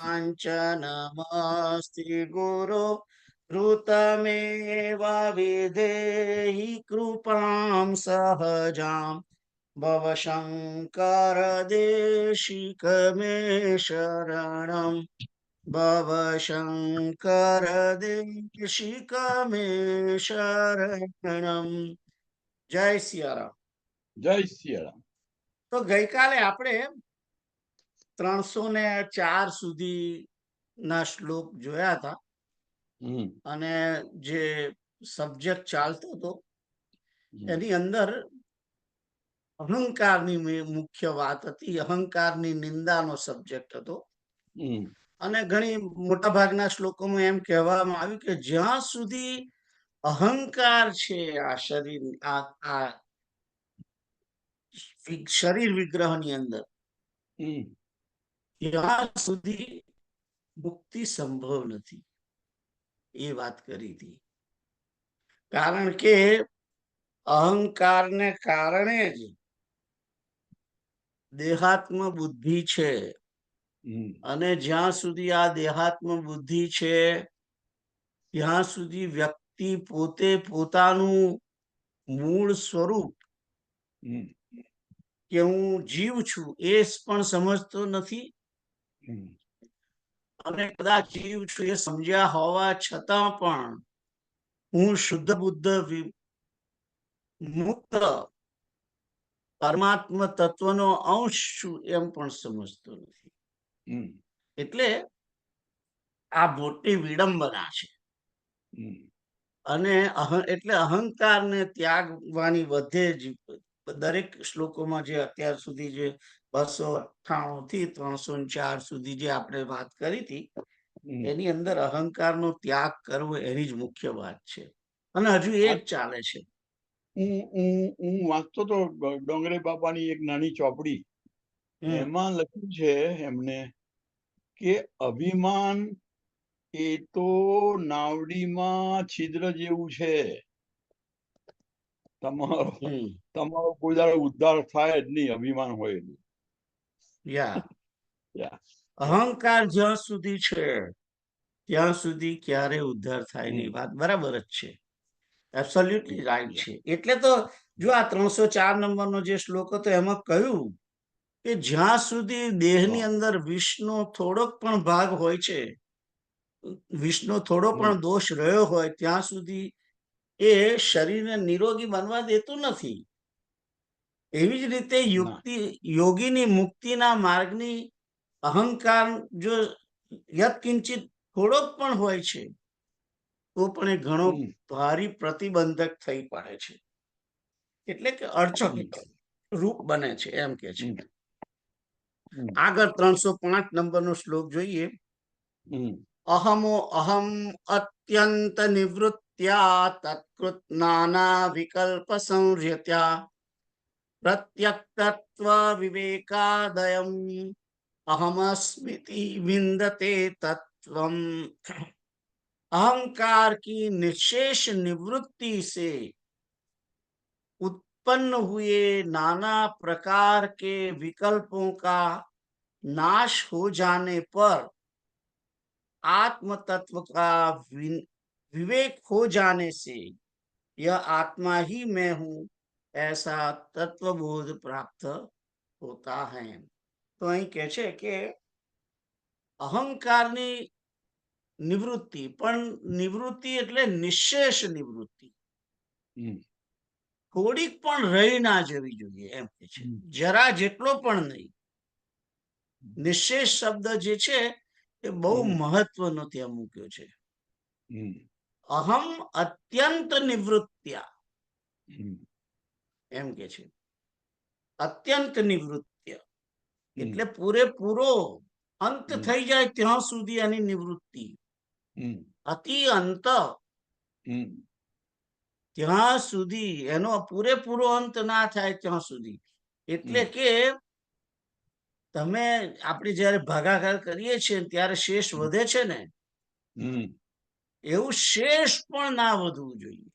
કાંચનમસ્તિ ગુરો ઋતમેવ વિધેહિ કૃપામ સહજામ ભવ શંકર દેશિક મે શરણમ ભવ શંકર દેશિક મે શરણમ. જય સિયારામ. જય સિયારામ. તો ગઈકાલે આપણે 304 સુધી ના શ્લોક જોયા હતા અને જે સબ્જેક્ટ ચાલતો હતો એની અંદર અહંકારની મુખ્ય વાત હતી. અહંકારની નિંદાનો સબ્જેક્ટ હતો અને ઘણી મોટા ભાગના શ્લોકોમાં એમ કહેવામાં આવ્યું કે જ્યાં સુધી અહંકાર છે આ શરીર વિગ્રહની અંદર, ત્યાં સુધી મુક્તિ સંભવ નથી, એ વાત કરી હતી. કારણ કે અહંકારને કારણે જ દેહાત્મ બુદ્ધિ છે અને જ્યાં સુધી આ દેહાત્મ બુદ્ધિ છે ત્યાં સુધી વ્યક્તિ પોતે પોતાનું મૂળ સ્વરૂપ કે હું જીવ છું એ પણ સમજતો નથી અને કદાચ જીવ છું એ સમજ્યા હોવા છતાં પણ હું શુદ્ધ બુદ્ધ મુક્ત પરમાત્મા તત્વનો અંશ છું એમ પણ સમજતો નથી. એટલે આ મોટી વિડંબના છે અને એટલે અહંકારને ત્યાગવાની વધે જ દરેક શ્લોકોમાં જે અત્યાર સુધી જે 298 થી 304 સુધી જે આપણે વાત કરી હતી એની અંદર અહંકારનો ત્યાગ કરવો એની જ મુખ્ય વાત છે અને હજુ એ જ ચાલે છે. હું વાંચતો તો ડોંગરે બાપાની એક નાની ચોપડી, એમાં લખ્યું છે એમને કે અભિમાન એ તો નાવડીમાં છિદ્ર જેવું છે, તમારો કોઈ દાડો ઉદ્ધાર થાય જ નહીં અભિમાન હોય એટલું. અહંકાર જ્યાં સુધી છે ત્યાં સુધી ક્યારે ઉદ્ધાર થાય નહીં. વાત બરાબર જ છે, એબ્સોલ્યુટલી રાઈટ છે. એટલે તો જો આ 304 નંબરનો જે શ્લોક હતો એમાં કહ્યું કે જ્યાં સુધી દેહની અંદર વિષનો થોડોક પણ ભાગ હોય છે, વિષનો થોડો પણ દોષ રહ્યો હોય ત્યાં સુધી એ શરીરને નિરોગી બનવા દેતું નથી. એવી જ રીતે યોગીની મુક્તિના માર્ગની અહંકાર જો યત્કિંચિત થોડોક પણ હોય છે તો પણ એ ઘણો ભારી પ્રતિબંધક થઈ પડે છે, એટલે કે અડચણ રૂપ બને છે એમ કે છે. આગળ 305 નંબરનો શ્લોક જોઈએ. અહમો અહમ અત્યંત નિવૃત્ત્યા તત્કૃત નાના વિકલ્પ સંહૃત્યા પ્રત્યક્તત્વ વિવેકાદયમ अहमस्मिति विन्दते तत्वम. अहंकार की निशेष निवृत्ति से उत्पन्न हुए नाना प्रकार के विकल्पों का नाश हो जाने पर आत्म तत्व का विवेक हो जाने से यह आत्मा ही मैं हूं ऐसा तत्वबोध प्राप्त होता है. તો અહીં કહે છે કે અહંકારની નિવૃત્તિ, પણ નિવૃત્તિ એટલે નિશેષ નિવૃત્તિ, થોડીક પણ રહી ના જવી જોઈએ એમ કે છે, જરા જેટલો પણ નહીં. નિશેષ શબ્દ જે છે એ બહુ મહત્વનો ત્યાં મૂક્યો છે. અહમ અત્યંત નિવૃત્ત્યા એમ કે છે, અત્યંત નિવૃત્ત્ય એટલે પૂરેપૂરો અંત થઈ જાય ત્યાં સુધી એની નિવૃત્તિ. અતિ અંત ત્યાં સુધી, એનો પૂરેપૂરો અંત ના થાય ત્યાં સુધી. એટલે કે તમે આપણે જયારે ભાગાકાર કરીએ છીએ ત્યારે શેષ વધે છે ને, એવું શેષ પણ ના વધવું જોઈએ.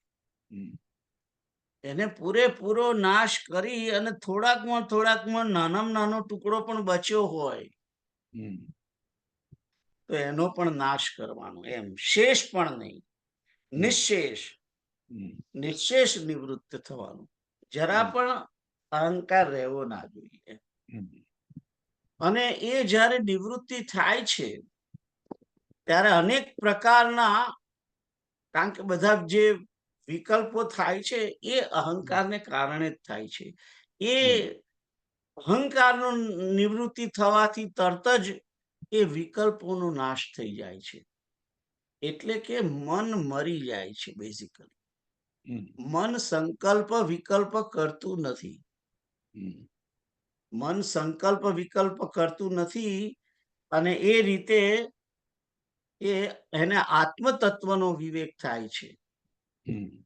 એને પૂરેપૂરો નાશ કરી અને થોડાકમાં નાનામાં નાનો ટુકડો પણ બચ્યો હોય તો એનો પણ નાશ કરવાનો, એમ શેષ પણ નહીં, નિશેષ, હમ, નિશેષ નિવૃત્ત થવાનું. જરા હમ, પણ અહંકાર રહેવો ના જોઈએ. હમ, અને એ જ્યારે નિવૃત્તિ થાય છે ત્યારે અનેક પ્રકારના, કારણ કે બધા જે વિકલ્પો થાય છે એ અહંકારને કારણે જ થાય છે. એ હમ, અહંકારનો નિવૃત્તિ થવાથી તરત જ એ વિકલ્પોનો નાશ થઈ જાય છે. એટલે કે મન મરી જાય છે. બેઝિકલી હમ, મન સંકલ્પ વિકલ્પ કરતું નથી. હમ, મન સંકલ્પ વિકલ્પ કરતું નથી, અને એ રીતે એને આત્મ તત્વનો વિવેક થાય છે. હમ,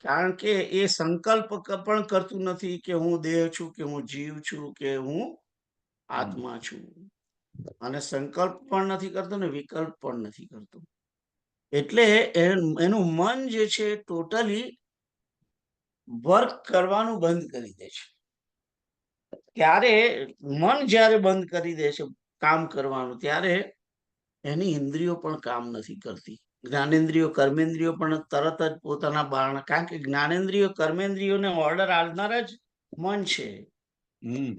કારણ કે એ સંકલ્પ પણ કરતું નથી કે હું દેહ છું, કે હું જીવ છું, કે હું હમ, આત્મા છું. અને સંકલ્પ પણ નથી કરતો ને વિકલ્પ પણ નથી કરતો. એટલે એનું મન જે છે ટોટલી વર્ક કરવાનું બંધ કરી દે છે. ત્યારે મન જ્યારે બંધ કરી દે છે કામ કરવાનું, ત્યારે એની ઇન્દ્રિયો પણ કામ નથી કરતી. જ્ઞાનેન્દ્રિયો કર્મેન્દ્રિયો પણ તરત જ પોતાના બારણા, કારણ કે જ્ઞાનેન્દ્રિયો કર્મેન્દ્રિયોને ઓર્ડર આપનાર જ મન છે. હમ,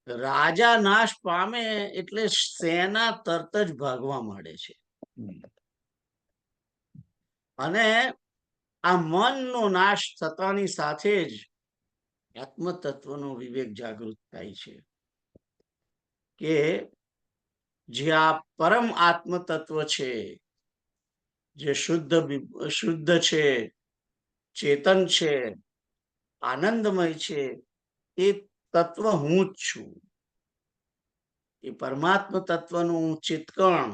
રાજા નાશ પામે એટલે સેના તરત જ ભાગવા માંડે છે. હમ, અને આ મનનો નાશ થતાની સાથે જ આત્મ તત્વનો વિવેક જાગૃત થાય છે કે જે આ પરમ આત્મ તત્વ છે, જે શુદ્ધ છે, ચેતન છે, આનંદમય છે, એ તત્વ હું જ છું. એ પરમાત્મ તત્વનું ચિત્કણ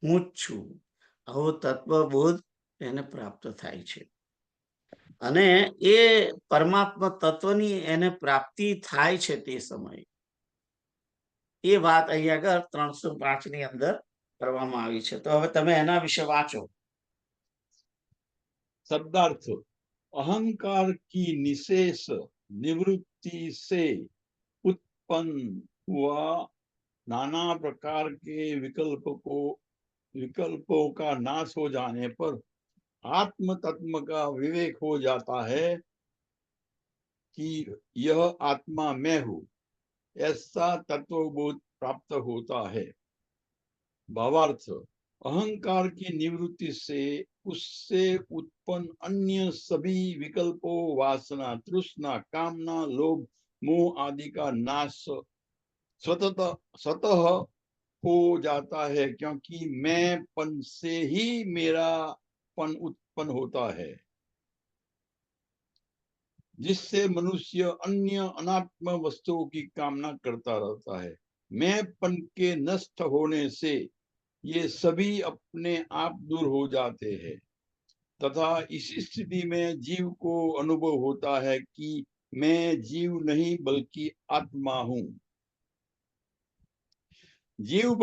હું જ છું. આવો તત્વબોધ એને પ્રાપ્ત થાય છે. અને એ પરમાત્મ તત્વની એને પ્રાપ્તિ થાય છે તે સમયે. એ વાત અહીં આગળ 305 ની અંદર કરવામાં આવી છે. તો હવે તમે એના વિશે વાંચો. शब्दार्थ अहंकार की निशेष निवृत्ति से उत्पन्न हुआ नाना प्रकार के विकल्पों का नाश हो जाने पर आत्म तत्व का विवेक हो जाता है कि यह आत्मा मैं हूं, ऐसा तत्वबोध प्राप्त होता है। भावार्थ अहंकार की निवृत्ति से उससे उत्पन्न अन्य सभी विकल्पों, वासना, तृष्णा, कामना, लोभ, मोह आदि का नाश स्वतः हो जाता है, क्योंकि मैं पन से ही मेरा पन उत्पन्न होता है, जिससे मनुष्य अन्य अनात्म वस्तुओं की कामना करता रहता है। मैं पन के नष्ट होने से ये सभी अपने आप दूर हो जाते हैं, तथा इसी स्थिति में जीव को अनुभव होता है कि मैं जीव नहीं बल्कि आत्मा हूं। जीव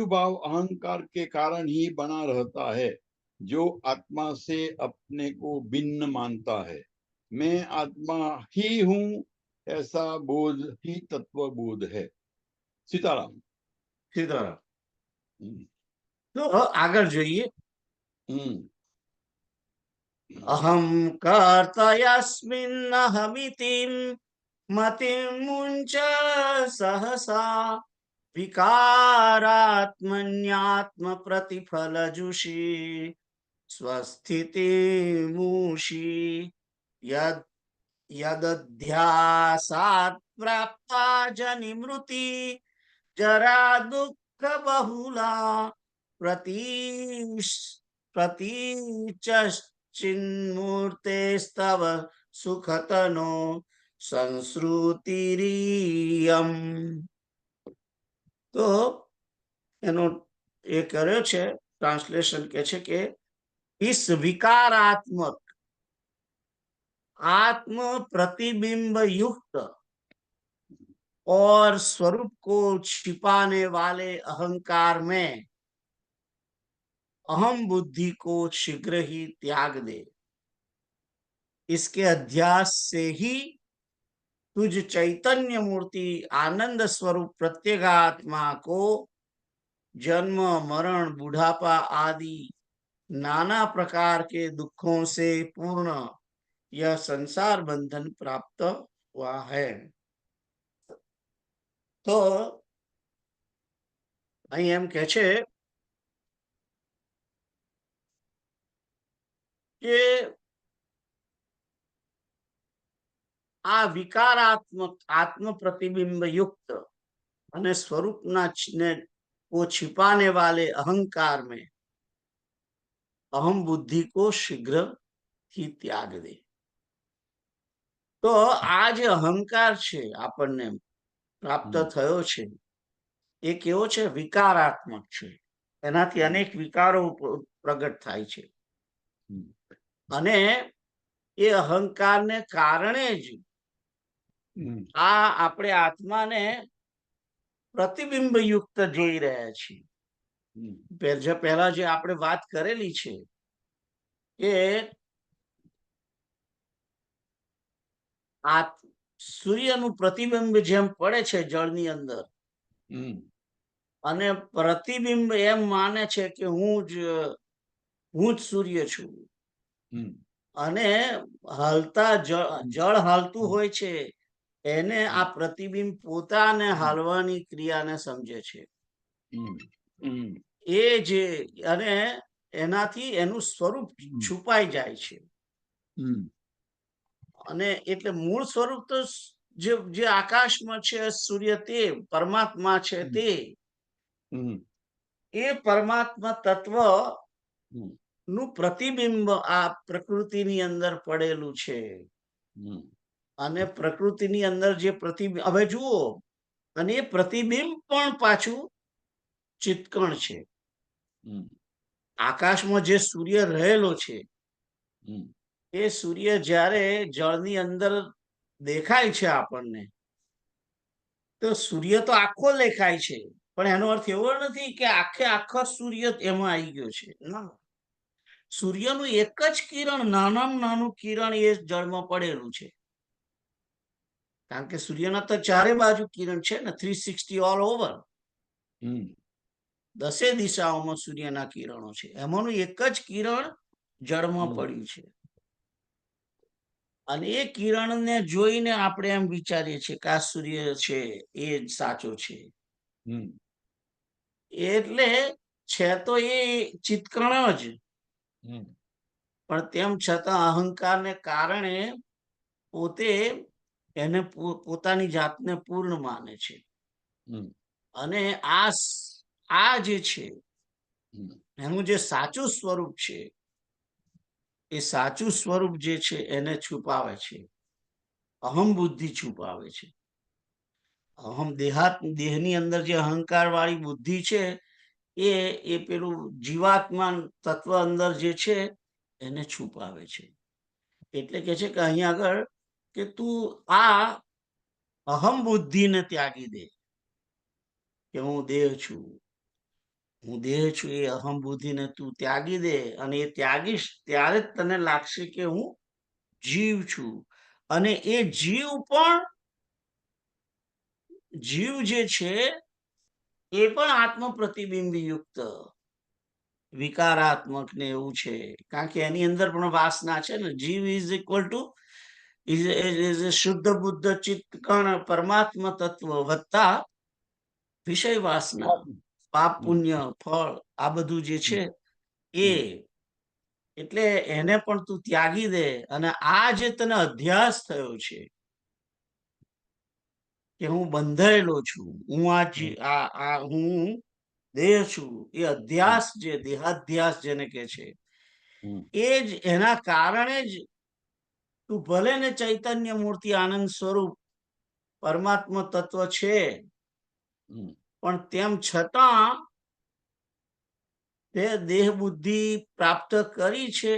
भाव अहंकार के कारण ही बना रहता है, जो आत्मा से अपने को भिन्न मानता है। मैं आत्मा ही हूं, ऐसा बोध ही तत्व बोध है। सीताराम। સીતારામ. તો આગળ જોઈએ. અહમ કર્તયસ્મિન અહમિતિમ મતિમ મુંચ સહસા વિકારાત્મન્યાત્મ પ્રતિફલ જુષી સ્વસ્થિતિ મૂષી યદ યદધ્યાસાત પ્રાપ્તા જનિમૃતિ જરા દુઃખ બહુલા પ્રતિચિન્મૂર્તેસ્તવ સુખતનો સંસ્રુતિરિયમ. તો એનો એ કર્યો છે ટ્રાન્સલેશન, કે છે કે इस विकारात्मक आत्म प्रतिबिंब युक्त और स्वरूप को छिपाने वाले अहंकार में अहम बुद्धि को शीघ्र ही त्याग दे. इसके अध्यास से ही तुझ चैतन्य मूर्ति आनंद स्वरूप प्रत्येगात्मा को जन्म मरण बुढ़ापा आदि नाना प्रकार के दुखों से पूर्ण यह संसार बंधन प्राप्त हुआ है। तो અહીં એમ કે છે કે આ વિકારાત્મક આત્મ प्रतिबिंब युक्त અને स्वरूपना ने को छिपाने वाले अहंकार में अहम बुद्धि को शीघ्र ही त्याग दे। तो આ જે અહંકાર છે આપણને પ્રાપ્ત થયો છે એ કેવો છે? વિકારાત્મક છે. એનાથી અનેક વિકારો પ્રગટ થાય છે અને એ અહંકારને કારણે જ આ આપણે આત્માને પ્રતિબિંબ યુક્ત જોઈ રહ્યા છીએ। પહેલા જે આપણે વાત કરેલી છે કે આ સૂર્યનું પ્રતિબિંબ જેમ પડે છે જળની અંદર અને પ્રતિબિંબ એમ માને છે કે હું જ સૂર્ય છું અને હાલતા જળ હાલતું હોય છે એને આ પ્રતિબિંબ પોતાને હાલવાની ક્રિયાને સમજે છે એ જે અને એનાથી એનું સ્વરૂપ છુપાઈ જાય છે અને એટલે મૂળ સ્વરૂપ તો જે આકાશમાં છે સૂર્ય તે પરમાત્મા છે તે એ પરમાત્મા તત્વ નું પ્રતિબિંબ આ પ્રકૃતિની અંદર પડેલું છે અને પ્રકૃતિની અંદર જે પ્રતિબિંબ હવે જુઓ અને એ પ્રતિબિંબ પણ પાછું ચિત્કણ છે। આકાશમાં જે સૂર્ય રહેલો છે એ સૂર્ય જ્યારે જળની અંદર દેખાય છે આપણને તો સૂર્ય તો આખો દેખાય છે પણ એનો અર્થ એવો નથી કે આખો સૂર્ય એમાં આવી ગયો છે ના। સૂર્યનું એક જ કિરણ નાનામાં નાનું કિરણ એ જળમાં પડેલું છે કારણ કે સૂર્યના તો ચારે બાજુ કિરણ છે ને 360 ઓલ ઓવર 10 દિશાઓમાં સૂર્યના કિરણો છે એમાંનું એક જ કિરણ જળમાં પડ્યું છે અને એ કિરણને જોઈને આપણે એમ વિચારીએ છીએ કે આ સૂર્ય છે એ જ સાચો છે એટલે છે તો એ ચિત્કણ જ પણ તેમ છતાં અહંકારને કારણે પોતે એને પોતાની જાતને પૂર્ણ માને છે અને આ જે છે એનું જે સાચું સ્વરૂપ છે એ સાચું સ્વરૂપ જે છે એને છુપાવે છે અહમ બુદ્ધિ છુપાવે છે। અહમ દેહની અંદર જે અહંકાર વાળી બુદ્ધિ છે એ પેલું જીવાત્મા તત્વ અંદર જે છે એને છુપાવે છે એટલે કે છે કે અહીંયા આગળ કે તું આ અહમ બુદ્ધિને ત્યાગી દે કે હું દેહ છું એ અહમ બુદ્ધિને તું ત્યાગી દે અને એ ત્યાગીશ ત્યારે જ તને લાગશે કે હું જીવ છું અને એ જીવ જે છે એ પણ આત્મ પ્રતિબિંબ યુક્ત વિકારાત્મક ને એવું છે કારણ કે એની અંદર પણ વાસના છે ને। જીવ ઇઝ ઇક્વલ ટુ શુદ્ધ બુદ્ધ ચિત્ત કણ પરમાત્મા તત્વ વત્તા વિષય વાસના પાપ પુણ્ય ફળ આ બધું જે છે એ એટલે એને પણ તું ત્યાગી દે અને આ જે તને અધ્યાસ થયો છે કે હું બંધાયેલો છું હું હું દેહ છું એ અધ્યાસ જે દેહાધ્યાસ જેને કે છે એ જ એના કારણે જ તું ભલે ને ચૈતન્ય મૂર્તિ આનંદ સ્વરૂપ પરમાત્મા તત્વ છે પણ તેમ છતાં તે દેહ બુદ્ધિ પ્રાપ્ત કરી છે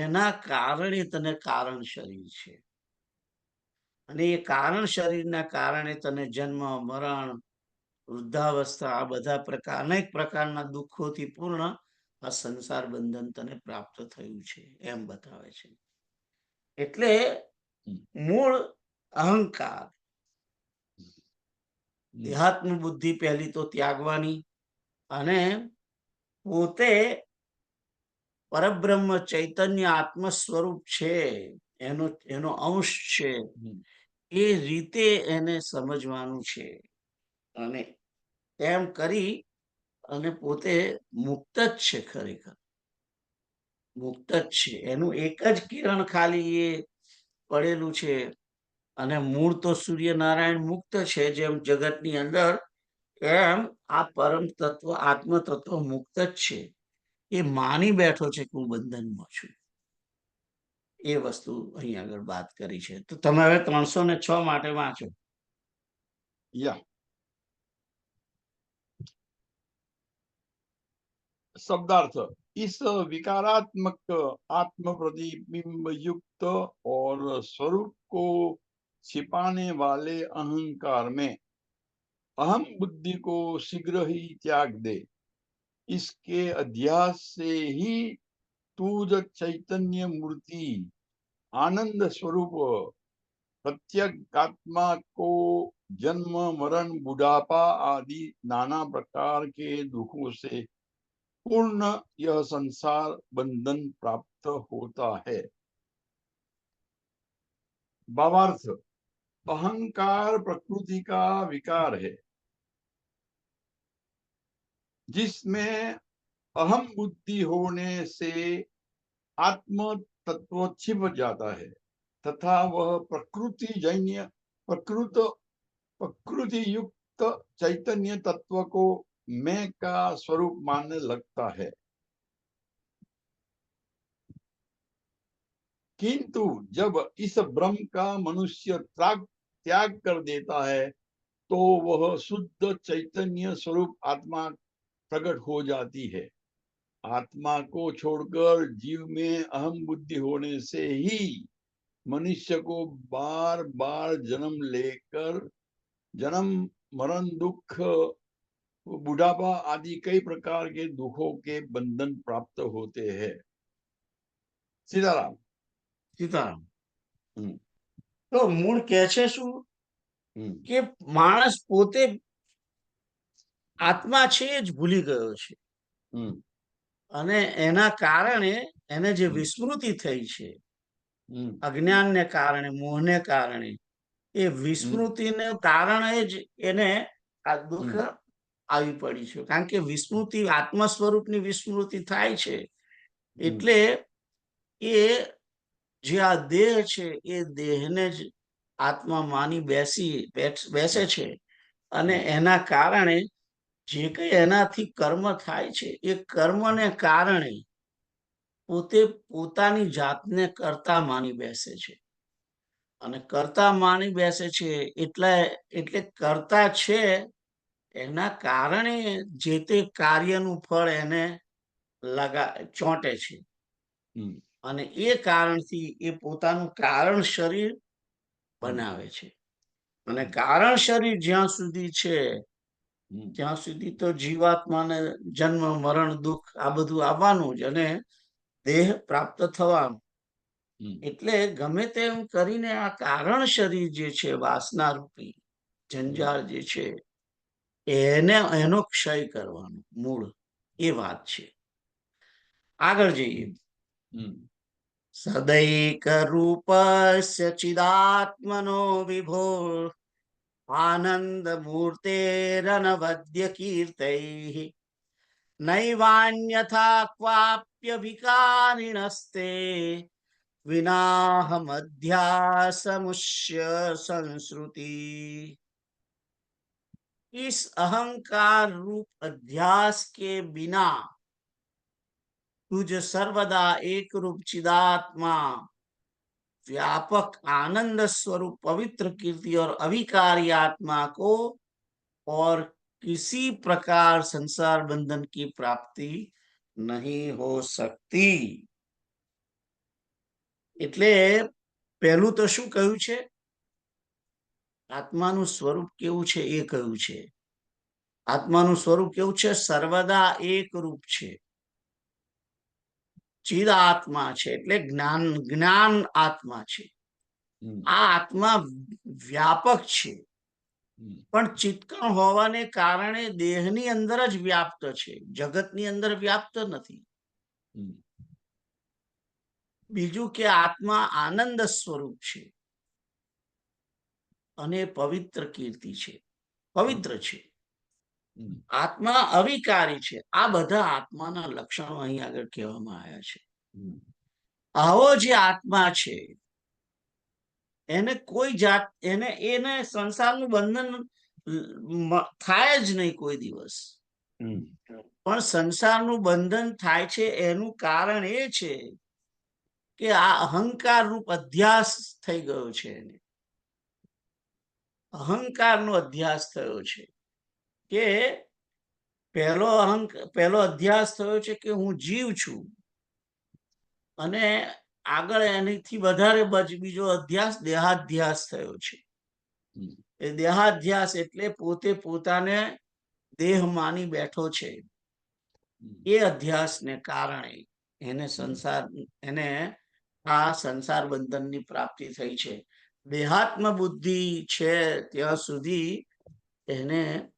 એના કારણે તને કારણ શરીર છે અને એ કારણ શરીરના કારણે તને જન્મ મરણ વૃદ્ધાવસ્થા આ બધા અનેક પ્રકારના દુઃખોથી પૂર્ણ આ સંસાર બંધન તને પ્રાપ્ત થયું છે એમ બતાવે છે। એટલે મૂળ અહંકાર દેહાત્મ બુદ્ધિ પહેલી તો ત્યાગવાની અને પોતે પરબ્રહ્મ ચૈતન્ય આત્મ સ્વરૂપ છે, એનો અંશ છે, એ રીતે એને સમજવાનું છે. અને એમ કરી અને પોતે મુક્ત જ છે, ખરેખર મુક્ત જ છે. એનું એક જ કિરણ ખાલી એ પડેલું છે, અને મૂળ તો સૂર્યનારાયણ મુક્ત છે, જેમ જગતની અંદર, એમ આ પરમ તત્વ આત્મ તત્વ મુક્ત જ છે. એ માની બેઠો છે કે હું બંધનમાં છું. એ વસ્તુ અહીં આગળ વાત કરી છે. તો તમે હવે 306 માટે વાંચો. या शब्दार्थ, इस विकारात्मक आत्म प्रतिबिंब युक्त और स्वरूप को छिपाने वाले अहंकार में अहम बुद्धि को शीघ्र ही त्याग दे। इसके अध्यास से ही तुझ चैतन्य मूर्ति आनंद स्वरूप प्रत्यगात्मा को जन्म मरण बुढ़ापा आदि नाना प्रकार के दुखों से पूर्ण यह संसार बंधन प्राप्त होता है। भावार्थ, अहंकार प्रकृति का विकार है जिसमें अहम बुद्धि होने से आत्म तत्व छिप जाता है तथा वह प्रकृति युक्त चैतन्य तत्व को मैं का स्वरूप मानने लगता है। किंतु जब इस ब्रह्म का मनुष्य त्याग कर देता है तो वह शुद्ध चैतन्य स्वरूप आत्मा प्रकट हो जाती है। आत्मा को छोड़कर जीव में अहम बुद्धि होने से ही मनुष्य को बार बार जन्म मरण दुख बुढ़ापा आदि कई प्रकार के दुखों के बंधन प्राप्त होते हैं। सीताराम। સીતારામ. તો મૂળ કે છે શું કે માણસ પોતે આત્મા છે એ જ ભૂલી ગયો છે, અને એના કારણે એને જે વિસ્મૃતિ થઈ છે, અજ્ઞાનને કારણે, મોહને કારણે, એ વિસ્મૃતિને કારણે જ એને આ દુઃખ આવી પડી છે. કારણ કે વિસ્મૃતિ, આત્મ સ્વરૂપની વિસ્મૃતિ થાય છે એટલે એ જે આ દેહ છે એ દેહને જ આત્મા માની બેસે છે, અને એના કારણે જે કઈ એનાથી કર્મ થાય છે એ કર્મને કારણે પોતે પોતાની જાતને કર્તા માની બેસે છે, અને કર્તા માની બેસે છે એટલે કર્તા છે એના કારણે જે તે કાર્યનું ફળ એને ચોંટે છે, અને એ કારણથી એ પોતાનું કારણ શરીર બનાવે છે. અને કારણ શરીર જ્યાં સુધી છે ત્યાં સુધી તો જીવાત્માને જન્મ મરણ દુઃખ આ બધું આવવાનું જ, અને દેહ પ્રાપ્ત થવાનું. એટલે ગમે તેમ કરીને આ કારણ શરીર જે છે, વાસના રૂપી જંજાળ જે છે, એનો ક્ષય કરવાનો મૂળ એ વાત છે. આગળ જઈએ. સદૈક રૂપસ્ય ચિદાત્મનો વિભો આનંદ મૂર્તેરનવદ્ય કીર્તૈઃ નૈવાન્યથા ક્વાપ્ય વિકારિણસ્તે विनाहमध्यासमुष्य संश्रुति। इस अहंकार रूप अध्यास के बिना तुझ सर्वदा एक रूप चिदात्मा व्यापक आनंद स्वरूप पवित्र कीर्ति और अविकारी आत्मा को और किसी प्रकार संसार बंधन की प्राप्ति नहीं हो सकती। એટલે પહેલું તો શું કહ્યું છે? આત્માનું સ્વરૂપ કેવું છે એ કહ્યું છે. આત્માનું સ્વરૂપ કેવું છે? સર્વદા એક રૂપ છે, ચિદ આત્મા છે, એટલે જ્ઞાન આત્મા છે. આ આત્મા વ્યાપક છે, હમ, પણ ચિત્કણ હોવાને કારણે દેહની અંદર જ વ્યાપ્ત છે, જગતની અંદર વ્યાપ્ત નથી. હમ, બીજું કે આત્મા આનંદ સ્વરૂપ છે અને પવિત્ર કીર્તિ છે, પવિત્ર છે. હમ, આત્મા અવિકારી છે. આ બધા આત્માના લક્ષણો અહીં આગળ કહેવામાં આવ્યા છે. હમ, આવો જે આત્મા છે એને કોઈ જાત એને સંસારનું બંધન થાય જ નહીં કોઈ દિવસ. હમ, પણ સંસારનું બંધન થાય છે એનું કારણ એ છે કે આ અહંકાર રૂપ અધ્યાસ થઈ ગયો છે એને. અહંકારનો અધ્યાસ થયો છે કે પહેલો અધ્યાસ થયો છે કે હું જીવ છું, અને આગળ એનીથી વધારે બીજો અધ્યાસ દેહાધ્યાસ થયો છે. હમ, એ દેહાધ્યાસ એટલે પોતે પોતાને દેહ માની બેઠો છે. હમ, એ અધ્યાસને કારણે એને આ સંસાર બંધનની પ્રાપ્તિ થઈ છે. દેહાત્મ બુદ્ધિ છે ત્યાં સુધી એને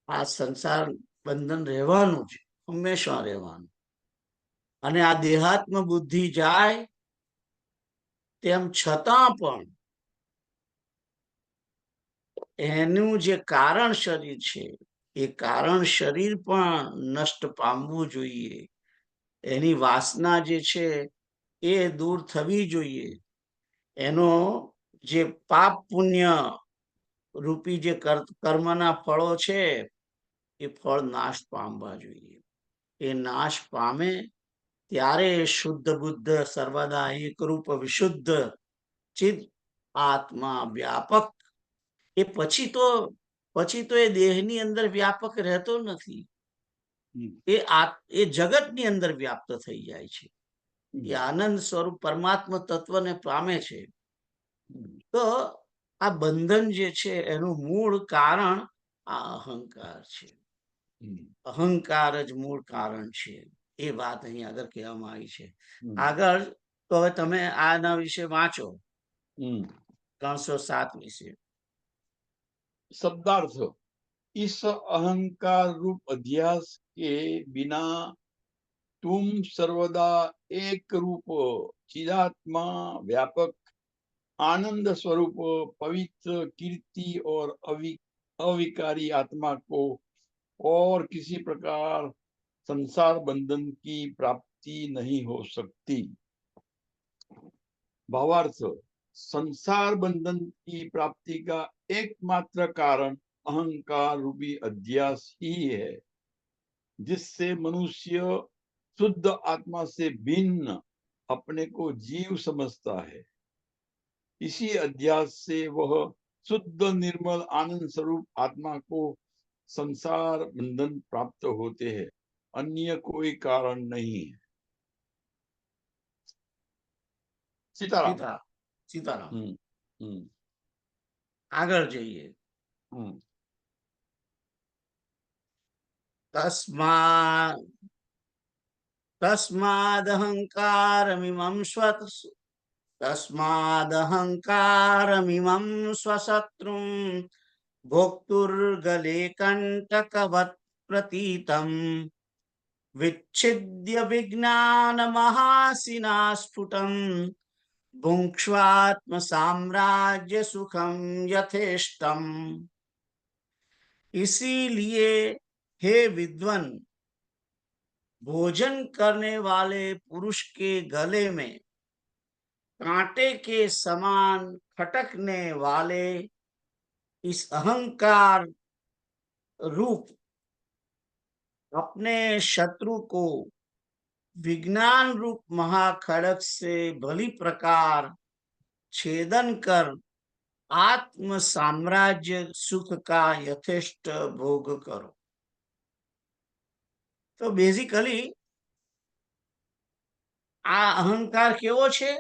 આ સંસાર બંધન રહેવાનું છે, હંમેશા રહેવાનું. અને આ દેહાત્મ બુદ્ધિ જાય તેમ છતાં પણ એનું જે કારણ શરીર છે એ કારણ શરીર પણ નષ્ટ પામવું જોઈએ. એની વાસના જે છે એ દૂર થવી જોઈએ. એનો જે પાપ પુણ્ય રૂપી જે કર્મના ફળો છે એ ફળ નાશ પામવા જોઈએ. એ નાશ પામે ત્યારે શુદ્ધ બુદ્ધ સર્વદા એકરૂપ વિશુદ્ધ ચિદ આત્મા વ્યાપક, એ પછી તો એ દેહની અંદર વ્યાપક રહેતો નથી. હમ, એ જગતની અંદર વ્યાપ્ત થઈ જાય છે. હમ, એ આનંદ સ્વરૂપ પરમાત્મા તત્વને પામે છે. હમ, તો આ બંધન જે છે એનું મૂળ કારણ આ અહંકાર છે. હમ, અહંકાર જ મૂળ કારણ છે. એ વાત અહીં આગળ કહેવામાં આવી છે. હમ, આગળ તો હવે તમે આના વિશે વાંચો, હમ. 307 વિશે. शब्दार्थ इस अहंकार रूप अध्यास के बिना तुम सर्वदा एक रूप चिदात्मा व्यापक आनंद स्वरूप पवित्र कीर्ति और अविकारी आत्मा को और किसी प्रकार संसार बंधन की प्राप्ति नहीं हो सकती। भावार्थ, संसार बंधन की प्राप्ति का एकमात्र कारण अहंकार रूपी अध्यास ही है, जिससे मनुष्य शुद्ध आत्मा से भिन्न अपने को जीव समझता है। इसी अध्यास से वह शुद्ध निर्मल आनंद स्वरूप आत्मा को संसार बंधन प्राप्त होते हैं, अन्य कोई कारण नहीं है। सीताराम। સીતારામ. हम्म, हम्म, આગળ જઈએ. हम्म, તસ્માદહંકારમિમં સ્વશત્રું ભોક્તુર્ગલે કંટકવત પ્રતીતમ વિચ્છિદ્ય વિજ્ઞાન મહાસિના સ્ફુટમ ભુંક્ષ્વાત્મ साम्राज्य सुखम यथेष्टम. इसीलिए हे विद्वन, भोजन करने वाले पुरुष के गले में कांटे के समान खटकने वाले इस अहंकार रूप अपने शत्रु को विज्ञान रूप महाखड़क से भली प्रकार छेदन कर आत्म साम्राज्य सुख का यथेष्ट भोग करो. तो बेसिकली आ अहंकार केवो छे?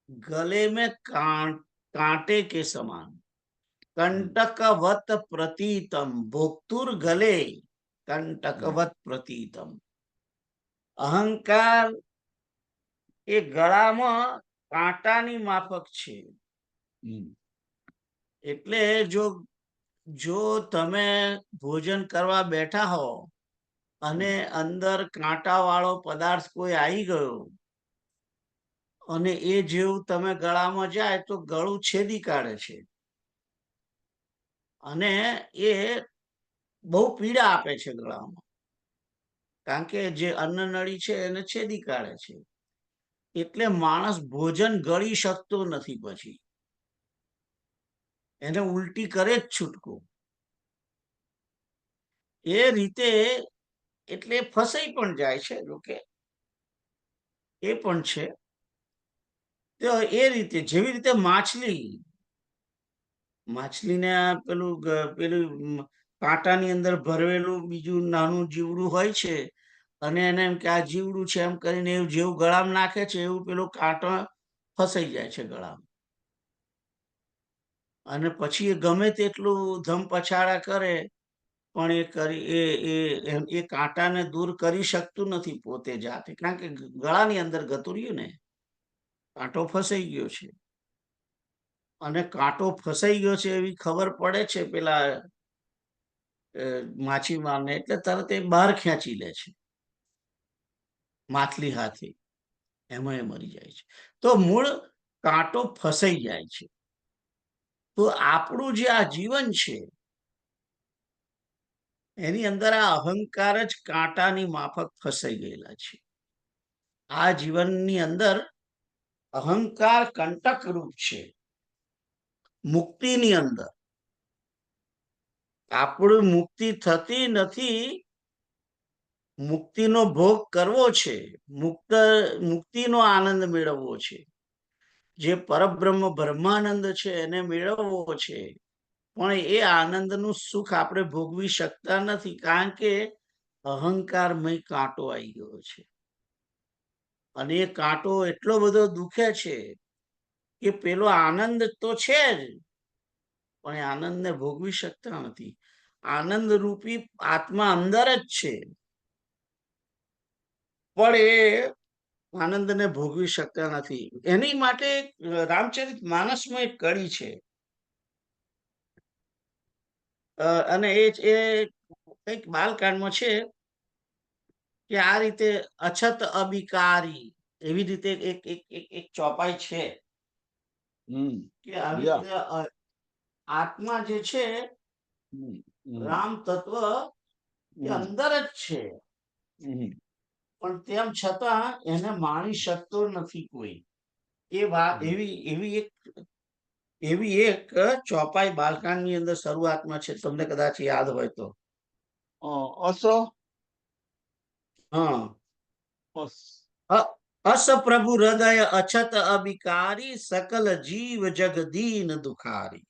गले में कांटे के समान, कंटकवत प्रतीतम. भोक्तुर गले कंटकवत प्रतीतम. अहंकार એ ગળામાં કાંટાની માફક છે. हम्म, એટલે જો તમે ભોજન કરવા બેઠા હો અને અંદર કાંટા વાળો પદાર્થ કોઈ આવી ગયો અને એ જેવું તમે ગળામાં જાય તો ગળું છેદી કાઢે છે અને એ બહુ પીડા આપે છે ગળામાં, કારણ કે જે અન્નનળી છે એને છેદી કાઢે છે. એટલે માણસ ભોજન ગળી શકતો નથી, પછી એને ઉલટી કરે જ છૂટકો. એ રીતે એટલે ફસાઈ પણ જાય છે, લોકે એ પણ છે. તો એ રીતે જેવી રીતે માછલીને પેલું કાંટાની અંદર ભરવેલું બીજું નાનું જીવડું હોય છે અને એને એમ કે આ જીવડું છે એમ કરીને એવું જેવું ગળામાં નાખે છે એવું પેલું કાંટો ફસાઈ જાય છે ગળામાં, અને પછી એ ગમે તેટલું ધમ પછાડા કરે પણ એ કાંટાને દૂર કરી શકતું નથી પોતે જાતે, કારણ કે ગળાની અંદર ગતું રહ્યું ને, કાંટો ફસાઈ ગયો છે. અને કાંટો ફસાઈ ગયો છે એવી ખબર પડે છે પેલા માછીમારને, એટલે તરત એ બહાર ખેંચી લે છે માછલી હાથે, એમાં એ મરી જાય છે. તો મૂળ કાંટો ફસાઈ જાય છે. તો આપણું જે આ જીવન છે એની અંદર આ અહંકાર જ કાંટાની માફક ફસાઈ ગયેલા છે. આ જીવનની અંદર અહંકાર કંટક રૂપ છે. મુક્તિની અંદર આપણું મુક્તિ થતી નથી, મુક્તિનો ભોગ કરવો છે, મુક્તિનો આનંદ મેળવવો છે, જે પરબ્રહ્મ બ્રહ્માનંદ છે એને મેળવવો છે. પણ એ આનંદનું સુખ આપણે ભોગવી શકતા નથી, કારણ કે અહંકારમય કાંટો આવી ગયો છે. અને એ કાંટો એટલો બધો દુખે છે કે પેલો આનંદ તો છે જ, પણ એ આનંદને ભોગવી શકતા નથી. આનંદ રૂપી આત્મા અંદર જ છે, પણ એ આનંદને ભોગવી શકતા નથી. એની માટે રામચરિત માનસમાં એક કડી છે, અને એ કંઈક બાલકાંડમાં છે કે આ રીતે અછત અબિકારી એવી રીતે એક ચોપાઈ છે કે આવી રીતે આત્મા જે છે રામ તત્વ એ અંદર જ છે, પણ તેમ છતાં એને માણી શકતો નથી કોઈ. એ વાત એવી એક ચોપાઈ બાલકાંડની અંદર શરૂઆતમાં છે, તમને કદાચ યાદ હોય તો. અસ પ્રભુ હૃદય અછત અબિકારી સકલ જીવ જગદીન દુખારી.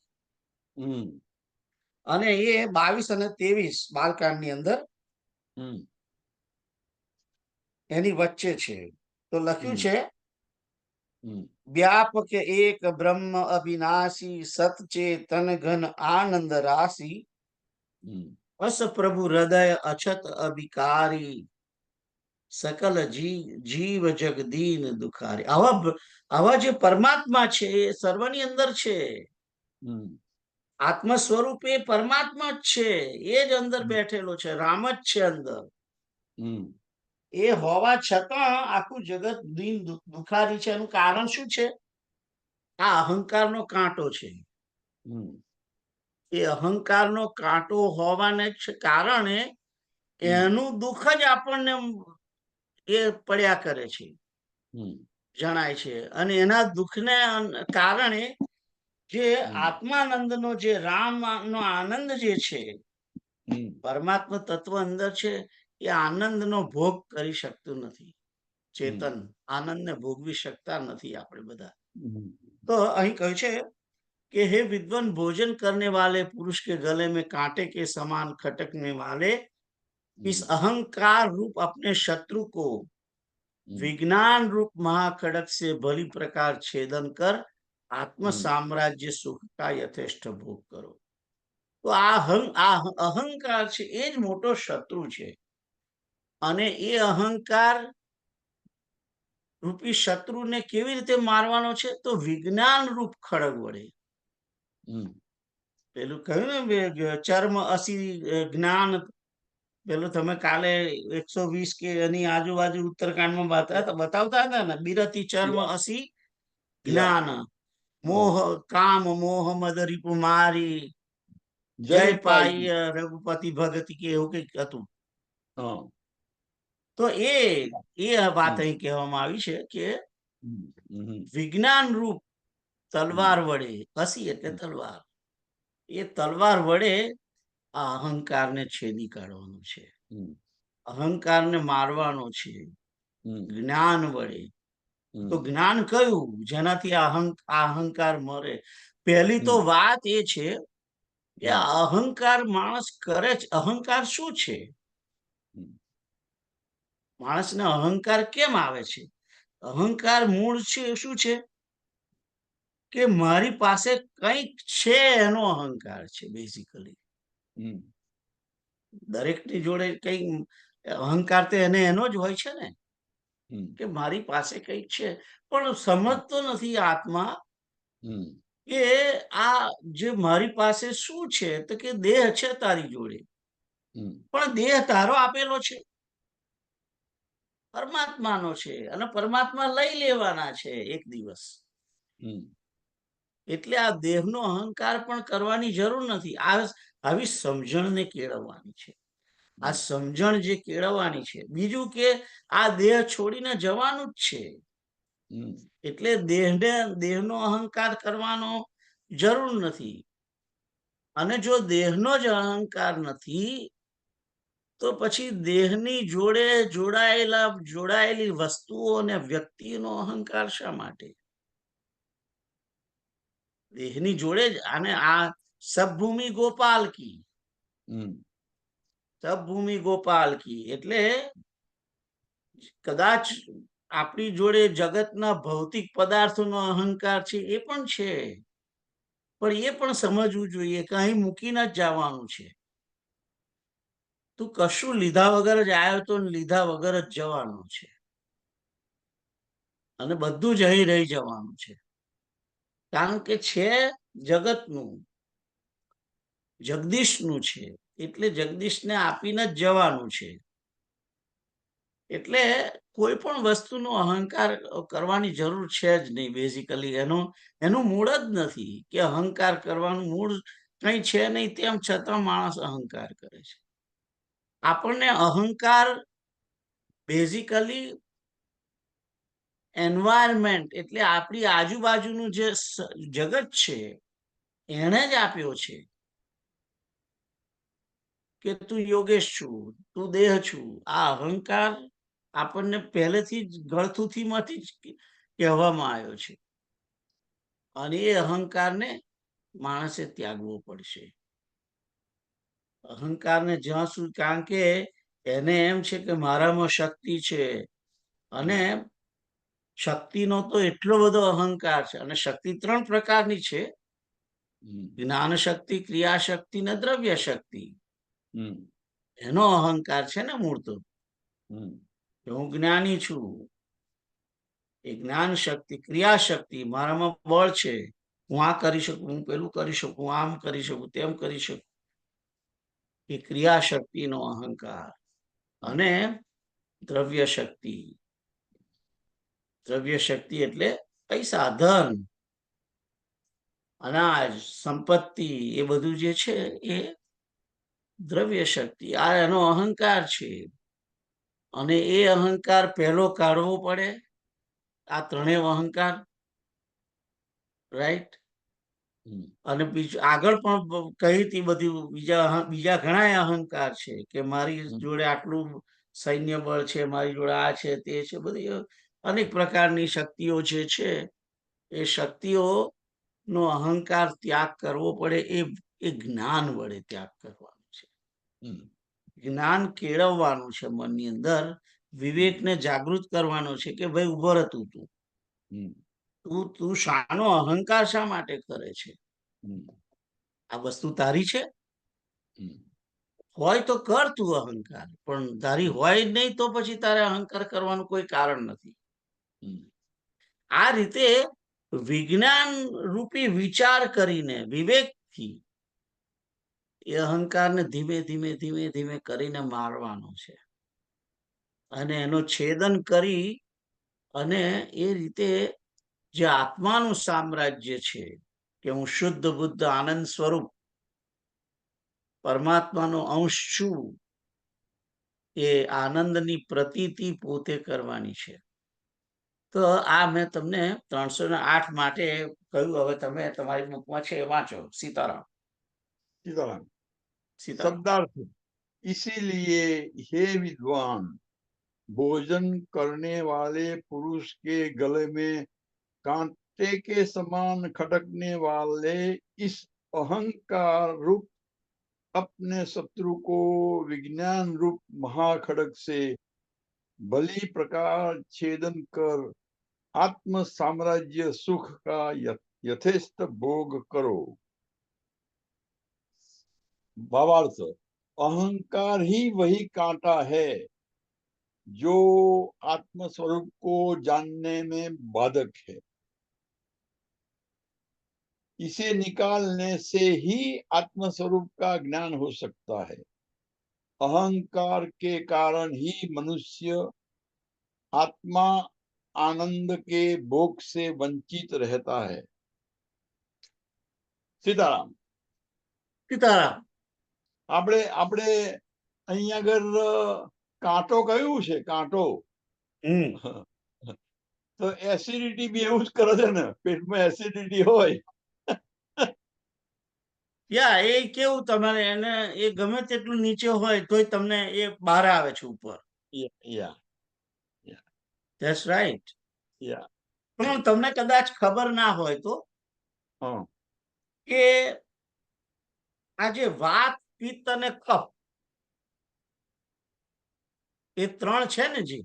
અને એ 22 અને 23 બાલકાંડની અંદર એની વચ્ચે છે. તો લખ્યું છે, વ્યાપક એક બ્રહ્મ અવિનાશી સતચેતન ઘન આનંદ રાશી અસ પ્રભુ હૃદય અછત અબિકારી સકલ જીવ જગદીન દુખારી. આવા જે પરમાત્મા છે એ સર્વની અંદર છે. આત્મ સ્વરૂપે પરમાત્મા જ છે, એ જ અંદર બેઠેલો છે, રામ જ છે અંદર. એ હોવા છતાં આખું જગત દીન દુખારી છે. એનું કારણ શું છે? આ અહંકારનો કાંટો છે. એ અહંકારનો કાંટો હોવાને કારણે એનું દુઃખ જ આપણને એ પડ્યા કરે છે, જણાય છે. અને એના દુઃખને કારણે જે આત્માનંદનો જે રામનો આનંદ જે છે, પરમાત્મા તત્વ અંદર છે, એ આનંદનો ભોગ કરી શકતું નથી. ચેતન આનંદને ભોગવી શકતા નથી આપણે બધા. તો અહીં કહ્યું છે कि हे विद्वान भोजन करने वाले पुरुष के गले में कांटे के समान खटकने वाले इस अहंकार रूप अपने शत्रु को विज्ञान रूप महाखड़क से भली प्रकार छेदन कर आत्म साम्राज्य सुख का यथेष्ट भोग करो. तो આ અહંકાર છે એ જ મોટો શત્રુ છે, અને એ અહંકાર રૂપી શત્રુને કેવી રીતે મારવાનો છે? તો વિજ્ઞાન રૂપ ખડગ વડે. પેલું કહ્યું ને ચર્મ અસી જ્ઞાન, પેલું તમે કાલે 120 કે એની આજુબાજુ ઉત્તરકાંડમાં બતાવતા હતા ને, બિરતી ચર્મ Yeah, અસી yeah. જ્ઞાન, મોહ કામ મોહ મદ રીપુ મારી, જય જય પાઈ. પાય રઘુપતિ ભગતિ કે એવું કઈક હતું. હા. તો એ વાત હમ, અહીં કહેવામાં આવી છે કે હમ, હમ, વિજ્ઞાન રૂપ તલવાર વડે, હસી એટલે તલવાર, એ તલવાર વડે આ અહંકારને છેદી કાઢવાનો છે, હમ, અહંકારને મારવાનો છે હમ, જ્ઞાન વડે. તો હમ, જ્ઞાન કયું જેનાથી આ અહંકાર મરે? પહેલી તો હમ, વાત એ છે કે હમ, આ અહંકાર માણસ કરે છે. અહંકાર શું છે? હમ, માણસને અહંકાર કેમ આવે છે? અહંકાર મૂળ છે શું છે? કે મારી પાસે કંઈક છે એનો અહંકાર છે બેઝિકલી. હમ, દરેકની જોડે કઈ અહંકાર તો એનો જ હોય છે ને, હમ, કે મારી પાસે કંઈક છે. પણ સમજતો નથી આત્મા હમ, કે આ જે મારી પાસે શું છે, તો કે દેહ છે તારી જોડે, હમ, પણ દેહ તારો આપેલો છે, પરમાત્માનો છે, અને પરમાત્મા લઈ લેવાના છે એક દિવસ. હમ, એટલે આ દેહનો અહંકાર પણ કરવાની જરૂર નથી. આવી સમજણને કેળવવાની છે. આ હમ, સમજણ જે કેળવવાની છે. બીજું કે આ દેહ છોડીને જવાનું જ છે, હમ, એટલે દેહનો અહંકાર કરવાનો જરૂર નથી. અને જો દેહનો જ અહંકાર નથી, તો પછી દેહની જોડે જોડાયેલી વસ્તુઓ અને વ્યક્તિનો અહંકાર શા માટે? દેહની જોડે જ. અને આ સબભૂમિ ગોપાલ કી, હમ, સબભૂમિ ગોપાલ કી એટલે કદાચ આપણી જોડે જગતના ભૌતિક પદાર્થોનો અહંકાર છે, એ પણ છે, પણ એ પણ સમજવું જોઈએ કે અહીં મૂકીને જ જવાનું છે. તું કશું લીધા વગર જ આવ્યો તો લીધા વગર જ જવાનું છે, અને બધું જ અહીં રહી જવાનું છે. કારણ કે છે જગતનું, જગદીશનું છે, એટલે જગદીશને આપીને જ જવાનું છે. એટલે કોઈ પણ વસ્તુનો અહંકાર કરવાની જરૂર છે જ નહીં. બેઝિકલી એનું મૂળ જ નથી કે અહંકાર કરવાનું મૂળ કંઈ છે નહીં, તેમ છતાં માણસ અહંકાર કરે છે. આપણને અહંકાર બેઝિકલી એન્વાયરમેન્ટ એટલે આપણી આજુબાજુનું જે જગત છે એને જ આપ્યો છે, કે તું યોગેશ છું, તું દેહ છું. આ અહંકાર આપણને પહેલેથી જ ગળથુથીમાંથી જ કહેવામાં આવ્યો છે, અને એ અહંકારને માણસે ત્યાગવો પડશે. અહંકારને જ્યાં સુધી, કારણ કે એને એમ છે કે મારામાં શક્તિ છે, અને શક્તિનો તો એટલો બધો અહંકાર છે. અને શક્તિ 3 પ્રકારની છે: જ્ઞાન શક્તિ, ક્રિયા શક્તિ ને દ્રવ્ય શક્તિ. એનો અહંકાર છે ને મૂળ તો, કે હું જ્ઞાની છું. એ જ્ઞાન શક્તિ, ક્રિયા શક્તિ, મારામાં બળ છે, હું આ કરી શકું, હું પેલું કરી શકું, આમ કરી શકું, તેમ કરી શકું. એ ક્રિયા શક્તિનો અહંકાર. અને દ્રવ્ય શક્તિ, દ્રવ્ય શક્તિ એટલે પૈસા, ધન, અનાજ, સંપત્તિ, એ બધું જે છે એ દ્રવ્ય શક્તિ. આ એનો અહંકાર છે, અને એ અહંકાર પહેલો કાઢવો પડે. આ ત્રણેય અહંકાર, રાઈટ. અને બીજું આગળ પણ કહી હતી બધી બીજા ઘણા અહંકાર છે, કે મારી જોડે આટલું સૈન્ય બળ છે, મારી જોડે આ છે, તે છે, બધી અનેક પ્રકારની શક્તિઓ જે છે, એ શક્તિઓ નો અહંકાર ત્યાગ કરવો પડે. એ જ્ઞાન વડે ત્યાગ કરવાનો છે. જ્ઞાન કેળવવાનું છે મનની અંદર, વિવેકને જાગૃત કરવાનો છે કે ભાઈ ઉભો રહે, તું શાનો અહંકાર શા માટે કરે છે? આ વસ્તુ તારી છે? હોય તો કર તું અહંકાર, પણ તારી હોય નહીં તો પછી તારે અહંકાર કરવાનું કોઈ કારણ નથી. આ રીતે વિજ્ઞાન રૂપી વિચાર કરીને, વિવેકથી એ અહંકારને ધીમે ધીમે ધીમે ધીમે કરીને મારવાનો છે અને એનો છેદન કરી અને એ રીતે જે આત્માનું સામ્રાજ્ય છે કે હું શુદ્ધ બુદ્ધ આનંદ સ્વરૂપ પરમાત્માનો અંશ છું, એ આનંદની પ્રતીતિ પોતે કરવાની છે. તો આ મેં તમને 308 માટે કહ્યું. હવે તમે તમારી બુકમાં છે એ વાંચો. સીતારામ. सीताराम। સીતારામ. शब्दार्थ। इसीलिए हे विद्वान, भोजन करने वाले पुरुष के गले में कांटे के समान खटकने वाले इस अहंकार रूप अपने शत्रु को विज्ञान रूप महाखड़क से बलि प्रकार छेदन कर आत्म साम्राज्य सुख का यथेष्ट भोग करो। भावार्थ, अहंकार ही वही कांटा है जो आत्म स्वरूप को जानने में बाधक है। इसे निकालने से ही आत्म स्वरूप का ज्ञान हो सकता है। अहंकार के कारण ही मनुष्य आत्मा आनंद के भोग से वंचित रहता है। सीताराम। સીતારામ. આપણે આપણે અહીં આગળ કાંટો કયું છે? કાંટો તો એસિડિટી બી એવું જ કરે છે ને, પેટમાં એસિડિટી હોય. યા એ કેવું તમારે એને એ ગમે તેટલું નીચે હોય તોય તમને એ બહાર આવે છે ઉપર. યા ધેટ્સ રાઈટ. યા પણ તમને કદાચ ખબર ના હોય તો હા કે આ જે વાત, પિત્ત અને કફ એ 3 છે ને, જે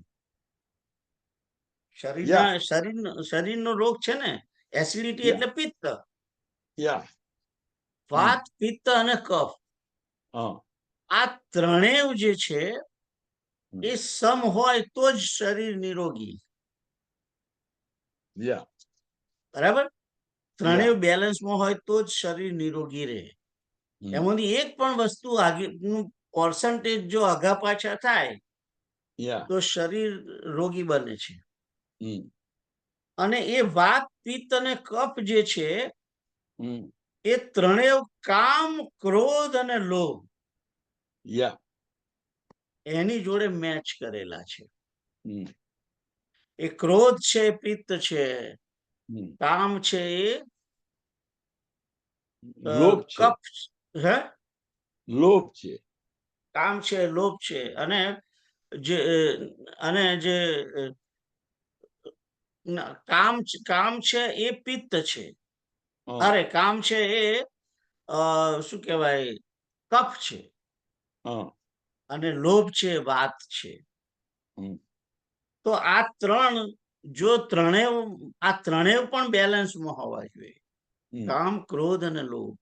શરીરનો રોગ છે ને, એસિડિટી એટલે પિત્ત, યા વાત, પિત્ત અને કફ, હા આ ત્રણેય જે છે એ સમ હોય તો જ શરીર નિરોગી. યા બરાબર? ત્રણેય બેલેન્સમાં હોય તો જ શરીર નિરોગી રહે. એમાંથી એક પણ વસ્તુ આગળનું પર્સન્ટેજ જો આગા પાછા થાય તો શરીર રોગી બને છે. અને એ વાત, પિત્ત અને કફ જે છે એ ત્રણેય કામ, ક્રોધ અને લોભ એની જોડે મેચ કરેલા છે. એ ક્રોધ છે, પિત્ત છે, કામ છે, એ લોભ છે, કફ, હે, લોભ છે, કામ છે, લોભ છે, અને જે કામ છે એ પિત્ત છે. અરે કામ છે એ શું કહેવાય, કફ છે, અને લોભ છે, વાત છે. તો આ ત્રણેય પણ બેલેન્સમાં હોવા જોઈએ. કામ, ક્રોધ અને લોભ.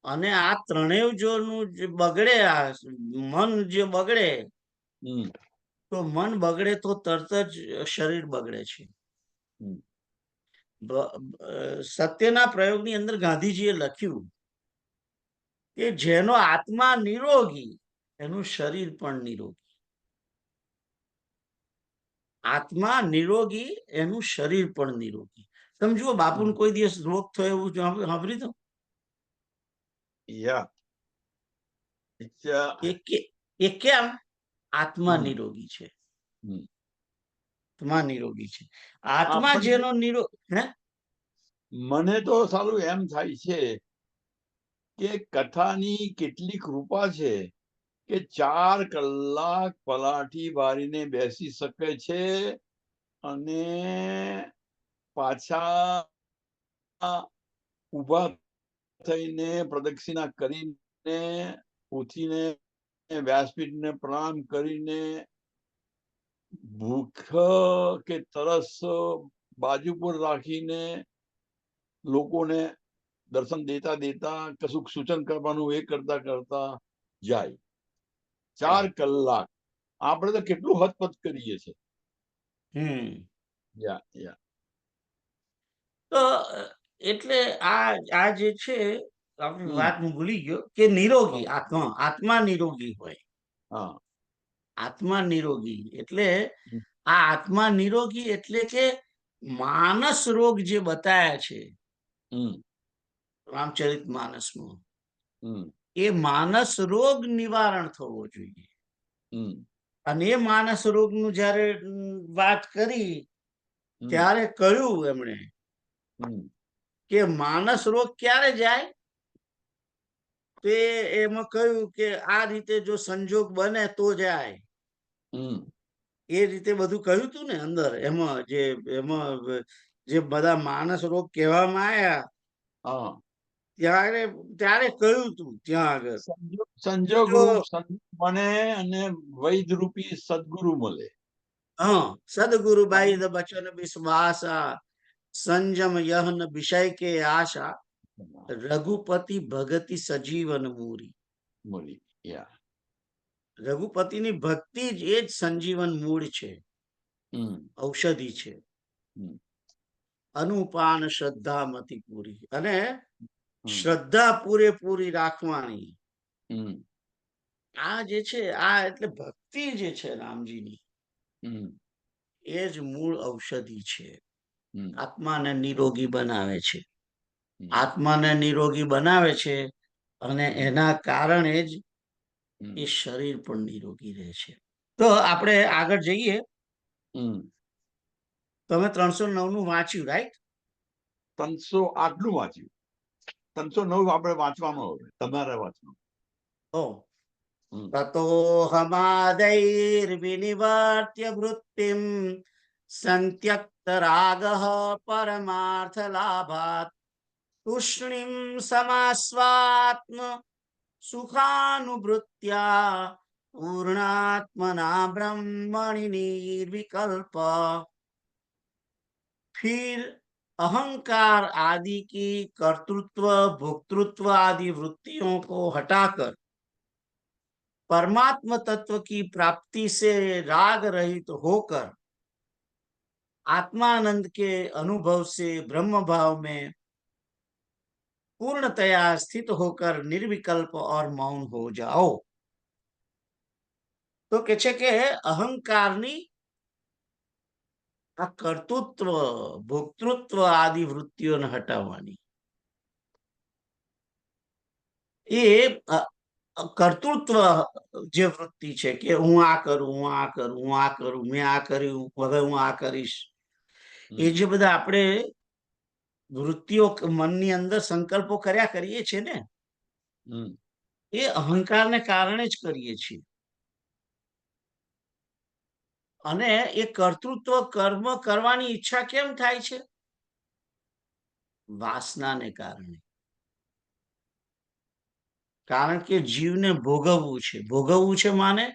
અને આ ત્રણેય જોનું જે બગડે, આ મન જે બગડે, તો મન બગડે તો તરત જ શરીર બગડે છે. સત્યના પ્રયોગની અંદર ગાંધીજીએ લખ્યું કે જેનો આત્મા નિરોગી એનું શરીર પણ નિરોગી. આત્મા નિરોગી એનું શરીર પણ નિરોગી. તમે જુઓ, બાપુને કોઈ દિવસ રોગ થયો એવું સાંભળ્યું તો? એ કેમ? આત્મા નિરોગી છે. આત્મા નિરોગી છે. આત્મા જેનો હે, મને તો સારું એમ થાય છે કે કથાની કેટલી કૃપા છે કે 4 કલાક પલાઠી વારીને બેસી શકે છે અને પાછા ઊભા થઈને પ્રદક્ષિણા કરીને ઉઠીને વ્યાસપીઠને પ્રણામ કરીને ભૂખ કે તરસ બાજુ પર રાખીને લોકોને દર્શન દેતા દેતા કશુંક સૂચન કરવાનું એ કરતા કરતા જાય. 4 કલાક આપણે તો કેટલું હદપત કરીએ છીએ. તો એટલે આ જે છે આપણી વાત હું ભૂલી ગયો કે નિરોગી આત્મા નિરોગી હોય. હા આત્મા નિરોગી એટલે આ આત્મા નિરોગી એટલે કે માનસ રોગ જે બતાયા છે રામચરિત માનસમાં, એ માનસ રોગ નિવારણ થવો જોઈએ. અને એ માનસ રોગનું જયારે વાત કરી ત્યારે કહ્યું એમણે કે માનસ રોગ ક્યારે જાય, તે એમાં કહ્યું કે આ રીતે જો સંજોગ બને તો જાય. એ રીતે બધું કહ્યું હતું ને અંદર એમાં જે બધા માનસ રોગ કહેવામાં આવ્યા ત્યારે કહ્યું હતું ત્યાં આગળ સંજોગ જો રૂપ બને અને વૈદ રૂપી સદગુરુ મળે. હા, સદગુરુ બાઈ દ બચન વિશ્વાસા સંજમ યહન વિષય કે આશા રઘુપતિ ભગતિ સજીવન મૂરી. રઘુપતિની ભક્તિ જ એ જ સંજીવન મૂળ છે, ઔષધિ છે. અનુપાન શ્રદ્ધા મતિ પૂરી, અને શ્રદ્ધા પૂરેપૂરી રાખવાની. આ જે છે આ એટલે ભક્તિ જે છે રામજીની, એ જ મૂળ ઔષધિ છે. આત્માને નિરોગી બનાવે છે. આત્માને નિરોગી બનાવે છે અને એના કારણે જ એ શરીર પણ નિરોગી રહે છે. તો આપણે આગળ જઈએ. તમે 309 નું વાંચ્યું, રાઈટ? 300 આટલું વાંચ્યું. 309 આપણે વાંચવાનું હવે તમારે વાંચવાનું. તતો હમાદૈર્વિનિવર્ત્ય વૃત્તિમ સંત્યક્ત રાગઃ પરમાર્થ લાભાત તૂષ્ણીમ સમાસ્વાત્મ સુખાનુભૃત્યા પૂર્ણાત્મના બ્રહ્મણિ निर्विकल्प. फिर अहंकार आदि की कर्तृत्व भोक्तृत्व आदि वृत्तियों को हटाकर परमात्म तत्व की प्राप्ति से राग रहित होकर आत्मानंद के अनुभव से ब्रह्म भाव में पूर्णतया स्थित होकर निर्विकल्प और मौन हो जाओ. तो के छे के अहंकारनी આ કર્તૃત્વ ભોક્તૃત્વ આદિ વૃત્તિઓને હટાવવાની. એ કર્તૃત્વ જે વૃત્તિ છે કે હું આ કરું, હું આ કરું, હું આ કરું, મેં આ કર્યું, હવે હું આ કરીશ, એ જે બધા આપણે વૃત્તિઓ મનની અંદર સંકલ્પો કર્યા કરીએ છીએ ને, એ અહંકારને કારણે જ કરીએ છીએ. અને એ કર્તૃત્વ કર્મ કરવાની ઈચ્છા કેમ થાય છે? વાસનાને કારણે. કારણ કે જીવને ભોગવવું છે. ભોગવવું છે માને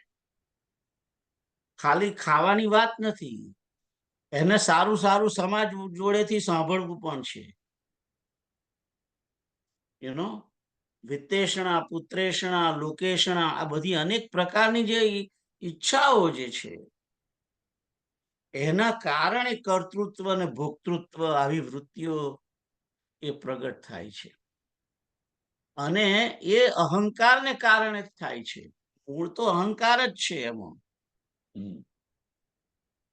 ખાલી ખાવાની વાત નથી, એને સારું સારું સમાજ જોડેથી સાંભળવું પણ છે. વિત્તેષણા, પુત્રેષણા, લોકેષણા, આ બધી અનેક પ્રકારની જે ઈચ્છાઓ જે છે એના કારણે કર્તૃત્વ અને ભોક્તૃત્વ આવી વૃત્તિઓ એ પ્રગટ થાય છે. અને એ અહંકારને કારણે જ થાય છે. મૂળ તો અહંકાર જ છે એમાં,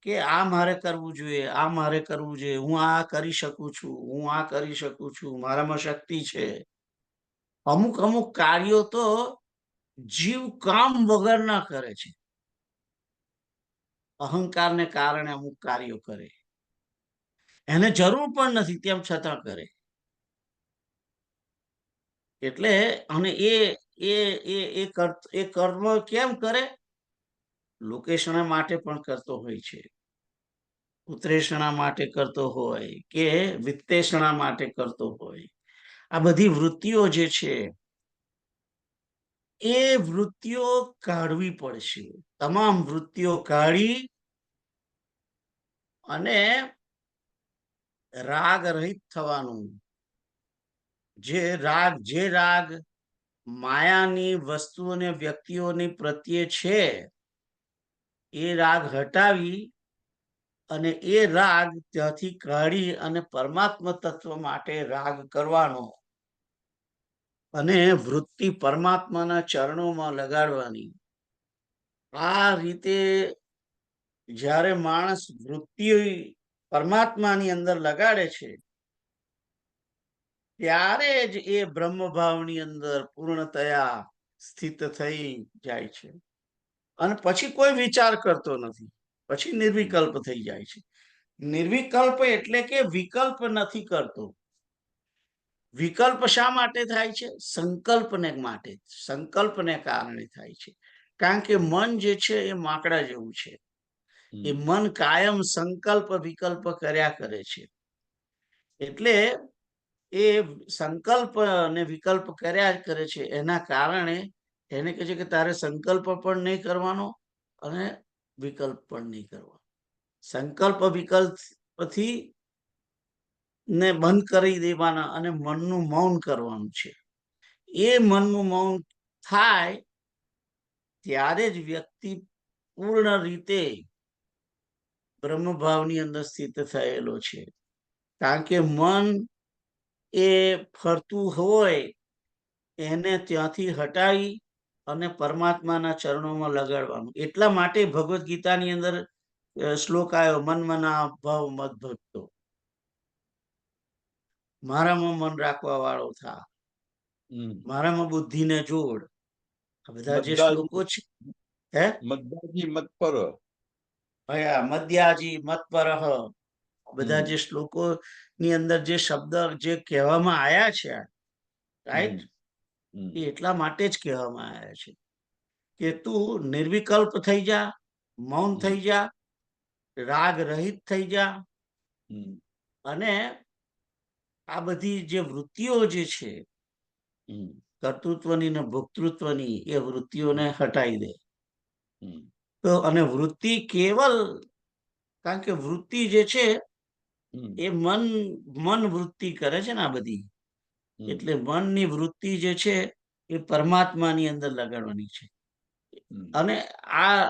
કે આ મારે કરવું જોઈએ, આ મારે કરવું જોઈએ, હું આ કરી શકું છું, હું આ કરી શકું છું, મારામાં શક્તિ છે. અમુક અમુક કાર્યો તો જીવ કામ વગરના કરે છે, અહંકારને કારણે અમુક કાર્યો કરે, એને જરૂર પણ નથી તેમ છતાં કરે. એટલે અને એ કર્મ કેમ કરે? લોકેશના માટે પણ કરતો હોય છે, પુત્રેષણા માટે કરતો હોય કે વિત્તેષણા માટે કરતો હોય. આ બધી વૃત્તિઓ જે છે એ વૃત્તિઓ કાઢવી પડશે. તમામ વૃત્તિઓ કાઢી અને રાગ રહિત થવાનું. જે રાગ માયાની વસ્તુઓને વ્યક્તિઓની પ્રત્યે છે, એ રાગ હટાવી અને એ રાગ ત્યાંથી કાઢી અને પરમાત્મા તત્વ માટે રાગ કરવાનો. અને વૃત્તિ પરમાત્માના ચરણોમાં લગાડવાની. આ રીતે જ્યારે માણસ વૃત્તિ પરમાત્માની અંદર લગાડે છે, ત્યારે જ એ બ્રહ્મભાવની અંદર પૂર્ણતયા સ્થિત થઈ જાય છે. અને પછી કોઈ વિચાર કરતો નથી, પછી નિર્વિકલ્પ થઈ જાય છે. નિર્વિકલ્પ એટલે કે વિકલ્પ નથી કરતો. વિકલ્પ શા માટે થાય છે? સંકલ્પને માટે, સંકલ્પને કારણે થાય છે. કારણ કે મન જે છે એ માકડા જેવું છે. એ મન કાયમ સંકલ્પ વિકલ્પ કર્યા કરે છે. એટલે એ સંકલ્પ અને વિકલ્પ કર્યા જ કરે છે. એના કારણે એને કહે છે કે તારે સંકલ્પ પણ નહીં કરવાનો અને વિકલ્પ પણ નહીં કરવાનો. સંકલ્પ વિકલ્પ થી ને બંધ કરી દેવાના અને મનનું મૌન કરવાનું છે. એ મનનું મૌન થાય ત્યારે જ વ્યક્તિ પૂર્ણ રીતે બ્રહ્મભાવની અંદર સ્થિત થયેલો છે. કારણ કે મન એ ફરતું હોય એને ત્યાંથી હટાવી અને પરમાત્માના ચરણોમાં લગાડવાનું. એટલા માટે ભગવદ્ ગીતાની અંદર શ્લોક આવ્યો, મન મના ભાવ મત ભક્તો, મારામાં મન રાખવા વાળો થા, મારામાં બુદ્ધિને જોડ. આ બધા જે શ્લોકો છે, હે મદ્દાજી મત પર, ભયા મદ્યાજી મત પર, બધા જે શ્લોકો ની અંદર જે શબ્દ જે કહેવામાં આવ્યા છે, રાઈટ, એ એટલા માટે જ કહેવામાં આવ્યા છે કે તું નિર્વિકલ્પ થઈ જા, મૌન થઈ જા, રાગ રહિત થઈ જા, અને આ બધી જે વૃત્તિઓ જે છે કર્તૃત્વની ને ભોક્તૃત્વની, એ વૃત્તિઓને હટાવી દે. તો અને વૃત્તિ કેવલ, કારણ કે વૃત્તિ જે છે એ મન વૃત્તિ કરે છે ને આ બધી, એટલે મનની વૃત્તિ જે છે એ પરમાત્માની અંદર લગાડવાની છે. અને આ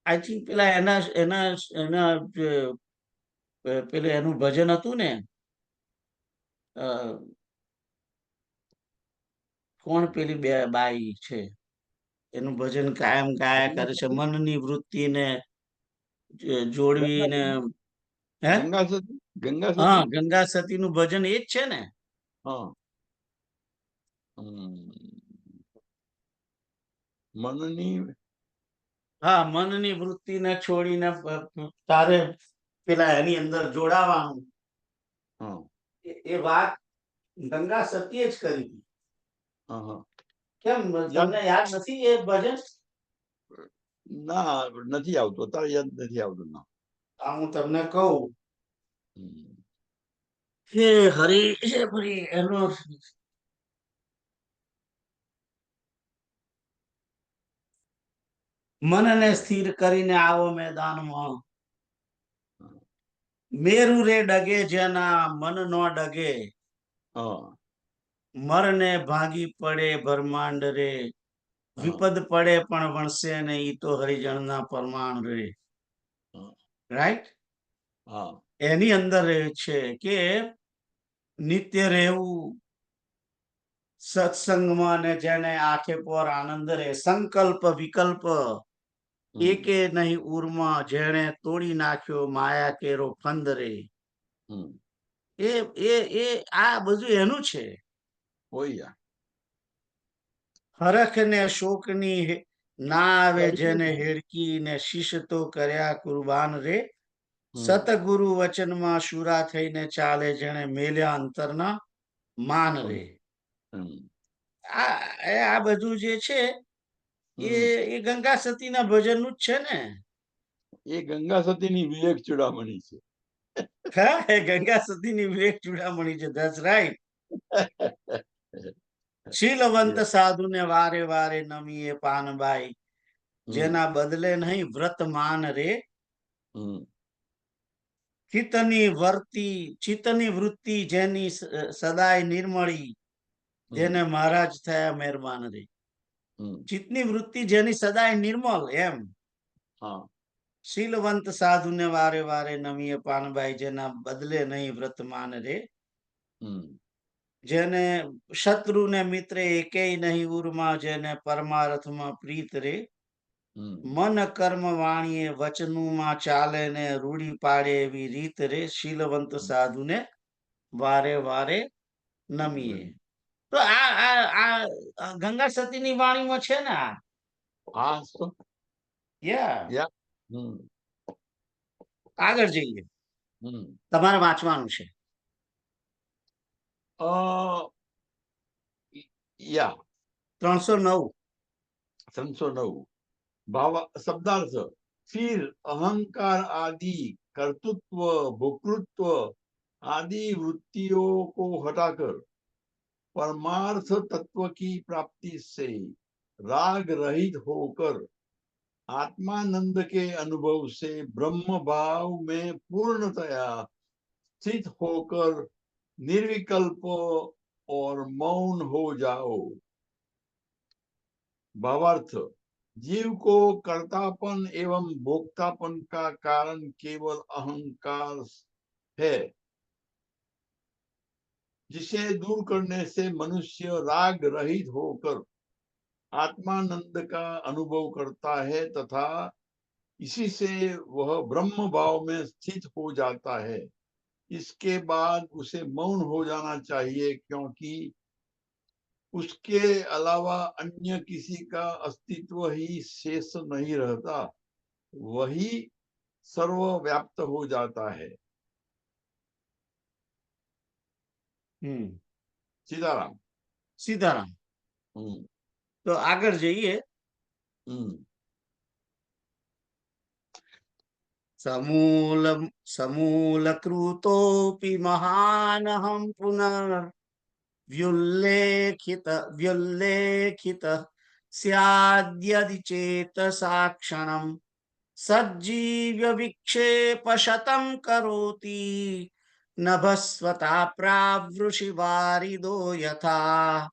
આઈ થિંક પેલા એના એના એના પેલું એનું ભજન હતું ને, કોણ પેલી બે બાઈ છે, એનું ભજન કાયમ ગાયા કરે છે, મનની વૃત્તિને જોડવીને. હે, ગંગા સતી, ગંગા હા, સતી, ગંગા સતી નું ભજન એ જ છે ને. હા. મનની, હા, મનની વૃત્તિને છોડીને તારે પેલા એની અંદર જોડાવાનું. એ વાત ગંગા સતીએ જ કરી હતી. કેમ તમને યાદ નથી એ ભજન? ના, નથી આવતું, અત્યારે યાદ નથી આવતું. ના, હું તમને કહું, હે હરી છે ફરી એનો મનને સ્થિર કરીને આવો મેદાનમાં, મેરુ રે ડગે જેના મન નો ડગે, મરને ભાગી પડે બ્રહ્માંડ રે, વિપદ પડે પણ વણસે ને ઈ તો હરિજનના પરમાણ રે. રાઈટ, એની અંદર છે કે નિત્ય રહેવું સત્સંગમાં, ને જેને આંખે પર આનંદ રે, સંકલ્પ વિકલ્પ એકે નહીં ઉર્મા, જેણે તોડી નાખ્યો માયા કેરો ફંદ રે. એ એ એ આ બધું એનું છે. હરખ ને શોકની ના આવે જેને હેડકી, ને શિષ્ય તો કર્યા કુરબાન રે. સતગુરુ વચનમાં શુરા થઈને ચાલે, જેને મેલ્યા અંતરના માન રે. આ બધું જે છે એ ગંગા સતીના ભજન નું જ છે ને. એ ગંગા સતીની વિવેક ચૂડામણી છે. હા, એ ગંગા સતીની વિવેક ચૂડામણી છે. That's right. શીલવંત સાધુને વારે વારે નમીએ પાનબાઈ, જેના બદલે નહીં વ્રત માન રે. ચિત્તની વૃત્તિ જેની સદાય નિર્મળી, જેને મહારાજ થયા મહેરબાન રે. ચિત્તની વૃત્તિ જેની સદાય નિર્મળ, એમ. શીલવંત સાધુને વારે વારે નમીએ પાનબાઈ, જેના બદલે નહીં વ્રત માન રે. જેને શત્રુ ને મિત્ર એકેય નહીં ઉરમાં, જેને પરમાર્થમાં પ્રીત રે. મન કર્મ વાણીએ વચનુમાં ચાલે ને રૂઢી પાડે એવી રીત રે. શીલવંત સાધુને વારે વારે નમીએ. તો આ ગંગા સતીની વાણીમાં છે ને આ. હા તો યા હમ આગળ જઈએ, હમ તમારે વાંચવાનું છે. યા 309. 309 भाव शब्दार्थ। फिर अहंकार आदि कर्तृत्व भोक्तृत्व आदि वृत्तियों को हटाकर परमार्थ तत्व की प्राप्ति से राग रहित होकर आत्मानंद के अनुभव से ब्रह्म भाव में पूर्णतया स्थित होकर निर्विकल्प और मौन हो जाओ। भावार्थ, जीव को कर्तापन एवं भोक्तापन का कारण केवल अहंकार है, जिसे दूर करने से मनुष्य राग रहित होकर आत्मानंद का अनुभव करता है तथा इसी से वह ब्रह्म भाव में स्थित हो जाता है। इसके बाद उसे मौन हो जाना चाहिए, क्योंकि उसके अलावा अन्य किसी का अस्तित्व ही शेष नहीं रहता, वही सर्वव्याप्त हो जाता है। सीताराम। સીતારામ. તો આગળ જઈએ. समूलकृतोऽपि महानहं व्युल्लेखितः स्याद्यदि चेतसा क्षणं सज्जीव्य विक्षेप शतं करोति नभस्वता प्रावृषि वारिदो यथा.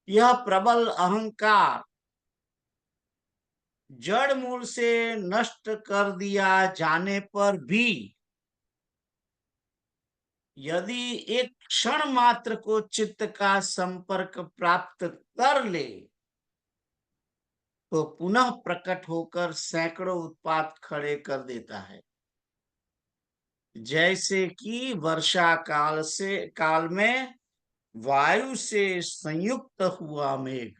यह प्रबल अहंकार जड़ मूल से नष्ट कर दिया जाने पर भी यदि एक क्षण मात्र को चित्त का संपर्क प्राप्त कर ले तो पुनः प्रकट होकर सैकड़ों उत्पात खड़े कर देता है, जैसे कि वर्षा काल में वायु से संयुक्त हुआ मेघ.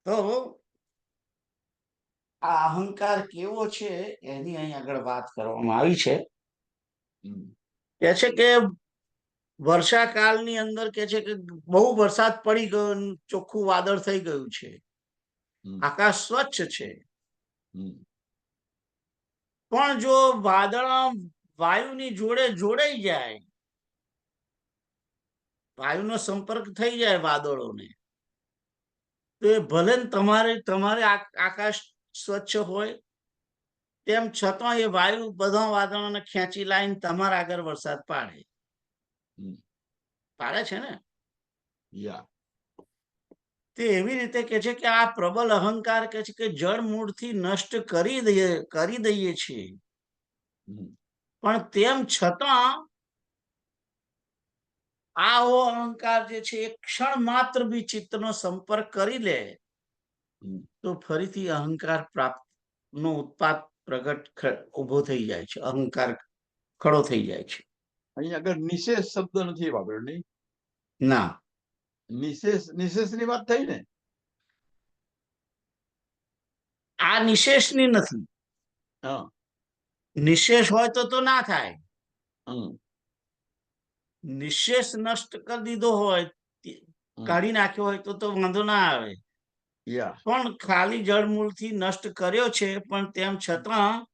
તો આ અહંકાર કેવો છે એની અહીં આગળ વાત કરવામાં આવી છે. કે છે કે વર્ષાકાળની અંદર કે છે કે બહુ વરસાદ પડી ગયો, ચોખ્ખું વાદળ થઈ ગયું છે, આકાશ સ્વચ્છ છે, પણ જો વાદળ વાયુની જોડે જોડાઈ જાય, વાયુનો સંપર્ક થઈ જાય વાદળોને, તો એ ભલે તમારે આકાશ સ્વચ્છ હોય તેમ છતાં એ વાયુ બધા વાદળોને ખેંચી લાવીને તમારા આગળ વરસાદ પાડે છે ને. તે એવી રીતે કે છે કે આ પ્રબલ અહંકાર કે છે કે જળ મૂળથી નષ્ટ કરી દઈએ છીએ, પણ તેમ છતાં આવો અહંકાર જે છે એ ક્ષણ માત્ર બી ચિત્તનો સંપર્ક કરી લે તો ફરીથી અહંકાર પ્રાપ્ત નો ઉત્પાદ પ્રગટ ઉભો થઈ જાય છે, અહંકાર ખડો થઈ જાય છે. અહીં આગળ નિશેષ શબ્દ નથી વાપર્યો, નહીં? ના, નિશેષની વાત થઈ ને, આ નિશેષની નથી. નિશેષ હોય તો ના થાય. નિશેષ નષ્ટ કરી દીધો હોય, કાઢી નાખ્યો હોય તો વાંધો ના આવે, પણ ખાલી જળમૂળથી નષ્ટ કર્યો છે, પણ તેમ છતાં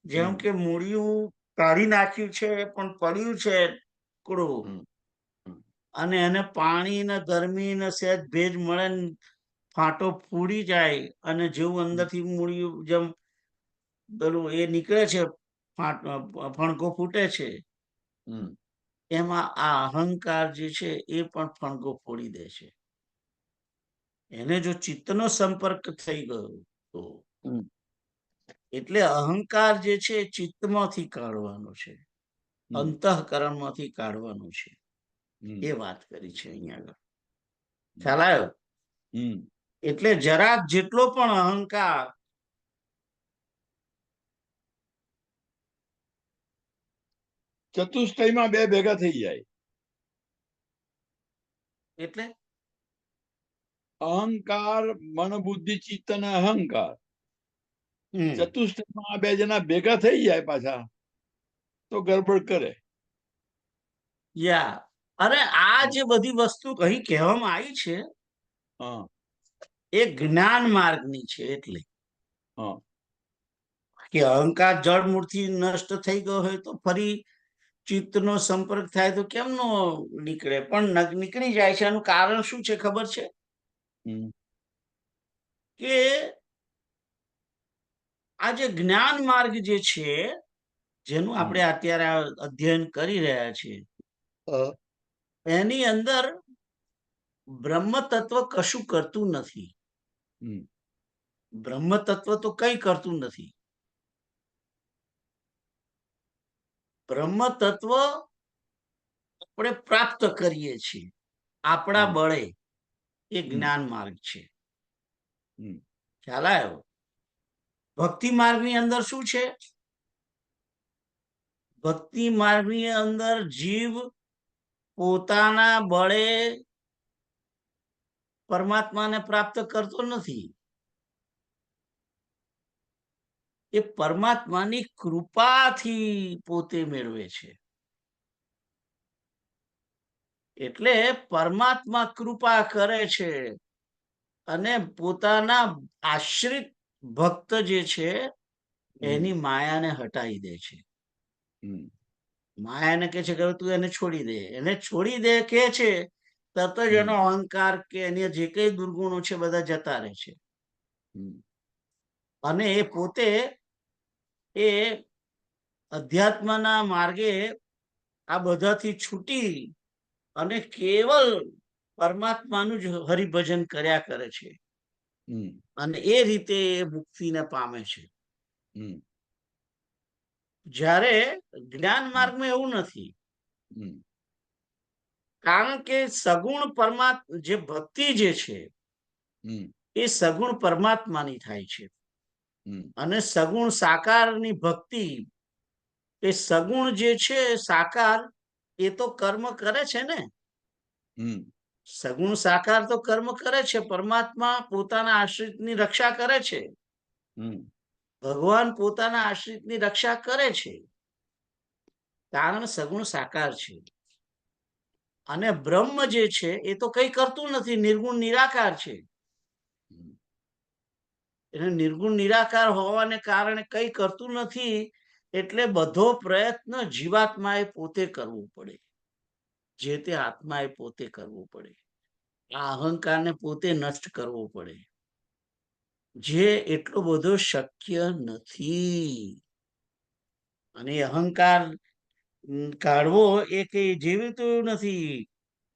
જેમ કે મૂળિયું કાઢી નાખ્યું છે પણ પડ્યું છે કુડું, અને એને પાણી ને ગરમી ને સહેજ ભેજ મળે, ફાંટો ફૂડી જાય, અને જેવું અંદરથી મૂળિયું જેમ પેલું એ નીકળે છે, ફણકો ફૂટે છે, એમાં આ અહંકાર જે છે એ પણ ફણકો ફોડી દે છે. એને જો ચિત્તનો સંપર્ક થઈ ગયો તો, એટલે અહંકાર જે છે ચિત્તમાંથી કાઢવાનો છે. અંતઃકરણમાંથી કાઢવાનું છે હમ, એ વાત કરી છે અહીંયા આગળ. ખ્યાલ આવ્યો? હમ, એટલે જરાક જેટલો પણ અહંકાર ચતુષ્ટયમાં બે ભેગા થઈ જાય. એટલે અહંકાર, મન, બુદ્ધિ, ચિત્ત અને અહંકાર હમ ચતુષ્ટયમાં આ બે જણા ભેગા થઈ જાય પાછા તો ગડબડ કરે. યા અરે આ જે બધી વસ્તુ અહીં કહેવામાં આવી છે હા, એ જ્ઞાન માર્ગની છે. એટલે હા, કે અહંકાર જળ મૂળથી નષ્ટ થઈ ગયો હોય તો ફરી ચિત્તનો સંપર્ક થાય તો કેમ નો નીકળે? પણ નીકળી જાય છે. એનું કારણ શું છે ખબર છે? હમ, કે આ જે જ્ઞાન માર્ગ જે છે જેનું હમ, આપણે અત્યારે અધ્યયન કરી રહ્યા છીએ હા, એની અંદર બ્રહ્મ તત્વ કશું કરતું નથી. હમ, બ્રહ્મ તત્વ તો કઈ કરતું નથી. બ્રહ્મ તત્વ આપણે પ્રાપ્ત કરીએ છીએ આપણા હમ, બળે. એ હમ, જ્ઞાન માર્ગ છે. હમ, ખ્યાલ આવ્યો? ભક્તિ માર્ગની અંદર શું છે? ભક્તિ માર્ગની અંદર જીવ પોતાના બળે પરમાત્માને પ્રાપ્ત કરતો નથી. એ પરમાત્માની કૃપાથી પોતે મેળવે છે. એટલે પરમાત્મા કૃપા કરે છે અને પોતાના આશ્રિત ભક્ત જે છે એની માયાને હટાવી દે છે. હમ, માયાને કે છે કે તું એને છોડી દે. એને છોડી દે કે છે તરત જ એનો અહંકાર કે એની જે કઈ દુર્ગુણો છે બધા જતા રહે છે. હમ, અને એ પોતે એ અધ્યાત્મના માર્ગે આ બધાથી છૂટી અને કેવલ પરમાત્માનું જ હરિભજન કર્યા કરે છે. હમ, અને એ રીતે એ મુક્તિને પામે છે. હમ, જ્યારે જ્ઞાન માર્ગમાં એવું નથી. હમ, કારણ કે સગુણ પરમાત્મા જે ભક્તિ જે છે હમ, એ સગુણ પરમાત્માની થાય છે. હમ, અને સગુણ સાકારની ભક્તિ એ સગુણ જે છે સાકાર એ તો કર્મ કરે છે ને. હમ, સગુણ સાકાર તો કર્મ કરે છે. પરમાત્મા પોતાના આશ્રિતની રક્ષા કરે છે. હમ, ભગવાન પોતાના આશ્રિતની રક્ષા કરે છે. કારણ સગુણ સાકાર છે. અને બ્રહ્મ જે છે એ તો કઈ કરતું નથી. નિર્ગુણ નિરાકાર છે. એને નિર્ગુણ નિરાકાર હોવાને કારણે કઈ કરતું નથી. એટલે બધો પ્રયત્ન જીવાત્માએ પોતે કરવો પડે. જે તે આત્માએ પોતે કરવો પડે. આ અહંકારને પોતે નષ્ટ કરવો પડે. જે એટલો બધો શક્ય નથી. અને અહંકાર કાઢવો એ કઈ જીવતું નથી.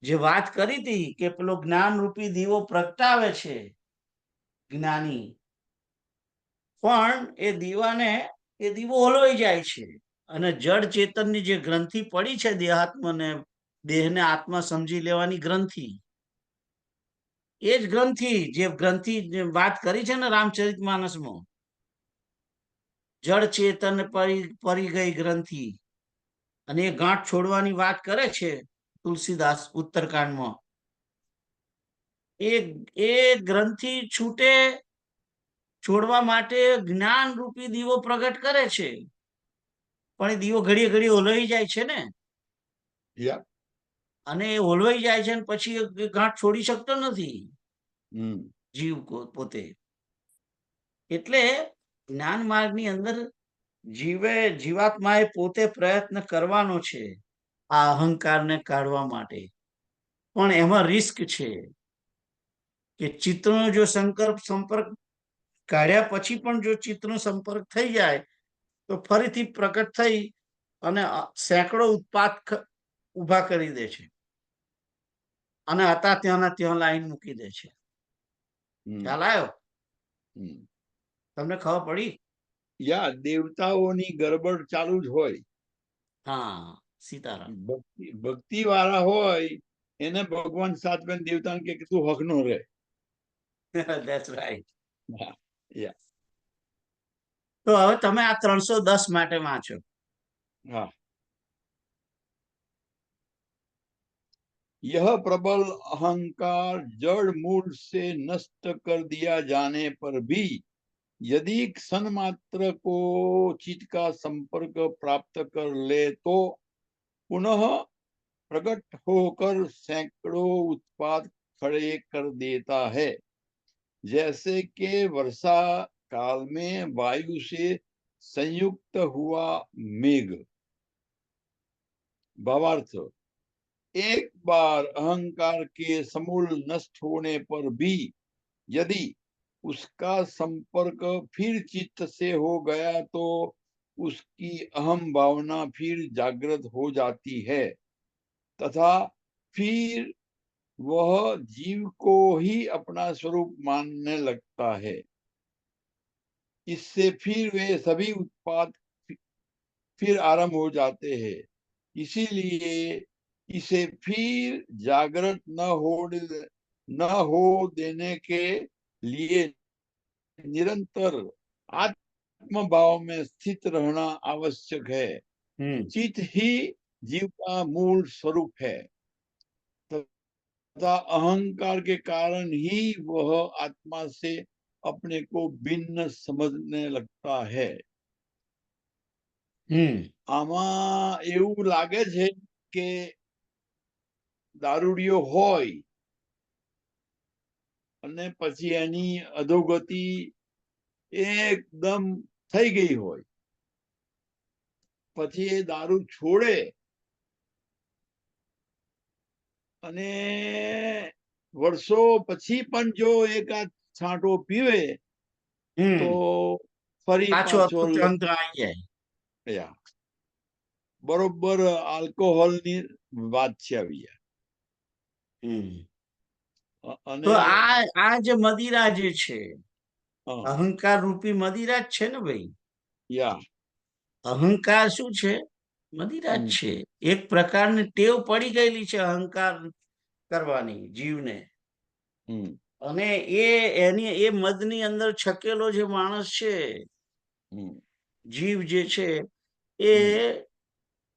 જે વાત કરી હતી કે પેલો જ્ઞાન રૂપી દીવો પ્રગટાવે છે જ્ઞાની, પણ એ દીવાને એ દીવો ઓલવાઈ જાય છે. અને જડ ચેતનની જે ગ્રંથિ પડી છે દેહાત્મને દેહને આત્મા સમજી લેવાની ગ્રંથિ, એ જ ગ્રંથિ જે ગ્રંથિ વાત કરી છે ને રામચરિત માનસમાં, જડ ચેતન પરી ગઈ ગ્રંથિ, અને એ ગાંઠ છોડવાની વાત કરે છે તુલસીદાસ ઉત્તરકાંડમાં. એ ગ્રંથિ છૂટે છોડવા માટે જ્ઞાન રૂપી દીવો પ્રગટ કરે છે. પણ એ દીવો ઘડીએ ઘડીએ ઓલવાઈ જાય છે ને. યા, અને એ ઓલવાઈ જાય છે પછી ગાંઠ છોડી શકતો નથી હમ, જીવ પોતે. એટલે જ્ઞાન માર્ગની અંદર જીવાત્માએ પોતે પ્રયત્ન કરવાનો છે આ અહંકારને કાઢવા માટે. પણ એમાં રિસ્ક છે કે ચિત્તનો જો સંપર્ક કાઢ્યા પછી પણ જો ચિત્તનો સંપર્ક થઈ જાય તો ફરીથી પ્રકટ થઈ અને સેંકડો ઉત્પાદ ઉભા કરી દે છે. અને હતા ત્યાંના ત્યાં લાઈન મૂકી દે છે. ખ્યાલ આવ્યો? તમને ખબર પડી? યા દેવતાઓની ગરબડ ચાલુ જ હોય. હા, સીતારામ. ભક્તિ વાળા હોય એને ભગવાન સાચવે ને દેવતાને કે તું હકનો રહે. That's right. હા, yeah, તો હવે તમે આ 310 માટે વાંચો. हाँ. यह प्रबल अहंकार जड़ मूल से नष्ट कर दिया जाने पर भी यदि क्षण मात्र को चित्त का संपर्क प्राप्त कर ले तो पुनः प्रकट होकर सैकड़ों उत्पाद खड़े कर देता है. जैसे कि वर्षा काल में वायु से संयुक्त हुआ मेघ. भावार्थ, एक बार अहंकार के समूल नष्ट होने पर भी यदि उसका संपर्क फिर चित्त से हो गया तो उसकी अहम भावना फिर जागृत हो जाती है तथा फिर वह जीव को ही अपना स्वरूप मानने लगता है. इससे फिर वे सभी उत्पाद फिर आरंभ हो जाते हैं. इसीलिए इसे फिर जागृत न हो देने के लिए निरंतर आत्म भाव में स्थित रहना आवश्यक है. चित्त ही जीव का मूल स्वरूप है तथा अहंकार के कारण ही वह आत्मा से अपने को भिन्न समझने लगता है. આમાં એવું લાગે છે કે દારૂડિયો હોય અને પછી એની અધોગતિ એકદમ થઈ ગઈ હોય, પછી એ દારૂ છોડે અને વર્ષો પછી પણ જો એકાદ છાંટો પીવે તો ફરી પાછો પાછો તંત્ર આવી જાય. બરોબર આલ્કોહોલની વાત છે આવી. તો આ જે મદિરા જે છે, અહંકાર રૂપી મદિરા જ છે ને ભાઈ. અહંકાર શું છે? મદિરા જ છે. એક પ્રકારની ટેવ પડી ગયેલી છે અહંકાર કરવાની જીવને. અને એ મદની અંદર છકેલો જે માણસ છે, જીવ જે છે, એ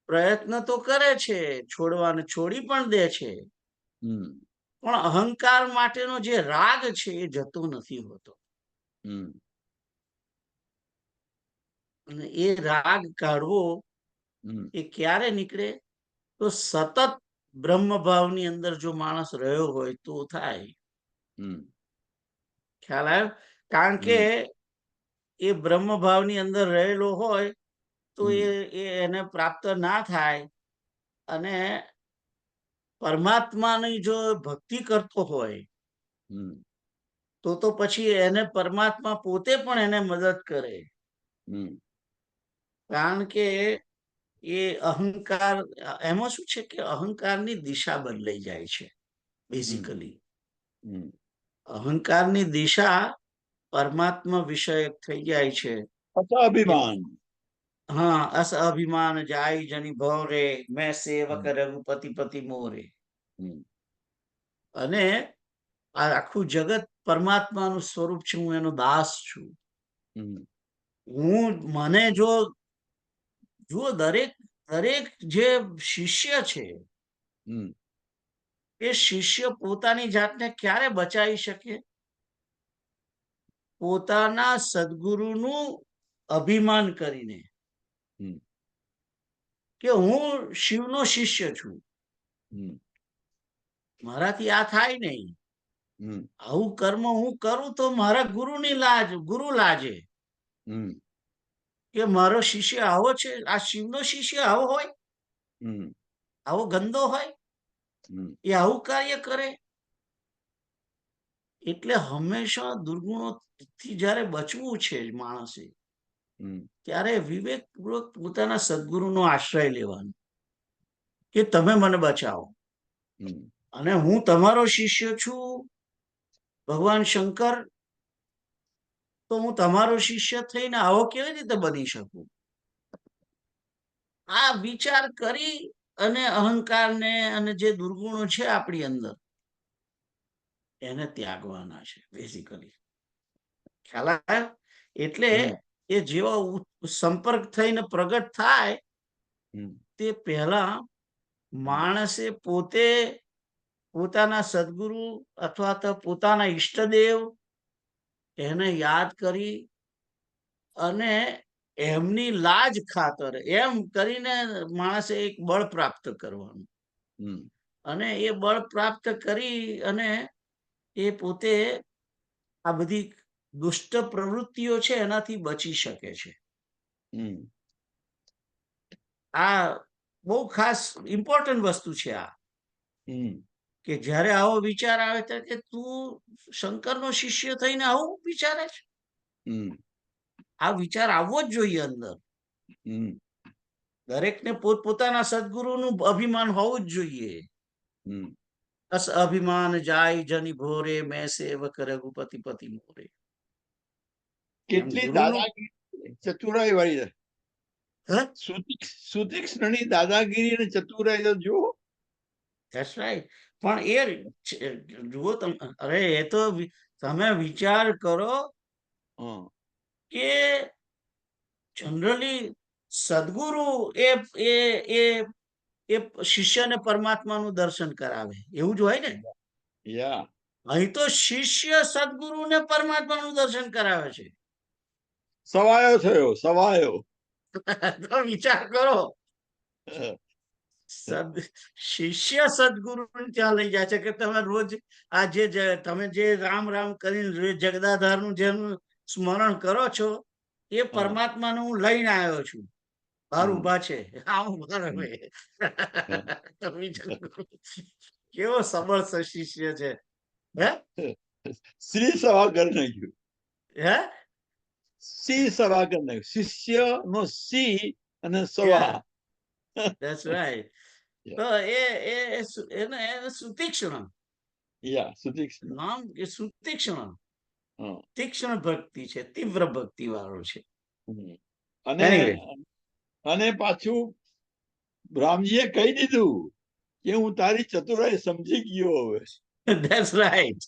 પ્રયત્ન તો કરે છે છોડવાને, છોડી પણ દે છે, પણ અહંકાર માટેનો જે રાગ છે એ જતો નથી હોતો. અને એ રાગ કાઢવો એ ક્યારે નીકળે? તો સતત બ્રહ્મભાવની અંદર જો માણસ રહ્યો હોય તો થાય. ખ્યાલ આવ્યો? કારણ કે એ બ્રહ્મભાવની અંદર રહેલો હોય તો એને પ્રાપ્ત ના થાય. અને પરમાત્માની જો ભક્તિ કરતો હોય તો પછી એને પરમાત્મા પોતે પણ એને મદદ કરે. કારણ કે એ અહંકાર, એમાં શું છે કે અહંકારની દિશા બદલાઈ જાય છે. બેઝિકલી અહંકારની દિશા પરમાત્મા વિષયક થઈ જાય છે. અભિમાન. હા, અસ અભિમાન જાય જની ભવરે, મેં સેવક રઘુપતિ પતિ મોરે. અને આ આખું જગત પરમાત્માનું સ્વરૂપ છે, હું એનો દાસ છું. મને જો દરેક જે શિષ્ય છે એ શિષ્ય પોતાની જાતને ક્યારે બચાવી શકે? પોતાના સદગુરુનું અભિમાન કરીને કે હું શિવનો શિષ્ય છું, મારાથી આ થાય નહીં, આવું કર્મ હું કરું તો મારા ગુરુ લાજે કે મારો શિષ્ય આવો છે. આ શિવનો શિષ્ય આવો હોય, આવો ગંદો હોય, એ આવું કાર્ય કરે. એટલે હંમેશા દુર્ગુણોથી જયારે બચવું છે માણસે, ત્યારે વિવેકપૂર્વક પોતાના સદગુરુનો આશ્રય લેવાનો કે તમે મને બચાવો અને હું તમારો શિષ્ય છું ભગવાન શંકર, તો હું તમારો શિષ્ય થઈને આવો કેવી રીતે બની શકું? આ વિચાર કરી અને અહંકારને અને જે દુર્ગુણો છે આપણી અંદર એને ત્યાગવાના છે બેઝિકલી. ખ્યાલ આવ્યો? એટલે હમ, એ જેવો સંપર્ક થઈને પ્રગટ થાય હમ, તે પહેલા માણસે પોતે પોતાના સદગુરુ અથવા તો પોતાના ઈષ્ટદેવ એને યાદ કરી અને એમની લાજ ખાતર એમ કરીને માણસે એક બળ પ્રાપ્ત કરવાનું, હમ, અને એ બળ પ્રાપ્ત કરી અને એ પોતે આ બધી દુષ્ટ પ્રવૃત્તિઓ છે એનાથી બચી શકે છે. હમ, આ બહુ ખાસ ઇમ્પોર્ટન્ટ વસ્તુ છે આ, હમ, કે જ્યારે આવો વિચાર આવે ત્યારે કે તું શંકરનો શિષ્ય થઈને આવું વિચારે છે. હમ, આ વિચાર આવવો જ જોઈએ અંદર. હમ, દરેકને પોતપોતાના સદગુરુનું અભિમાન હોવું જ જોઈએ. હમ. અસ અભિમાન જાય જની ભોરે મેં સેવક રઘુપતિ પતિ મોરે. એમ કેટલી ગુરુનું દાદાગીરી ચતુરાઈ વાળી હે સુતીક્ષ્ણની દાદાગીરી અને ચતુરાઈ તો જુઓ. That's right. પણ એ જુઓ તમે, અરે એ તો તમે વિચાર કરો હા, કે જનરલી સદગુરુ એ એ એ એ શિષ્યને પરમાત્માનું દર્શન કરાવે એવું જ હોય ને. યા અહીં તો શિષ્ય સદગુરુને પરમાત્માનું દર્શન કરાવે છે. સવાયો થયો સવાયો. તો વિચાર કરો, હા, શિષ્ય સદગુરુ ત્યાં લઈ જાય છે કે તમે રોજ આ તમે જે રામ રામ કરીને જગદાધારનું જેનું સ્મરણ કરો છો એ પરમાત્માને હું લઈને આવ્યો છું, બહાર હમ, ઉભા છે. આમ બહાર હમ, હવે. હા. તો વિચાર કરો, કેવો સબળ શિષ્ય છે. હે શ્રી સભા કરી નાખ્યું. હે સી સભા કરી નાખ્યું. શિષ્ય નો સી અને સભા. Yeah, that's right. તો એને સુતીક્ષ્ણ યા સુતીક્ષ્ણ. નામ, કે સુતીક્ષ્ણ હા. તીક્ષ્ણ ભક્તિ છે, તીવ્ર ભક્તિ વાળો છે. હમ. અને એનીવે અને પાછું રામજીએ કહી દીધું કે હું તારી ચતુરાઈ સમજી ગયો હવે. That's right.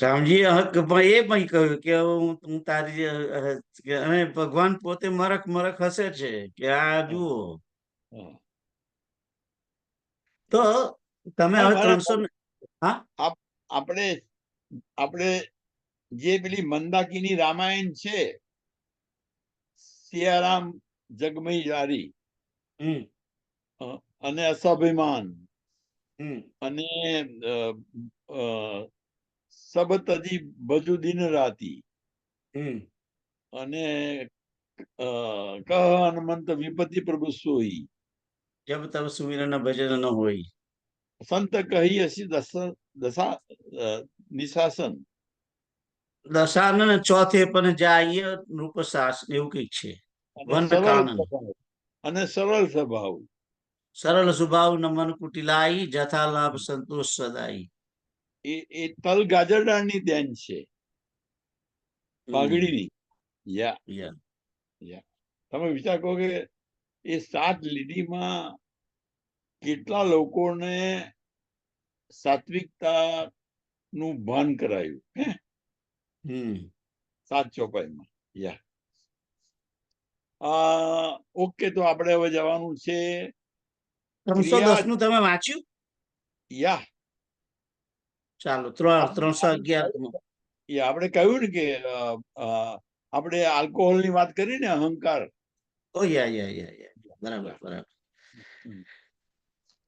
રામજીએ એ પણ કહ્યું કે હું તારી અને ભગવાન પોતે મરખ મરખ હસે છે કે આ જુઓ. હા. તો તમે પણ હવે મારે 300 હા આપણે આપણે જે પેલી મંદાકીની રામાયણ છે, સિયારામ જગમઈ જારી હમ અને અસાભિમાન હમ અને સબ તજી ભજુ દિન રાતી હમ અને કહ હનુમંત વિપત્તિ પ્રભુ સોઈ જબ તબ સુમિરન ભજન ન હોય. સંત કહી હસી દશા નિશાસન. દશાનન ચોથે પણ જાય નૃપ સાસ એવું કઈક છે. અને વન સરળ કાનન સ્વભાવ અને સરળ સ્વભાવ. સરળ સ્વભાવ નમન કુટિલાઈ જથા લાભ સંતોષ સદાઈ. એ તલ ગાજરડાની દેન છે, હમ પાઘડીની. યા yeah. યા તમે વિચાર કરો કે એ 7 લીટીમાં કેટલા લોકોને સાત્વિકતા નું ભાન કરાયું હે, હમ 7 ચોપાઈમાં. યા ઓકે, તો આપણે હવે જવાનું છે 310 ક્રિયા. નું તમે વાંચ્યું? યા ચાલો આપણે 311. આપણે કહ્યું ને કે આપણે આલ્કોહોલ ની વાત કરી ને, અહંકાર. ઓ યા બરાબર બરાબર. હમ,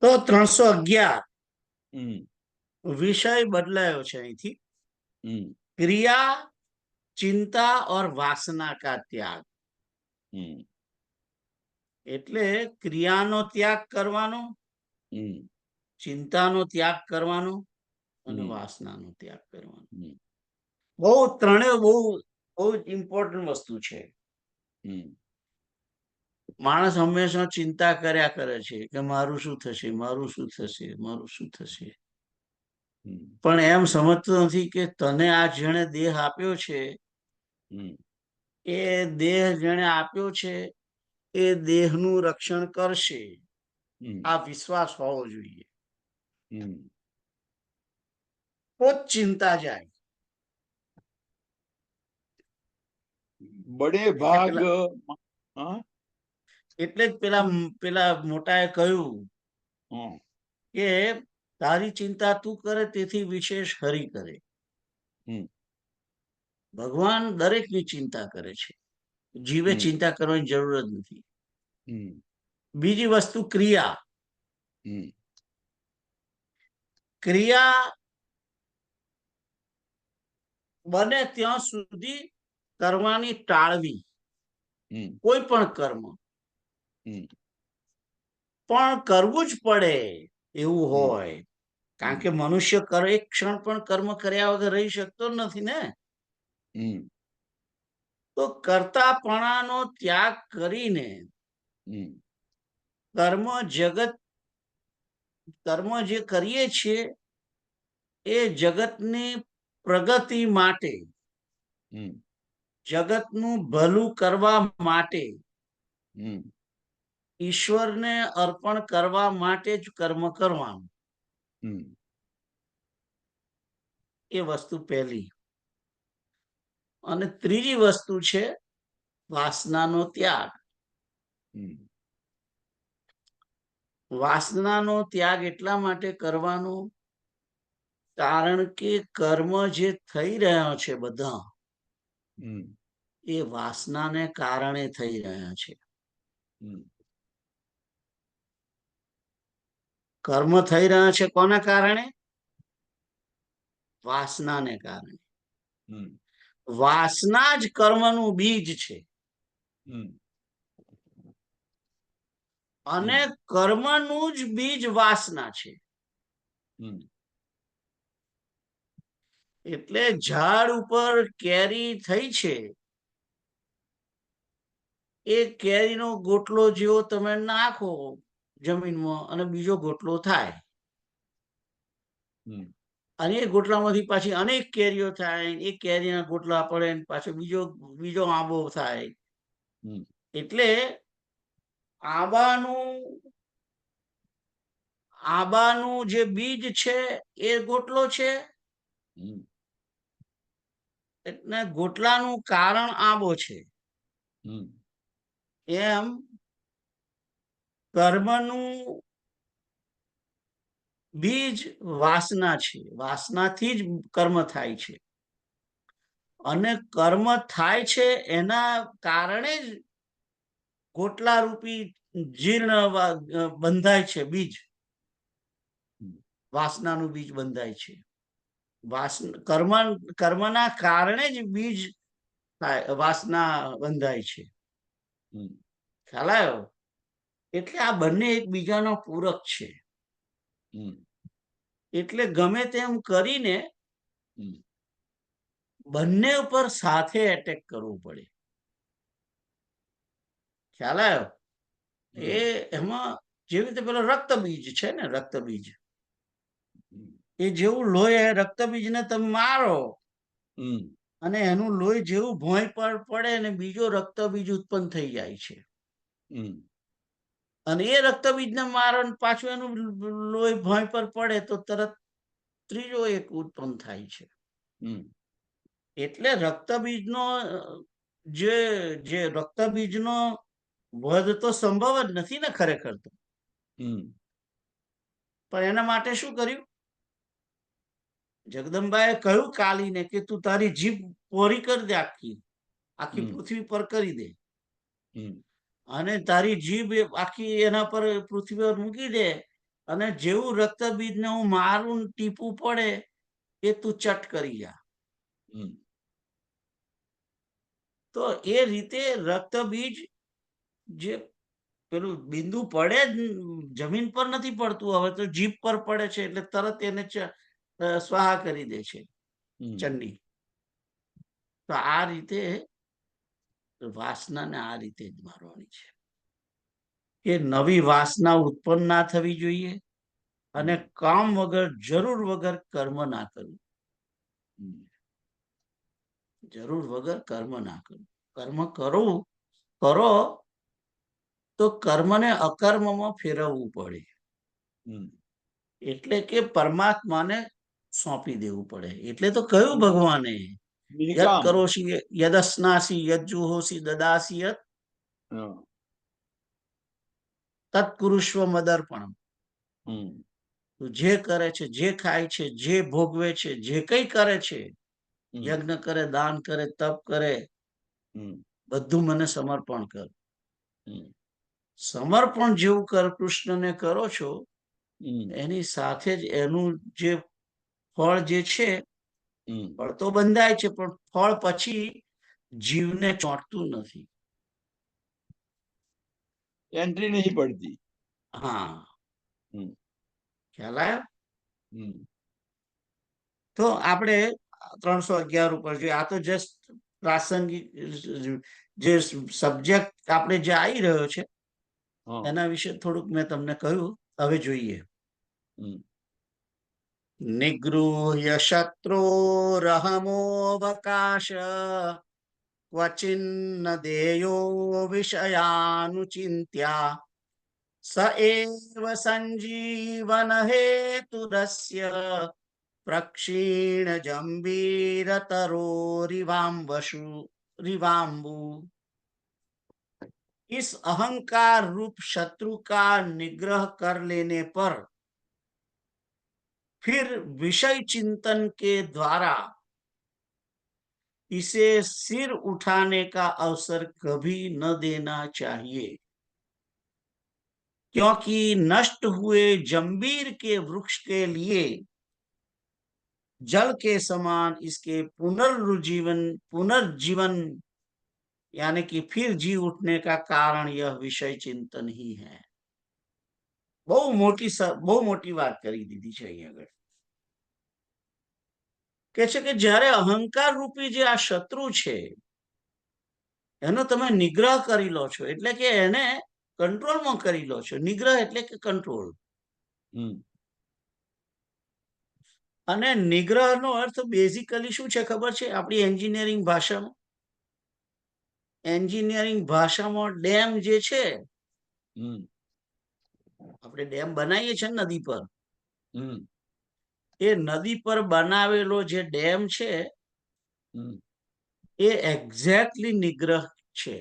તો 311 હમ, વિષય બદલાયો છે અહીંથી. હમ, ક્રિયા, ચિંતા और वासना का त्याग. હમ, એટલે ક્રિયાનો ત્યાગ કરવાનો, હમ, ચિંતાનો ત્યાગ કરવાનો અને હમ, વાસનાનો ત્યાગ કરવાનો. હમ, બહુ ત્રણેય બહુ બહુ ઇમ્પોર્ટન્ટ વસ્તુ છે. હમ, માણસ હંમેશા ચિંતા કર્યા કરે છે કે મારું શું થશે, મારું શું થશે, મારું શું થશે. હમ, પણ એમ સમજતો નથી કે તને આ જેણે દેહ આપ્યો છે હમ, એ દેહ જેણે આપ્યો છે એ દેહનું રક્ષણ કરશે, हम्म, આ વિશ્વાસ હોવો જોઈએ. हम्म, તો જ ચિંતા જાય. बड़े એટલે भाग પેલા हाँ એટલે જ પેલા મોટાએ કહ્યું हाँ કે તારી ચિંતા તું કરે તેથી વિશેષ હરિ કરે. हम्म, ભગવાન દરેકની ચિંતા કરે છે, જીવે हम्म, ચિંતા કરવાની જરૂર જ નથી. हम्म, બીજી વસ્તુ ક્રિયા. हम्म, ક્રિયા બને ત્યાં સુધી કરવાની ટાળવી. हम्म, કોઈ પણ કર્મ हम्म, પણ કરવું જ પડે એવું हम्म, હોય, કારણ કે મનુષ્ય એક ક્ષણ પણ કર્મ કર્યા વગર રહી શકતો નથી ને. हम्म, તો કર્તાપણાનો ત્યાગ કરીને हम्म, કર્મ જે કરીએ છીએ એ જગતની પ્રગતિ માટે, हम्म, જગતનું ભલું કરવા માટે, हम्म, ઈશ્વરને અર્પણ કરવા માટે જ કર્મ કરવાનું. हम्म, એ વસ્તુ પહેલી. અને ત્રીજી વસ્તુ છે વાસનાનો ત્યાગ. हम्म, વાસનાનો ત્યાગ એટલા માટે કરવાનો કારણ કે કર્મ જે થઈ રહ્યા છે બધા हम्म, એ વાસનાને કારણે થઈ રહ્યા છે. हम्म, કર્મ થઈ રહ્યા છે કોના કારણે? વાસનાને કારણે. हम्म, વાસના જ કર્મનું બીજ છે हम्म, અને કર્મનું જ બીજ વાસના છે. हम्म, એટલે ઝાડ ઉપર કેરી થઈ છે, એ કેરીનો ગોટલો જેવો તમે નાખો જમીનમાં અને બીજો ગોટલો થાય, हम्म, અને એ ગોટલામાંથી પાછી અનેક કેરીઓ થાય, એ કેરીના ગોટલા પડે પાછો બીજો આંબો થાય. हम्म, એટલે આંબાનું આંબાનું જે બીજ છે એ ગોટલો છે, हम्म, એટલે ગોટલાનું કારણ આંબો છે. हम्म, એમ કર્મનું બીજ વાસના છે, વાસનાથી જ કર્મ થાય છે, અને કર્મ થાય છે એના કારણે જ ગોટલા રૂપી જીર્ણ બંધાય છે બીજ, વાસનાનું બીજ બંધાય છે. કર્મના કારણે જ બીજ વાસના બંધાય છે. हम्म, ખ્યાલ આવ્યો? એટલે આ બંને એકબીજાનો પૂરક છે. हम्म, એટલે ગમે તેમ કરીને हम्म, બંને ઉપર સાથે એટેક કરવું પડે. ખ્યાલ આવ્યો? એ એમાં જેવી રીતે પેલો રક્તબીજ છે ને, રક્તબીજ એ જેવું લોહી રક્તબીજને તમે મારો हम्म, અને એનું લોહી જેવું ભોંય પર પડે ને બીજો રક્તબીજ ઉત્પન્ન થઈ જાય છે, हम्म, અને એ રક્તબીજને મારો પાછું એનું લોહી ભોંય પર પડે તો તરત ત્રીજો એક ઉત્પન્ન થાય છે. हम्म, એટલે રક્તબીજનો જે જે રક્તબીજનો વધ તો સંભવ જ નથી ને ખરેખર તો. हम्म, પણ એના માટે શું કર્યું? જગદંબાએ કહ્યું કાલીને કે તું તારી જીભ પોરી કરી દે, આખી આખી પૃથ્વી પર કરી દે, हम्म, અને તારી જીભ આખી એના પર પૃથ્વી પર મૂકી દે, અને જેવું રક્તબીજને હું મારું ટીપું પડે એ તું ચટ કરી જા. हम्म, તો એ રીતે રક્તબીજ જે પેલું બિંદુ પડે જમીન પર નથી પડતું, હવે તો જીભ પર પડે છે એટલે તરત એને સ્વાહા કરી દે છે ચંડી. તો આ રીતે વાસનાને આ રીતે જ મારવાની છે કે નવી વાસના ઉત્પન્ન ના થવી જોઈએ, અને કામ વગર જરૂર વગર કર્મ ના કરવું, જરૂર વગર કર્મ ના કરવું. કર્મ કરો તો કર્મને અકર્મમાં ફેરવવું પડે, હમ. એટલે કે પરમાત્માને સોંપી દેવું પડે. એટલે તો કહ્યું ભગવાને, યદ નિકામ. કરોશી યદસ્નાસી યજ્જુહોસી દદાસી યત હા. તત્કુરુષ્વ મદર્પણમ. હમ. તું જે કરે છે, જે ખાય છે, જે ભોગવે છે, જે કઈ કરે છે, હમ. યજ્ઞ કરે, દાન કરે, તપ કરે, હમ. બધું મને સમર્પણ કર. હમ. સમર્પણ જેવું કર કૃષ્ણને કરો છો, હમ. એની સાથે જ એનું જે ફળ જે છે, હમ. ફળ તો બંધાય છે, પણ ફળ પછી જીવને ચોંટતું નથી. એન્ટ્રી નહીં પડતી. હા, હમ. ખ્યાલ આવ્યો? હમ. તો આપણે 311 ઉપર જોઈએ. આ તો જસ્ટ પ્રાસંગિક જે સબ્જેક્ટ આપણે જે આવી રહ્યો છે હા. એના વિશે થોડુંક મેં તમને કહ્યું. હવે જોઈએ. હમ. નિગૃહ્ય શત્રોરહમોવકાશ ક્વચિન્ન દેયો વિષયાનુચિંત્યા સ એવ સંજીવન હેતુરસ્ય પ્રક્ષીણ જંબીર रिवाम्बु. इस अहंकार रूप शत्रु का निग्रह कर लेने पर फिर विषय चिंतन के द्वारा इसे सिर उठाने का अवसर कभी न देना चाहिए, क्योंकि नष्ट हुए जंबीर के वृक्ष के लिए जल के समान इसके पुनर्जीवन यानी कि फिर जी उठने का कारण यह विषय चिंतन ही है. બહુ મોટી વાત કરી દીધી છે અહીં આગળ. કે છે કે જ્યારે અહંકાર રૂપી જે આ શત્રુ છે એનો તમે નિગ્રહ કરી લો છો, એટલે કે એને કંટ્રોલમાં કરી લો છો. નિગ્રહ એટલે કે કંટ્રોલ. અને નિગ્રહનો અર્થ બેઝિકલી શું છે ખબર છે? આપણી એન્જિનિયરિંગ ભાષામાં ડેમ જે છે, આપણે ડેમ બનાવીએ છીએ નદી પર, એ નદી પર બનાવેલો જે ડેમ છે એ એક્ઝેક્ટલી નિગ્રહ છે.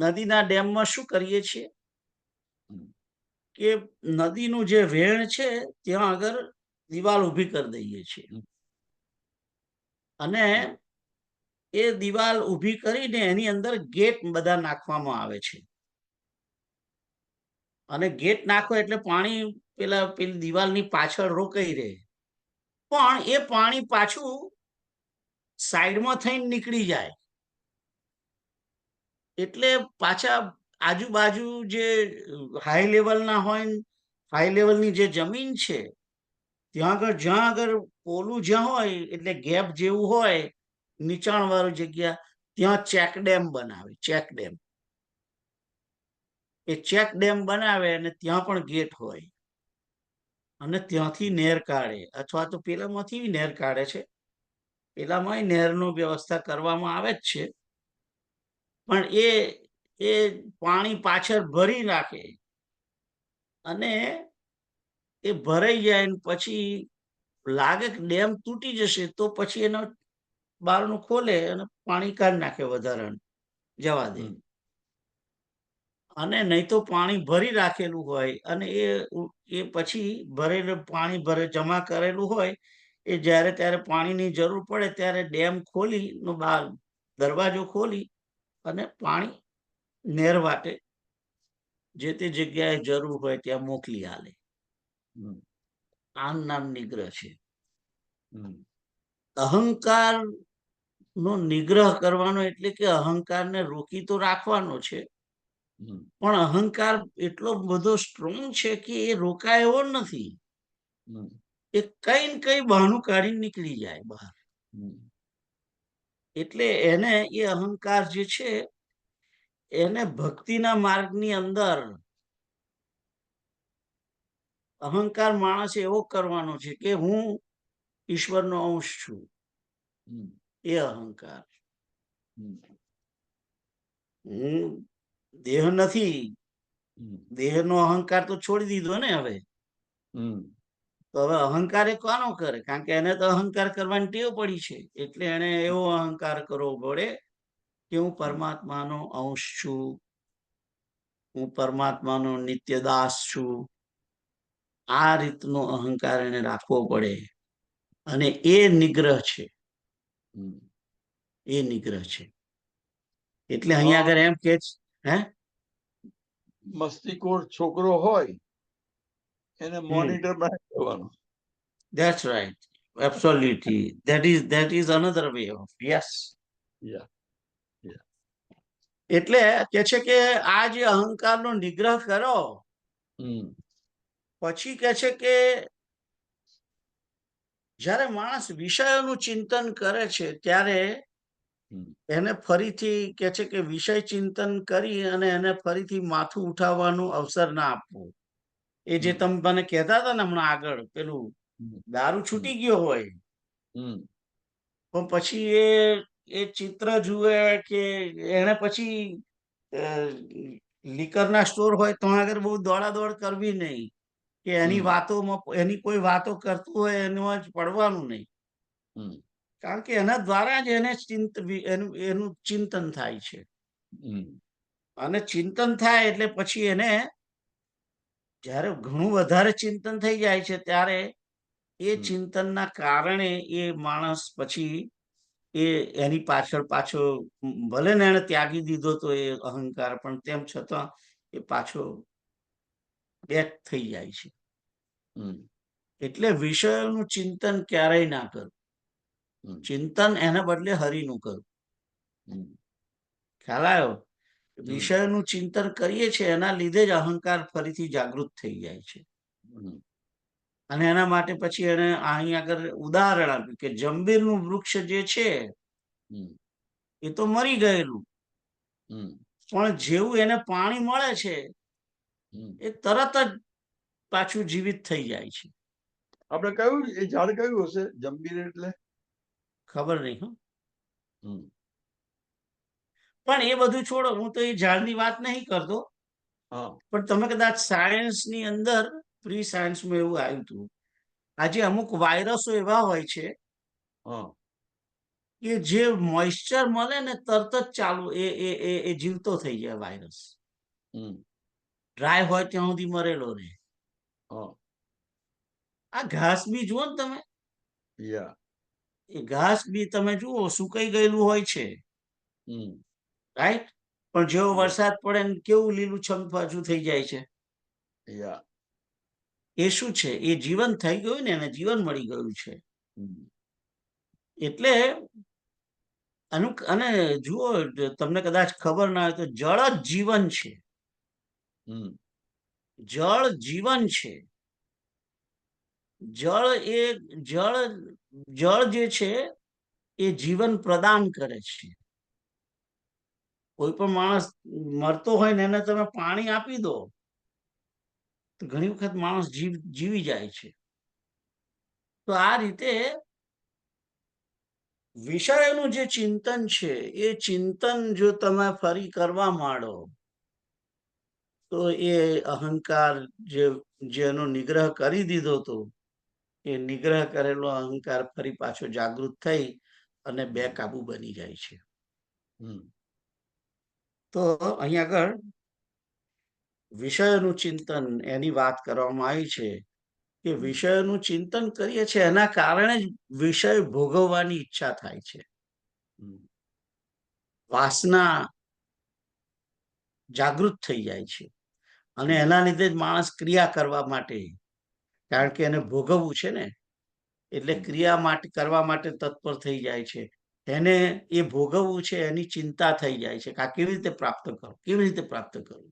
નદીના ડેમમાં શું કરીએ છીએ કે નદીનું જે વેણ છે ત્યાં આગળ દિવાલ ઊભી કરી દઈએ છીએ, અને એ દિવાલ ઊભી કરીને એની અંદર ગેટ બધા નાખવામાં આવે છે. અને ગેટ નાખો એટલે પાણી પેલી દિવાલની પાછળ રોકાઈ રહે, પણ એ પાણી પાછું સાઈડમાં થઈને નીકળી જાય. એટલે પાછા આજુબાજુ જે હાઈ લેવલની જે જમીન છે જ્યાં આગળ પોલું જ્યાં હોય એટલે ગેપ જેવું હોય નીચાણ વાળું જગ્યા, ત્યાં ચેકડેમ બનાવે. ચેકડેમ બનાવે અને ત્યાં પણ ગેટ હોય અને ત્યાંથી નહેર કાઢે, અથવા તો પેલામાંથી નહેર કાઢે છે. પેલામાં નહેરનો વ્યવસ્થા કરવામાં આવે જ છે, પણ એ પાણી પાછળ ભરી નાખે અને એ ભરાઈ જાય પછી લાગે કે ડેમ તૂટી જશે તો પછી એનો બારણું ખોલે અને પાણી કાઢી નાખે, વધારાનું જવા દે. અને નહીં તો પાણી ભરી રાખેલું હોય અને એ પછી પાણી જમા કરેલું હોય, એ જ્યારે ત્યારે પાણીની જરૂર પડે ત્યારે ડેમ ખોલી બહાર દરવાજો ખોલી અને પાણી નહેર વાટે જે તે જગ્યાએ જરૂર હોય ત્યાં મોકલી આલે. આનું નામ નિગ્રહ છે. અહંકાર નો નિગ્રહ કરવાનો એટલે કે અહંકારને રોકી તો રાખવાનો છે, પણ અહંકાર એટલો બધો સ્ટ્રોંગ છે કે એ રોકાય એવો નથી. એ કઈ ને કઈ બહાનું કાઢી નીકળી જાય બહાર. એટલે એને એ અહંકાર જે છે એને ભક્તિના માર્ગની અંદર અહંકાર માણસે એવો કરવાનો છે કે હું ઈશ્વરનો અંશ છું, એ અહંકાર. હમ, હું દેહ નથી, હમ, દેહનો અહંકાર તો છોડી દીધો ને હવે. હમ, તો હવે અહંકાર એ કોનો કરે? કારણ કે એને તો અહંકાર કરવાની ટેવ પડી છે, એટલે એને એવો અહંકાર કરવો પડે કે હું પરમાત્માનો અંશ છું, હું પરમાત્માનો નિત્ય દાસ છું. આ રીતનો અહંકાર એને રાખવો પડે, અને એ નિગ્રહ છે, હમ. એ નિગ્રહ છે. એટલે અહીંયા આગળ એમ કે છે, હે મસ્તીખોર છોકરો હોય એને મોનિટર બનાવી દેવાનો. That's right. Absolutely. That is another way of, yes. Yeah, yeah. એટલે કે છે કે આ જે અહંકારનો નિગ્રહ કરો, હમ, પછી કે છે કે જ્યારે માણસ વિષયોનું ચિંતન કરે છે ત્યારે હમ, એને ફરીથી કે છે કે વિષય ચિંતન કરી અને એને ફરીથી માથું ઉઠાવવાનું અવસર ના આપવું. એ જે હમ, તમે મને કહેતા હતા ને હમણાં આગળ, પેલું હમ, દારૂ હમ, છૂટી ગયો હોય હમ, પણ પછી એ ચિત્ર જુએ કે એને પછી લીકરના સ્ટોર હોય તો આગળ બહુ દોડાદોડ કરવી નહીં, કે એની હમ, વાતોમાં એની કોઈ વાતો કરતું હોય એનું જ પડવાનું નહીં. હમ, કારણ કે એના દ્વારા જ એને એનું ચિંતન થાય છે, હમ, અને ચિંતન થાય એટલે પછી એને જ્યારે ઘણું વધારે ચિંતન થઈ જાય છે ત્યારે એ હમ, ચિંતનના કારણે એ માણસ પછી એની પાછળ પાછો, ભલે ને એને ત્યાગી દીધો તો એ અહંકાર, પણ તેમ છતાં એ પાછો બેક થઈ જાય છે. હમ, એટલે વિષયોનું ચિંતન ક્યારેય ના કરવું. હમ, ચિંતન એના બદલે હરિનું કરવું. હમ, ખ્યાલ આવ્યો? હમ, વિષયનું ચિંતન કરીએ છીએ એના લીધે જ અહંકાર ફરીથી જાગૃત થઈ જાય છે. હમ, અને એના માટે પછી એને અહીં આગળ ઉદાહરણ આપ્યું કે જંબીરનું વૃક્ષ જે છે હમ, એ તો મરી ગયેલું, હમ, પણ જેવું એને પાણી મળે છે હમ. એ તરત જ પાછું જીવિત થઈ જાય છે. આપણે કયું એ ઝાડ કયું હશે જંબીર એટલે? ખબર નહીં હો. હમ, પણ એ બધું છોડો, હું તો એ ઝાડની વાત નહીં કરતો. હા, પણ તમે કદાચ સાયન્સની અંદર, પ્રી સાયન્સમાં એવું આવ્યું હતું, આજે અમુક વાયરસો એવા હોય છે હા, કે જે મોઇશ્ચર મળે ને તરત જ ચાલુ એ જીવતો થઈ જાય વાયરસ. હમ, ડ્રાય હોય ત્યાં સુધી મરેલો રહે. હા, આ ઘાસ બી જુઓ ને તમે, યા, એ ઘાસ બી તમે જુઓ સુકાઈ ગયેલું હોય છે, હમ, રાઈટ? પણ જેવો યા, વરસાદ પડે ને કેવું લીલું છમ પાછું થઈ જાય છે. યા, એ શું છે? એ જીવન થઈ ગયું ને, એને જીવન મળી ગયું છે. હમ, એટલે અને જુઓ, તમને કદાચ ખબર ના હોય તો જળ જ જીવન છે. હમ, જળ જીવન છે. જળ એ જળ જળ જે છે એ જીવન પ્રદાન કરે છે. કોઈ પણ માણસ મરતો હોય ને એને તમે પાણી આપી દો તો ઘણી વખત માણસ જીવી જાય છે. તો આ રીતે વિષયનું જે ચિંતન છે એ ચિંતન જો તમે ફરી કરવા માંડો તો એ અહંકાર જેનો નિગ્રહ કરી દીધો હતો, એ નિગ્રહ કરેલો અહંકાર ફરી પાછો જાગૃત થઈ અને બેકાબુ બની જાય છે. હમ, તો અહીં આગળ વિષયનું ચિંતન એની વાત કરવામાં આવી છે કે વિષયનું ચિંતન કરીએ છીએ એના કારણે જ વિષય ભોગવવાની ઈચ્છા થાય છે. હમ, વાસના જાગૃત થઈ જાય છે, અને એના લીધે જ માણસ ક્રિયા કરવા માટે, કારણ કે એને ભોગવવું છે ને, એટલે હમ, ક્રિયા માટે કરવા માટે તત્પર થઈ જાય છે. એને એ ભોગવવું છે એની ચિંતા થઈ જાય છે કે આ કેવી રીતે પ્રાપ્ત કરું, કેવી રીતે પ્રાપ્ત કરું.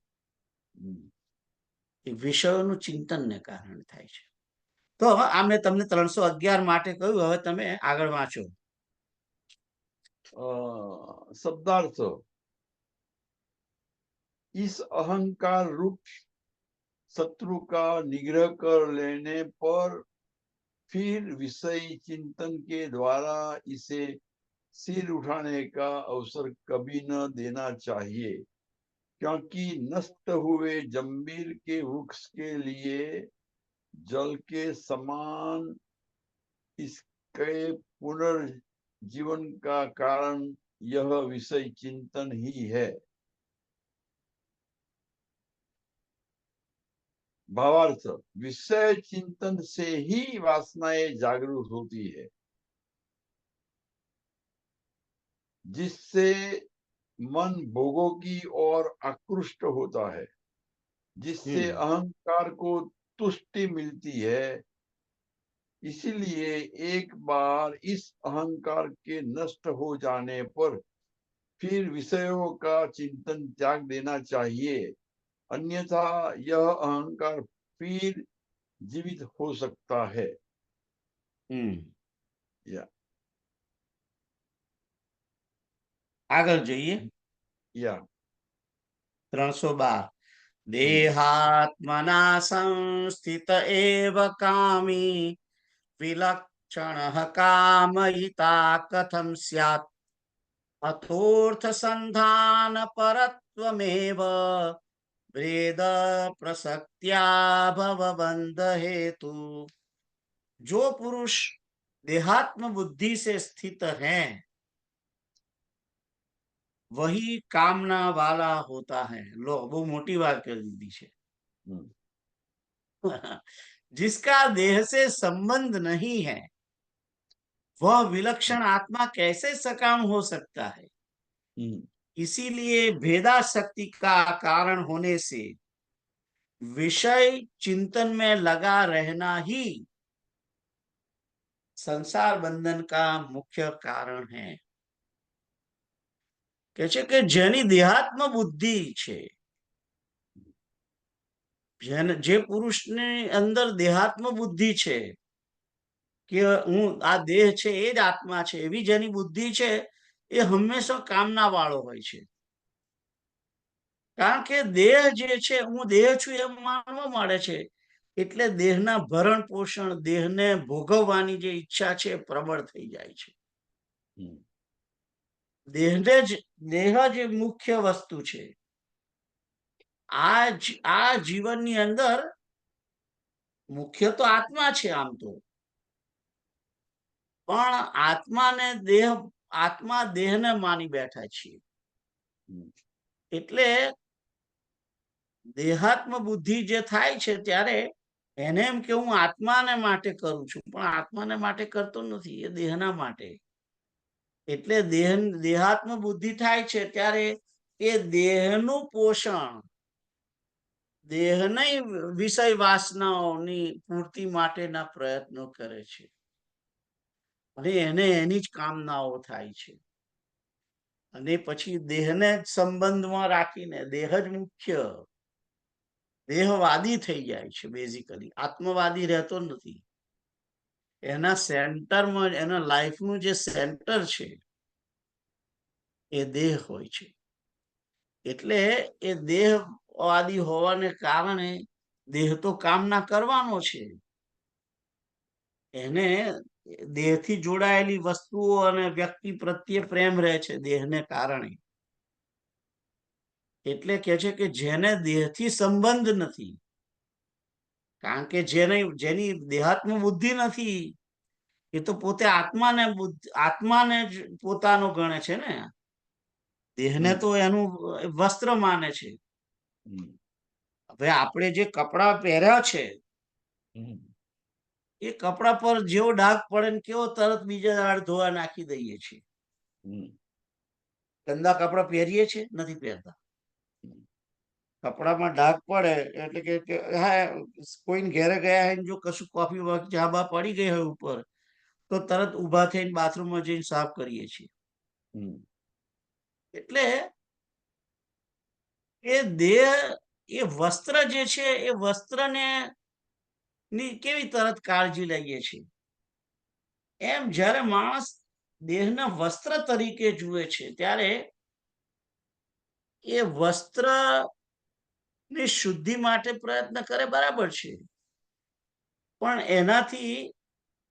હમ. એ વિષયોનું ચિંતનને કારણે થાય છે. તો હવે આ મેં તમને 311 માટે કહ્યું, હવે તમે આગળ વાંચો. शब्दार्थ इस अहंकार रूप शत्रु का निग्रह कर लेने पर फिर विषय चिंतन के द्वारा इसे सिर उठाने का अवसर कभी न देना चाहिए, क्योंकि नष्ट हुए जंबीर के वृक्ष के लिए जल के समान इसके पुनर्जीवन का कारण यह विषय चिंतन ही है। भावार्थ, विषय चिंतन से ही वासनाएं जागरूक होती है, जिससे मन भोगों की ओर आकृष्ट होता है, जिससे अहंकार को तुष्टि मिलती है। इसीलिए एक बार इस अहंकार के नष्ट हो जाने पर फिर विषयों का चिंतन त्याग देना चाहिए, अन्यथा यह अहंकार फिर जीवित हो सकता है। या આગળ જોઈએ या 312 देहात्मना संस्थित एव कामी विलक्षणः कामयिता कथं स्यात् अथोर्थ संधान परत्वमेव वेद प्रसक्त्या भवबंध हेतु। जो पुरुष देहात्म बुद्धि से स्थित है वही कामना वाला होता है। लो वो मोटी बात कर दी છે। जिसका देह से संबंध नहीं है वह विलक्षण आत्मा कैसे सकाम हो सकता है। इसीलिए भेदाशक्ति का कारण होने से विषय चिंतन में लगा रहना ही संसार बंधन का मुख्य कारण है। કે છે કે જેની દેહાત્મ બુદ્ધિ છે, જે પુરુષની અંદર દેહાત્મ બુદ્ધિ છે કે હું આ દેહ છે એ જ આત્મા છે, એવી જેની બુદ્ધિ છે એ હંમેશા કામના વાળો હોય છે। કારણ કે દેહ જે છે હું દેહ છું એમ માનવા માંડે છે, એટલે દેહના ભરણ પોષણ, દેહને ભોગવવાની જે ઈચ્છા છે પ્રબળ થઈ જાય છે। દેહ જ મુખ્ય વસ્તુ છે। આ જીવનની અંદર મુખ્ય તો આત્મા છે આમ તો, પણ આત્મા દેહને માની બેઠા છીએ। એટલે દેહાત્મ બુદ્ધિ જે થાય છે ત્યારે એને એમ કે હું આત્માને માટે કરું છું, પણ આત્માને માટે કરતો નથી, એ દેહના માટે। એટલે દેહાત્મ બુદ્ધિ થાય છે ત્યારે એ દેહનું પોષણ, દેહની વિષય વાસનાઓની પૂર્તિ માટેના પ્રયત્નો કરે છે અને એને એની જ કામનાઓ થાય છે। અને પછી દેહને જ સંબંધમાં રાખીને દેહ જ મુખ્ય, દેહવાદી થઈ જાય છે। બેઝિકલી આત્મવાદી રહેતો નથી। એના સેન્ટરમાં, એના લાઈફનું જે સેન્ટર છે એ દેહ હોય છે। એટલે એ દેહવાદી હોવાને કારણે દેહ તો કામના કરવાનો છે, એને દેહથી જોડાયેલી વસ્તુઓ અને વ્યક્તિ પ્રત્યે પ્રેમ રહે છે દેહને કારણે। એટલે કે છે કે જેને દેહથી સંબંધ નથી, કારણ કે જેની દેહાત્મ બુદ્ધિ નથી એ તો પોતે આત્માને જ પોતાનો ગણે છે ને, દેહને તો એનું વસ્ત્ર માને છે। હવે આપણે જે કપડા પહેર્યા છે એ કપડા પર જેવો ડાઘ પડે ને કેવો તરત બીજા દાડ ધોવા નાખી દઈએ છીએ। ગંદા કપડા પહેરીએ છીએ? નથી પહેરતા। કપડામાં ડાઘ પડે એટલે કે હા કોઈને ઘેરે ગયા હોય જો કશું કોફી ચા બા પડી ગઈ હોય ઉપર તો તરત ઊભા થઈને બાથરૂમમાં જઈને સાફ કરીએ છીએ। એટલે એ દેહ, એ વસ્ત્ર જે છે એ વસ્ત્રને ની કેવી તરત કાળજી લઈએ છીએ, એમ જ્યારે માણસ દેહના વસ્ત્ર તરીકે જુએ છે ત્યારે એ વસ્ત્ર ની શુદ્ધિ માટે પ્રયત્ન કરે, બરાબર છે, પણ એનાથી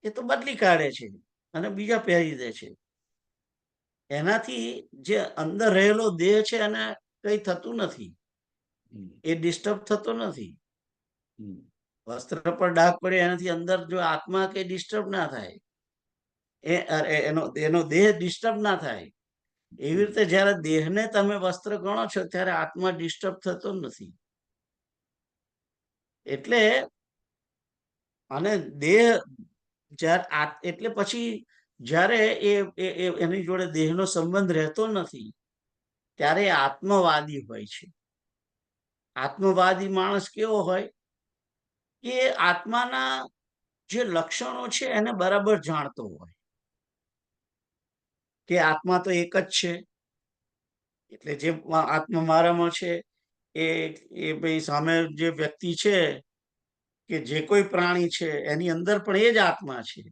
એ તો બદલી કાઢે છે અને બીજા પહેરી દે છે। એનાથી જે અંદર રહેલો દેહ છે એને કઈ થતું નથી, હમ, એ ડિસ્ટર્બ થતો નથી. હમ, વસ્ત્ર પર ડાઘ પડે એનાથી અંદર જો આત્મા કઈ ડિસ્ટર્બ ના થાય, એનો દેહ ડિસ્ટર્બ ના થાય. એવી રીતે જયારે દેહને તમે વસ્ત્ર ગણો છો ત્યારે આત્મા ડિસ્ટર્બ થતો નથી. એટલે અને દેહ એટલે પછી જ્યારે એની જોડે દેહનો સંબંધ રહેતો નથી ત્યારે આત્મવાદી હોય છે. આત્મવાદી માણસ કેવો હોય કે આત્માના જે લક્ષણો છે એને બરાબર જાણતો હોય કે આત્મા તો એક જ છે. એટલે જે આત્મા મારામાં છે એ ભાઈ સામે જે વ્યક્તિ છે કે જે કોઈ પ્રાણી છે એની અંદર પણ એ જ આત્મા છે.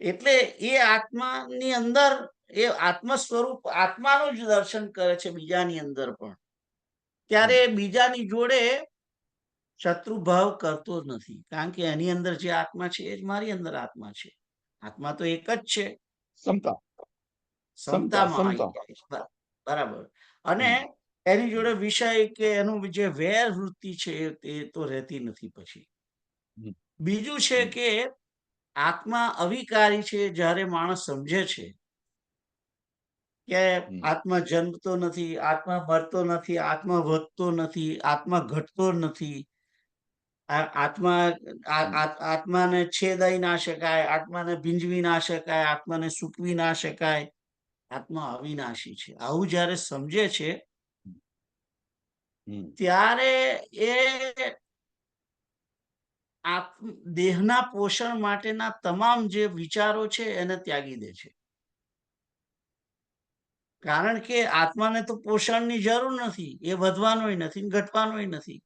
એટલે એ આત્માની અંદર એ આત્મ સ્વરૂપ આત્માનું જ દર્શન કરે છે બીજાની અંદર પણ. ત્યારે બીજાની જોડે શત્રુભાવ કરતો નથી, કારણ કે એની અંદર જે આત્મા છે એ જ મારી અંદર આત્મા છે. આત્મા તો એક જ છે. સમતા સમતામાં આવી સમતા. જાય છે. બરાબર. અને એની જોડે વિષય કે એનું જે વેર વૃત્તિ છે એ તો રહેતી નથી. પછી બીજું છે કે આત્મા અવિકારી છે. જ્યારે માણસ સમજે છે કે આત્મા જન્મતો નથી, આત્મા મરતો નથી, આત્મા વધતો નથી, આત્મા ઘટતો નથી, આત્માને છેદાઈ ના શકાય, આત્માને ભીંજવી ના શકાય, આત્માને સૂકવી ના શકાય, આત્મા અવિનાશી છે, આવું જયારે સમજે છે ત્યારે એ દેહના પોષણ માટેના તમામ જે વિચારો છે એને ત્યાગી દે છે. કારણ કે આત્માને તો પોષણની જરૂર નથી, એ વધવાનોય નથી, ઘટવાનોય નથી,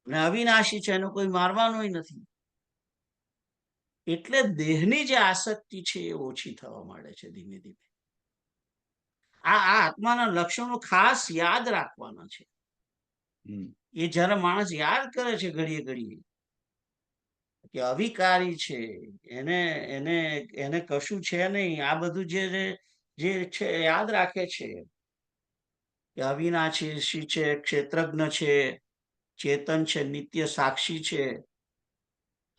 અને અવિનાશી છે, એનો કોઈ મારવાનોય નથી. એટલે દેહની જે આસક્તિ છે એ ઓછી થવા માંડે છે ધીમે ધીમે. આ આત્માના લક્ષણો ખાસ યાદ રાખવાના છે. એ જયારે માણસ યાદ કરે છે ઘડીએ ઘડીએ કે અવિકારી છે, એને એને એને કશું છે નહીં, આ બધું જે છે યાદ રાખે છે કે અવિનાશી છે, ક્ષેત્રજ્ઞ છે, ચેતન છે, નિત્ય સાક્ષી છે,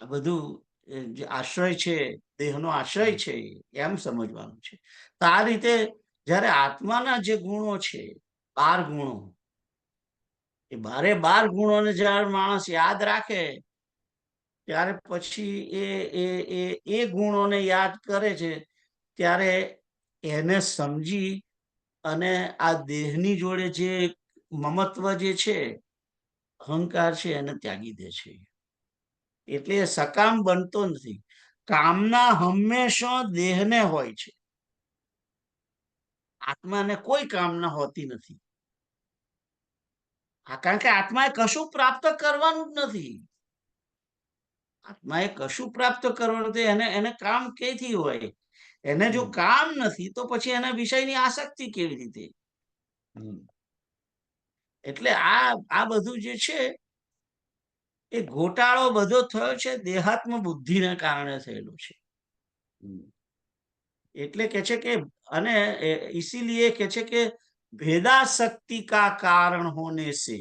આ બધું જે આશ્રય છે, દેહનો આશ્રય છે, એમ સમજવાનું છે. તો આ રીતે જયારે આત્માના જે ગુણો છે 12 ગુણો, એ 12 ગુણોને જયારે માણસ યાદ રાખે ત્યારે પછી એ ગુણોને યાદ કરે છે ત્યારે એને સમજી અને આ દેહની જોડે જે મમત્વ જે છે, અહંકાર છે, એને ત્યાગી દે છે. એટલે એ સકામ બનતો નથી. કામના હંમેશા દેહને હોય છે, આત્માને કોઈ કામના હોતી નથી. કારણ કે આત્માએ કશું પ્રાપ્ત કરવાનું જ નથી. આત્માએ કશું પ્રાપ્ત કરવાનું નથી. એને કામ ક્યાંથી હોય? એને જો કામ નથી તો પછી એના વિષયની આસક્તિ કેવી રીતે? એટલે આ બધું જે છે એ ઘોટાળો બધો થયો છે દેહાત્મ બુદ્ધિને કારણે થયેલો છે. એટલે કે છે કે અને इसीलिए કે છે કે भेदाशक्ति का कारण होने से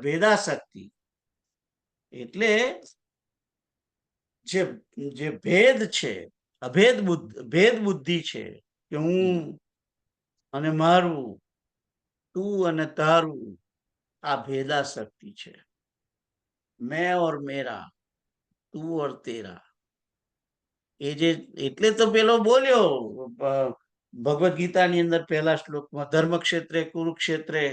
भेदाशक्ति એટલે જે ભેદ છે, ભેદ બુદ્ધિ છે કે હું અને મારું, તું અને તારું, આ ભેદાશક્તિ છે. मैं और मेरा, તું और तेरा. એ જે એટલે તો પેલો બોલ્યો ભગવદ ગીતાની અંદર પહેલા શ્લોકમાં, ધર્મ ક્ષેત્રે કુરુક્ષેત્રે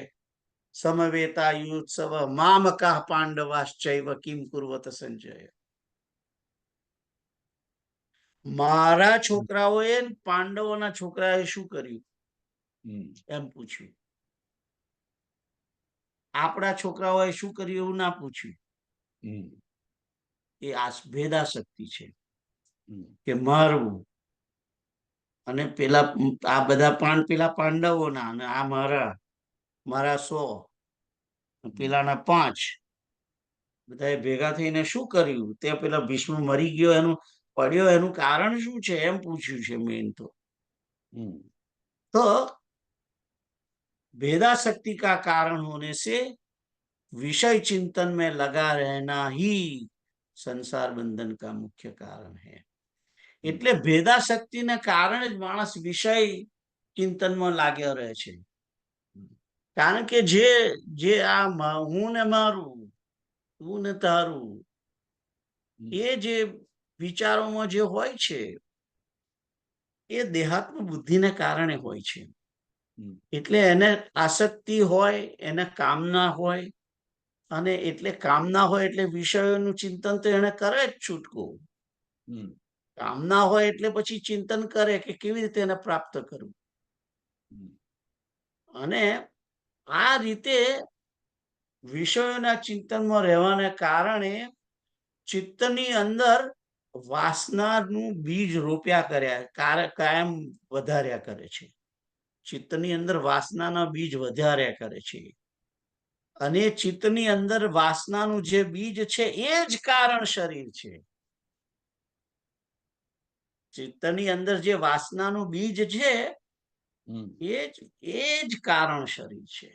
સમવેતા યુત્સવ મામકાહ પાંડવાશ્ચૈવ કિમ કુર્વત સંજય. મારા છોકરાઓએ પાંડવોના છોકરાએ શું કર્યું એમ પૂછ્યું. આપણા છોકરાઓએ શું કર્યું એવું ના પૂછ્યું. એ આ ભેદાશક્તિ છે કે મારવું અને પેલા આ બધા પેલા પાંડવોના અને આ મારા 100, પેલાના 5, બધાએ ભેગા થઈને શું કર્યું? તે પેલા ભીષ્મ મરી ગયો એનું પડ્યો એનું કારણ શું છે? એમ પૂછ્યું છે મેઇન તો. हम्म तो भेदाशक्ति का कारण होने से विषय चिंतन में लगा रहना ही संसार बंधन का मुख्य कारण है. એટલે ભેદાશક્તિને કારણે જ માણસ વિષય ચિંતનમાં લાગ્યો રહે છે. કારણ કે જે જે આ હું ને મારું, તું ને તારું, એ જે વિચારોમાં જે હોય છે એ દેહાત્મ બુદ્ધિને કારણે હોય છે. એટલે એને આસક્તિ હોય, એને કામના હોય, અને એટલે કામના હોય એટલે વિષયોનું ચિંતન તો એને કરે જ છૂટકો. કામના હોય એટલે પછી ચિંતન કરે કે કેવી રીતે એને પ્રાપ્ત કરવું. અને આ રીતે વિષયોના ચિંતનમાં રહેવાને કારણે ચિત્તની અંદર વાસનાનું બીજ રોપ્યા કર્યા કાયમ વધાર્યા કરે છે. ચિત્તની અંદર વાસનાના બીજ વધાર્યા કરે છે. અને ચિત્તની અંદર વાસનાનું જે બીજ છે એ જ કારણ શરીર છે. ચિત્તની અંદર જે વાસનાનું બીજ છે એ જ કારણ શરીર છે.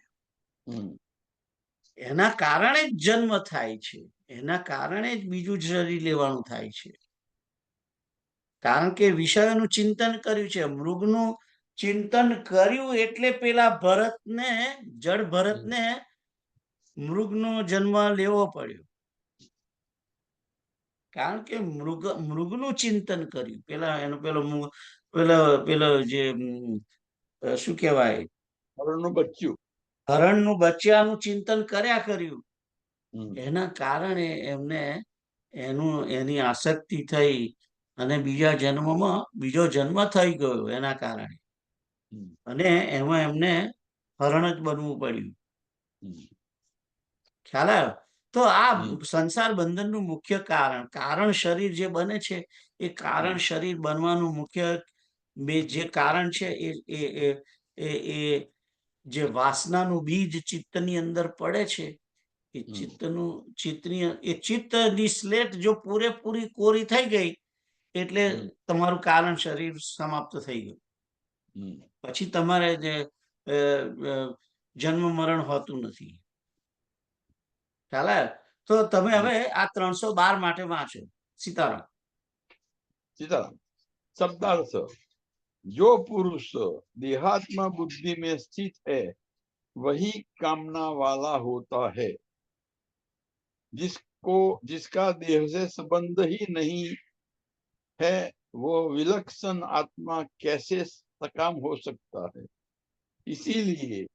એના કારણે જ જન્મ થાય છે. એના કારણે જ બીજું શરીર લેવાનું થાય છે. કારણ કે વિષયોનું ચિંતન કર્યું છે. મૃગનું ચિંતન કર્યું એટલે પેલા ભરતને, જડ ભરતને મૃગનો જન્મ લેવો પડ્યો. કારણ કે મૃગનું ચિંતન કર્યું. પેલા એનો પેલો જે શું કહેવાય, હરણનું બચ્ચાનું ચિંતન કર્યું. એના કારણે એમને એની આસક્તિ થઈ અને બીજા જન્મમાં બીજો જન્મ થઈ ગયો એના કારણે. અને એમાં એમને હરણ જ બનવું પડ્યું. ખ્યાલ આવ્યો? તો આ સંસાર બંધનનું મુખ્ય કારણ શરીર જે બને છે એ કારણ શરીર બનવાનું મુખ્ય જે કારણ છે એ જે વાસનાનું બીજ ચિત્તની અંદર પડે છે એ ચિત્તની સ્લેટ જો પૂરેપૂરી કોરી થઈ ગઈ એટલે તમારું કારણ શરીર સમાપ્ત થઈ ગયું. પછી તમારે જે જન્મ મરણ હોતું નથી. ખ્યાલ આવ્યો? તો તમે હવે આ 312 માટે વાંચો. સીતારામ. शब्दार्थ जो पुरुष देहात्मा बुद्धि में स्थित है वही कामना वाला होता है. जिसका देह से संबंध ही नहीं है वो विलक्षण आत्मा कैसे सकाम हो सकता है. इसीलिए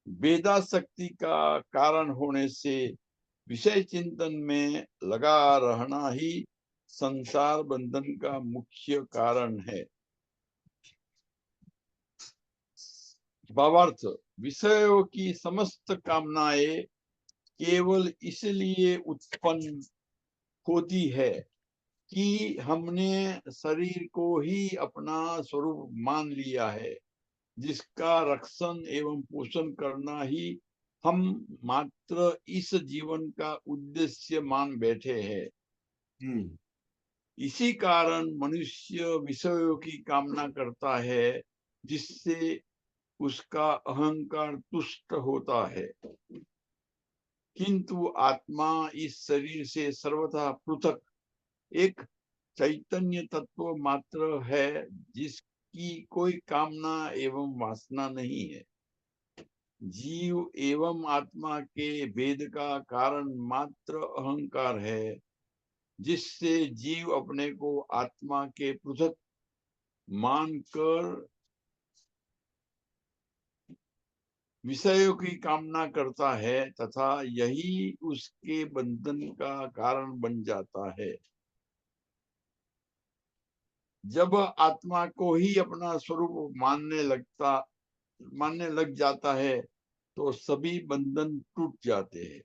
वेदाशक्ति का कारण होने से विषय चिंतन में लगा रहना ही संसार बंधन का मुख्य कारण है. भावार्थ विषयों की समस्त कामनाएं केवल इसलिए उत्पन्न होती है कि हमने शरीर को ही अपना स्वरूप मान लिया है, जिसका रक्षण एवं पोषण करना ही हम मात्र इस जीवन का उद्देश्य मान बैठे हैं. इसी कारण मनुष्य विषयों की कामना करता है जिससे उसका अहंकार तुष्ट होता है. किंतु आत्मा इस शरीर से सर्वथा पृथक एक चैतन्य तत्व मात्र है जिसकी कोई कामना एवं वासना नहीं है. जीव एवं आत्मा के भेद का कारण मात्र अहंकार है, जिससे जीव अपने को आत्मा के पृथक मानकर विषयों की कामना करता है तथा यही उसके बंधन का कारण बन जाता है. जब आत्मा को ही अपना स्वरूप मानने लग जाता है तो सभी बंधन टूट जाते हैं.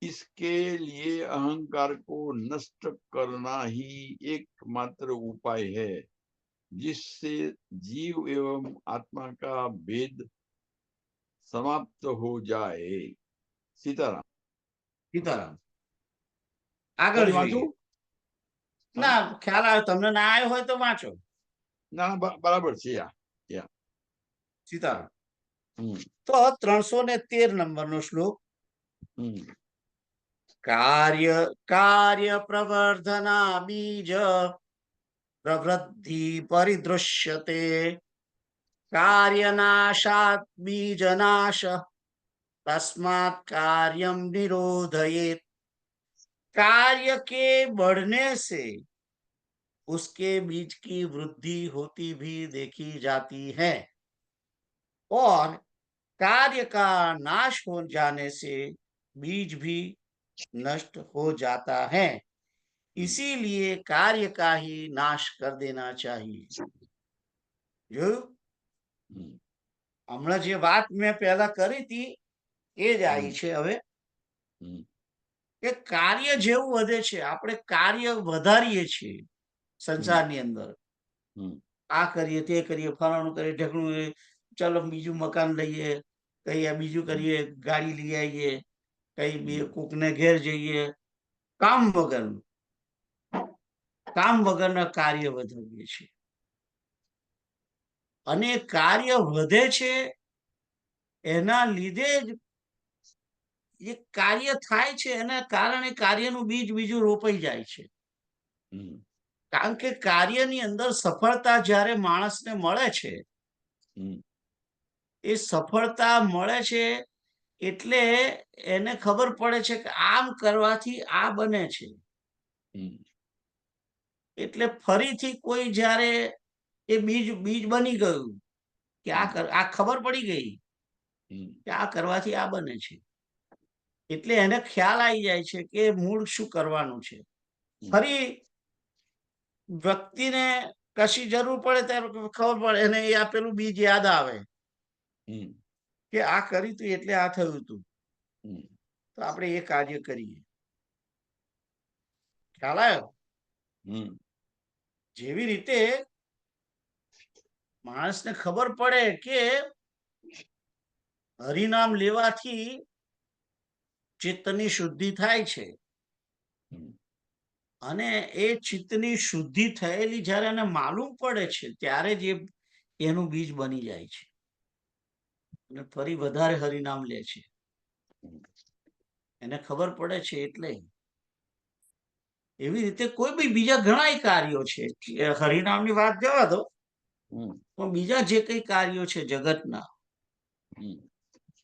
इसके लिए अहंकार को नष्ट करना ही एकमात्र उपाय है, जिससे जीव एवं आत्मा का भेद समाप्त हो जाए. सीताराम. સીતારામ. આગળ ફરી જોઈએ. વાંચું? ના ખ્યાલ આવ્યો, તમને ના આવ્યો હોય તો વાંચો. ના ના, બરાબર છે. સીતારામ. હમ તો 313 નંબરનો શ્લોક. હમ કાર્ય પ્રવર્ધના બીજ પ્રવૃદ્ધિ પરિદૃશ્યતે કાર્યનાશાત બીજનાશ तस्मात् कार्यम निरोधयेत. कार्य के बढ़ने से उसके बीज की वृद्धि होती भी देखी जाती है और कार्य का नाश हो जाने से बीज भी नष्ट हो जाता है. इसीलिए कार्य का ही नाश कर देना चाहिए. જોયું? હમ હમણાં જે વાત મેં પહેલા કરી હતી એ જ આવી છે હવે, હમ કે કાર્ય જેવું વધે છે, આપણે કાર્ય વધારીએ છીએ સંસારની અંદર. હમ આ કરીએ, તે કરીએ, ફલાણું કરીએ, ઢેકણું કરીએ, ચાલો બીજું મકાન લઈએ, કઈ આ બીજું કરીએ, ગાડી લઈ આવીએ, કઈ કોકને ઘેર જઈએ, કામ વગરના કાર્ય વધારીએ છીએ. અને કાર્ય વધે છે એના લીધે જ જે કાર્ય થાય છે એના કારણે કાર્યનું બીજ બીજું રોપાઈ જાય છે. હમ કારણ કે કાર્યની અંદર સફળતા જ્યારે માણસને મળે છે, હમ એ સફળતા મળે છે એટલે એને ખબર પડે છે કે આમ કરવાથી આ બને છે. હમ એટલે ફરીથી કોઈ જ્યારે એ બીજ બની ગયું કે આ ખબર પડી ગઈ હમ કે આ કરવાથી આ બને છે, એટલે એને ખ્યાલ આવી જાય છે કે મૂળ શું કરવાનું છે. ફરી વ્યક્તિને કશી જરૂર પડે ત્યારે ખબર પડે, એને એ આપેલું બીજ યાદ આવે હમ કે આ કર્યું હતું એટલે આ થયું હતું, હમ તો આપણે એ કાર્ય કરીએ. ખ્યાલ આવ્યો? હમ જેવી રીતે માણસને ખબર પડે કે હરિનામ લેવાથી ચિત્તની શુદ્ધિ થાય છે, અને એ ચિત્તની શુદ્ધિ થયેલી જ્યારે એને માલુમ પડે છે ત્યારે જ એનું બીજ બની જાય છે અને ફરી વધારે હરિનામ લે છે. એને ખબર પડે છે. એટલે એવી રીતે કોઈ બી બીજા ઘણા કાર્યો છે, હરિનામની વાત જવા દો, પણ બીજા જે કઈ કાર્યો છે જગતના,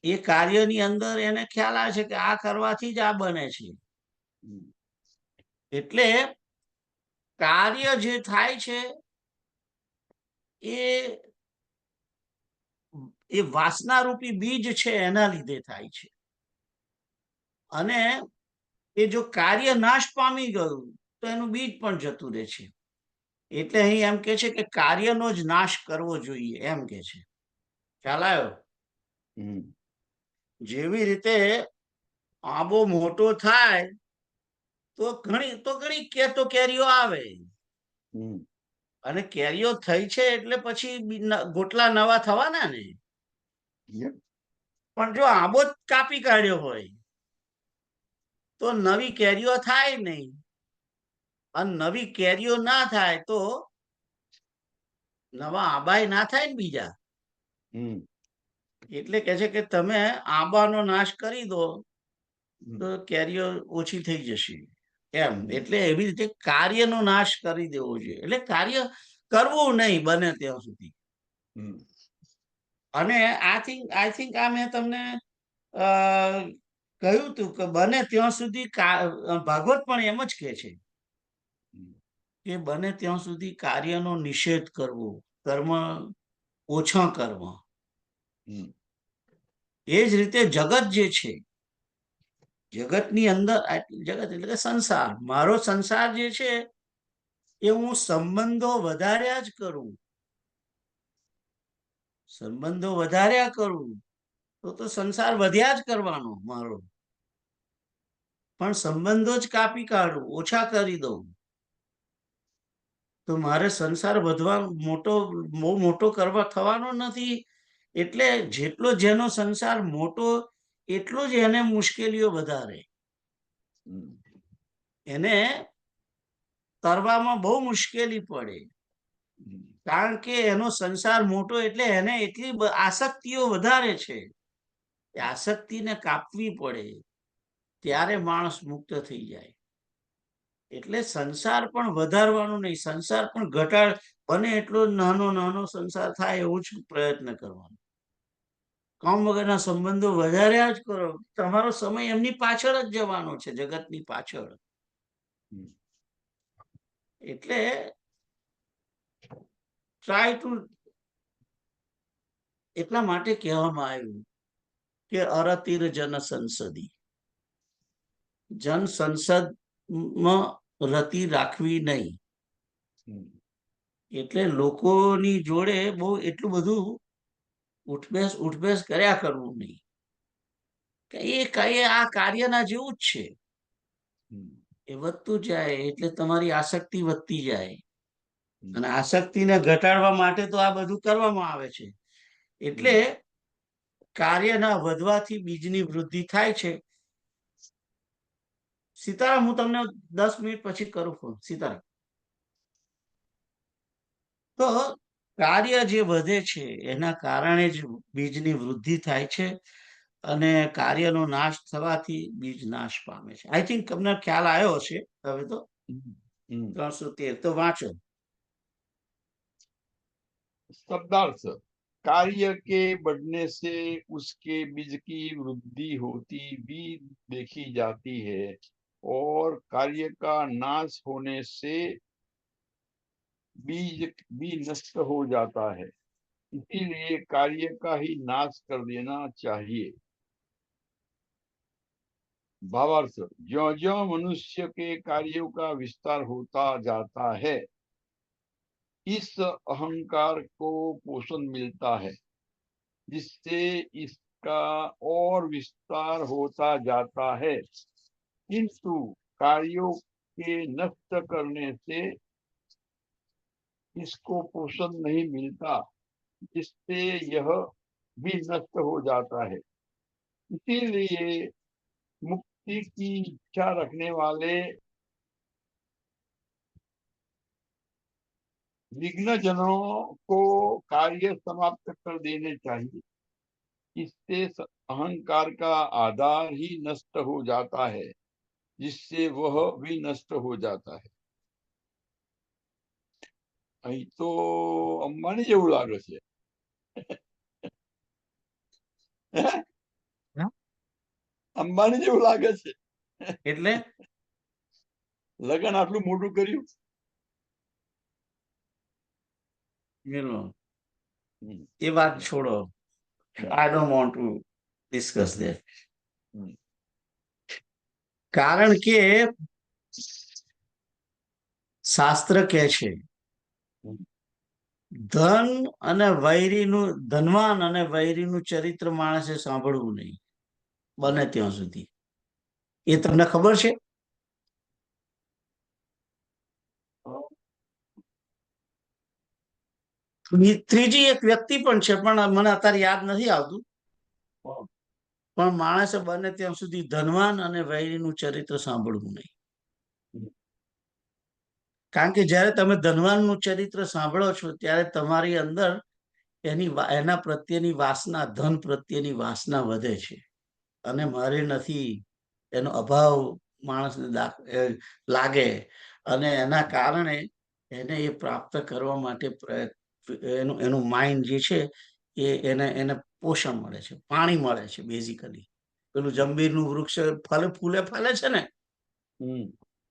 એ કાર્યની અંદર એને ખ્યાલ આવે છે કે આ કરવાથી જ આ બને છે. એટલે કાર્ય જે થાય છે એ વાસના રૂપી બીજ છે એના લીધે થાય છે. અને એ જો કાર્ય નાશ પામી ગયું તો એનું બીજ પણ જતું રહે છે. એટલે અહીં એમ કે છે કે કાર્યનો જ નાશ કરવો જોઈએ, એમ કે છે. ખ્યાલ આવ્યો? જેવી રીતે આંબો મોટો થાય તો ઘણી કેરીઓ આવે, અને કેરીઓ થઈ છે એટલે પછી ગોટલા નવા થવાના ને. પણ જો આંબો જ કાપી કાઢ્યો હોય તો નવી કેરીઓ થાય નહીં, અને નવી કેરીઓ ના થાય તો નવા આંબાય ના થાય ને બીજા. એટલે કે છે કે તમે આંબાનો નાશ કરી દો તો કેરીઓ ઓછી થઈ જશે એમ. એટલે એવી રીતે કાર્યનો નાશ કરી દેવો જોઈએ. એટલે કાર્ય કરવું નહીં બને ત્યાં સુધી. અને આઈ થિંક આ મેં તમને કહ્યું હતું કે બને ત્યાં સુધી ભાગવત પણ એમ જ કહે છે કે બને ત્યાં સુધી કાર્યનો નિષેધ કરવો, કર્મ ઓછા કરવા. એ જ રીતે જગત જે છે, જગતની અંદર જગત એટલે કે સંસાર, મારો સંસાર જે છે એ હું સંબંધો વધાર્યા જ કરું, સંબંધો વધાર્યા કરું તો સંસાર વધ્યા જ કરવાનો મારો. પણ સંબંધો જ કાપી કાઢું, ઓછા કરી દઉં, તો મારે સંસાર વધવા બહુ મોટો કરવા થવાનો નથી. એટલે જેટલો જેનો સંસાર મોટો એટલો જ એને મુશ્કેલીઓ વધારે. એને તરવામાં બહુ મુશ્કેલી પડે, કારણ કે એનો સંસાર મોટો, એટલે એને એટલી આસક્તિઓ વધારે છે. એ આસક્તિને કાપવી પડે, ત્યારે માણસ મુક્ત થઈ જાય. એટલે સંસાર પણ વધારવાનો નહીં, સંસાર પણ બને એટલો નાનો નાનો સંસાર થાય એવો જ પ્રયત્ન કરવાનો. કામ વગરના સંબંધો વધાર્યા જ કરો, તમારો સમય એમની પાછળ જ જવાનો છે, જગતની પાછળ. એટલે ટ્રાય ટુ, એટલા માટે કહેવામાં આવ્યું કે અરતિર જન સંસદી, જન સંસદમાં રતિ રાખવી નહીં. એટલે લોકોની જોડે બહુ એટલું બધું ઉઠબેસ કર્યા કરવું નહીં, કે એ કઈ આ કાર્યના જેવું જ છે. એ વધતું જાય એટલે તમારી આસક્તિ વધતી જાય, અને આસક્તિને ઘટાડવા માટે તો આ બધું કરવામાં આવે છે. એટલે કાર્યના વધવાથી બીજની વૃદ્ધિ થાય છે. સીતારામ, હું તમને 10 મિનિટ પછી કરું ફોન. સીતારામ. તો કાર્ય જે વધે છે એના કારણે જ બીજની વૃદ્ધિ થાય છે, અને કાર્યનો નાશ થવાથી બીજ નાશ પામે છે. આઈ થિંક તમને ખ્યાલ આવ્યો હશે હવે તો. 313 તો વાંચો. शब्दार्थ, कार्य के बढ़ने से उसके बीज की वृद्धि होती भी देखी जाती है, और कार्य का नाश होने से बीज भी नष्ट हो जाता है। इसीलिए कार्य का ही नाश कर देना चाहिए। भावार्थ, ज्यो ज्यो मनुष्य के कार्यों का विस्तार होता जाता है, इस अहंकार को पोषण मिलता है, जिससे इसका और विस्तार होता जाता है। किंतु कार्यों के नष्ट करने से इसको पोषण नहीं मिलता, जिससे यह भी नष्ट हो जाता है। इसीलिए मुक्ति की इच्छा रखने वाले विघ्न जनों को कार्य समाप्त कर देने चाहिए। इससे अहंकार का आधार ही नष्ट हो जाता है, जिससे वह भी नष्ट हो जाता है। અહીં તો અંબાણી જેવું લાગે છે. અંબાણી જેવું લાગે છે. એટલે લગન આટલું મોટું કર્યું. એ વાત છોડો. I don't want to discuss that. કારણ કે શાસ્ત્ર કહે છે ધન અને વૈરીનું, ધનવાન અને વૈરીનું ચરિત્ર માણસે સાંભળવું નહીં બને ત્યાં સુધી. એ તમને ખબર છે? ત્રીજી એક વ્યક્તિ પણ છે, પણ મને અત્યારે યાદ નથી આવતું. પણ માણસે બને ત્યાં સુધી ધનવાન અને વૈરીનું ચરિત્ર સાંભળવું નહીં. કારણ કે જ્યારે તમે ધનવાનનું ચરિત્ર સાંભળો છો ત્યારે તમારી અંદર એના પ્રત્યેની વાસના, ધન પ્રત્યેની વાસના વધે છે, અને મારે નથી એનો અભાવ માણસને લાગે, અને એના કારણે એને એ પ્રાપ્ત કરવા માટે એનું માઇન્ડ જે છે એને પોષણ મળે છે, પાણી મળે છે. બેઝિકલી પેલું જંબીરનું વૃક્ષ ફૂલે ફલે છે ને,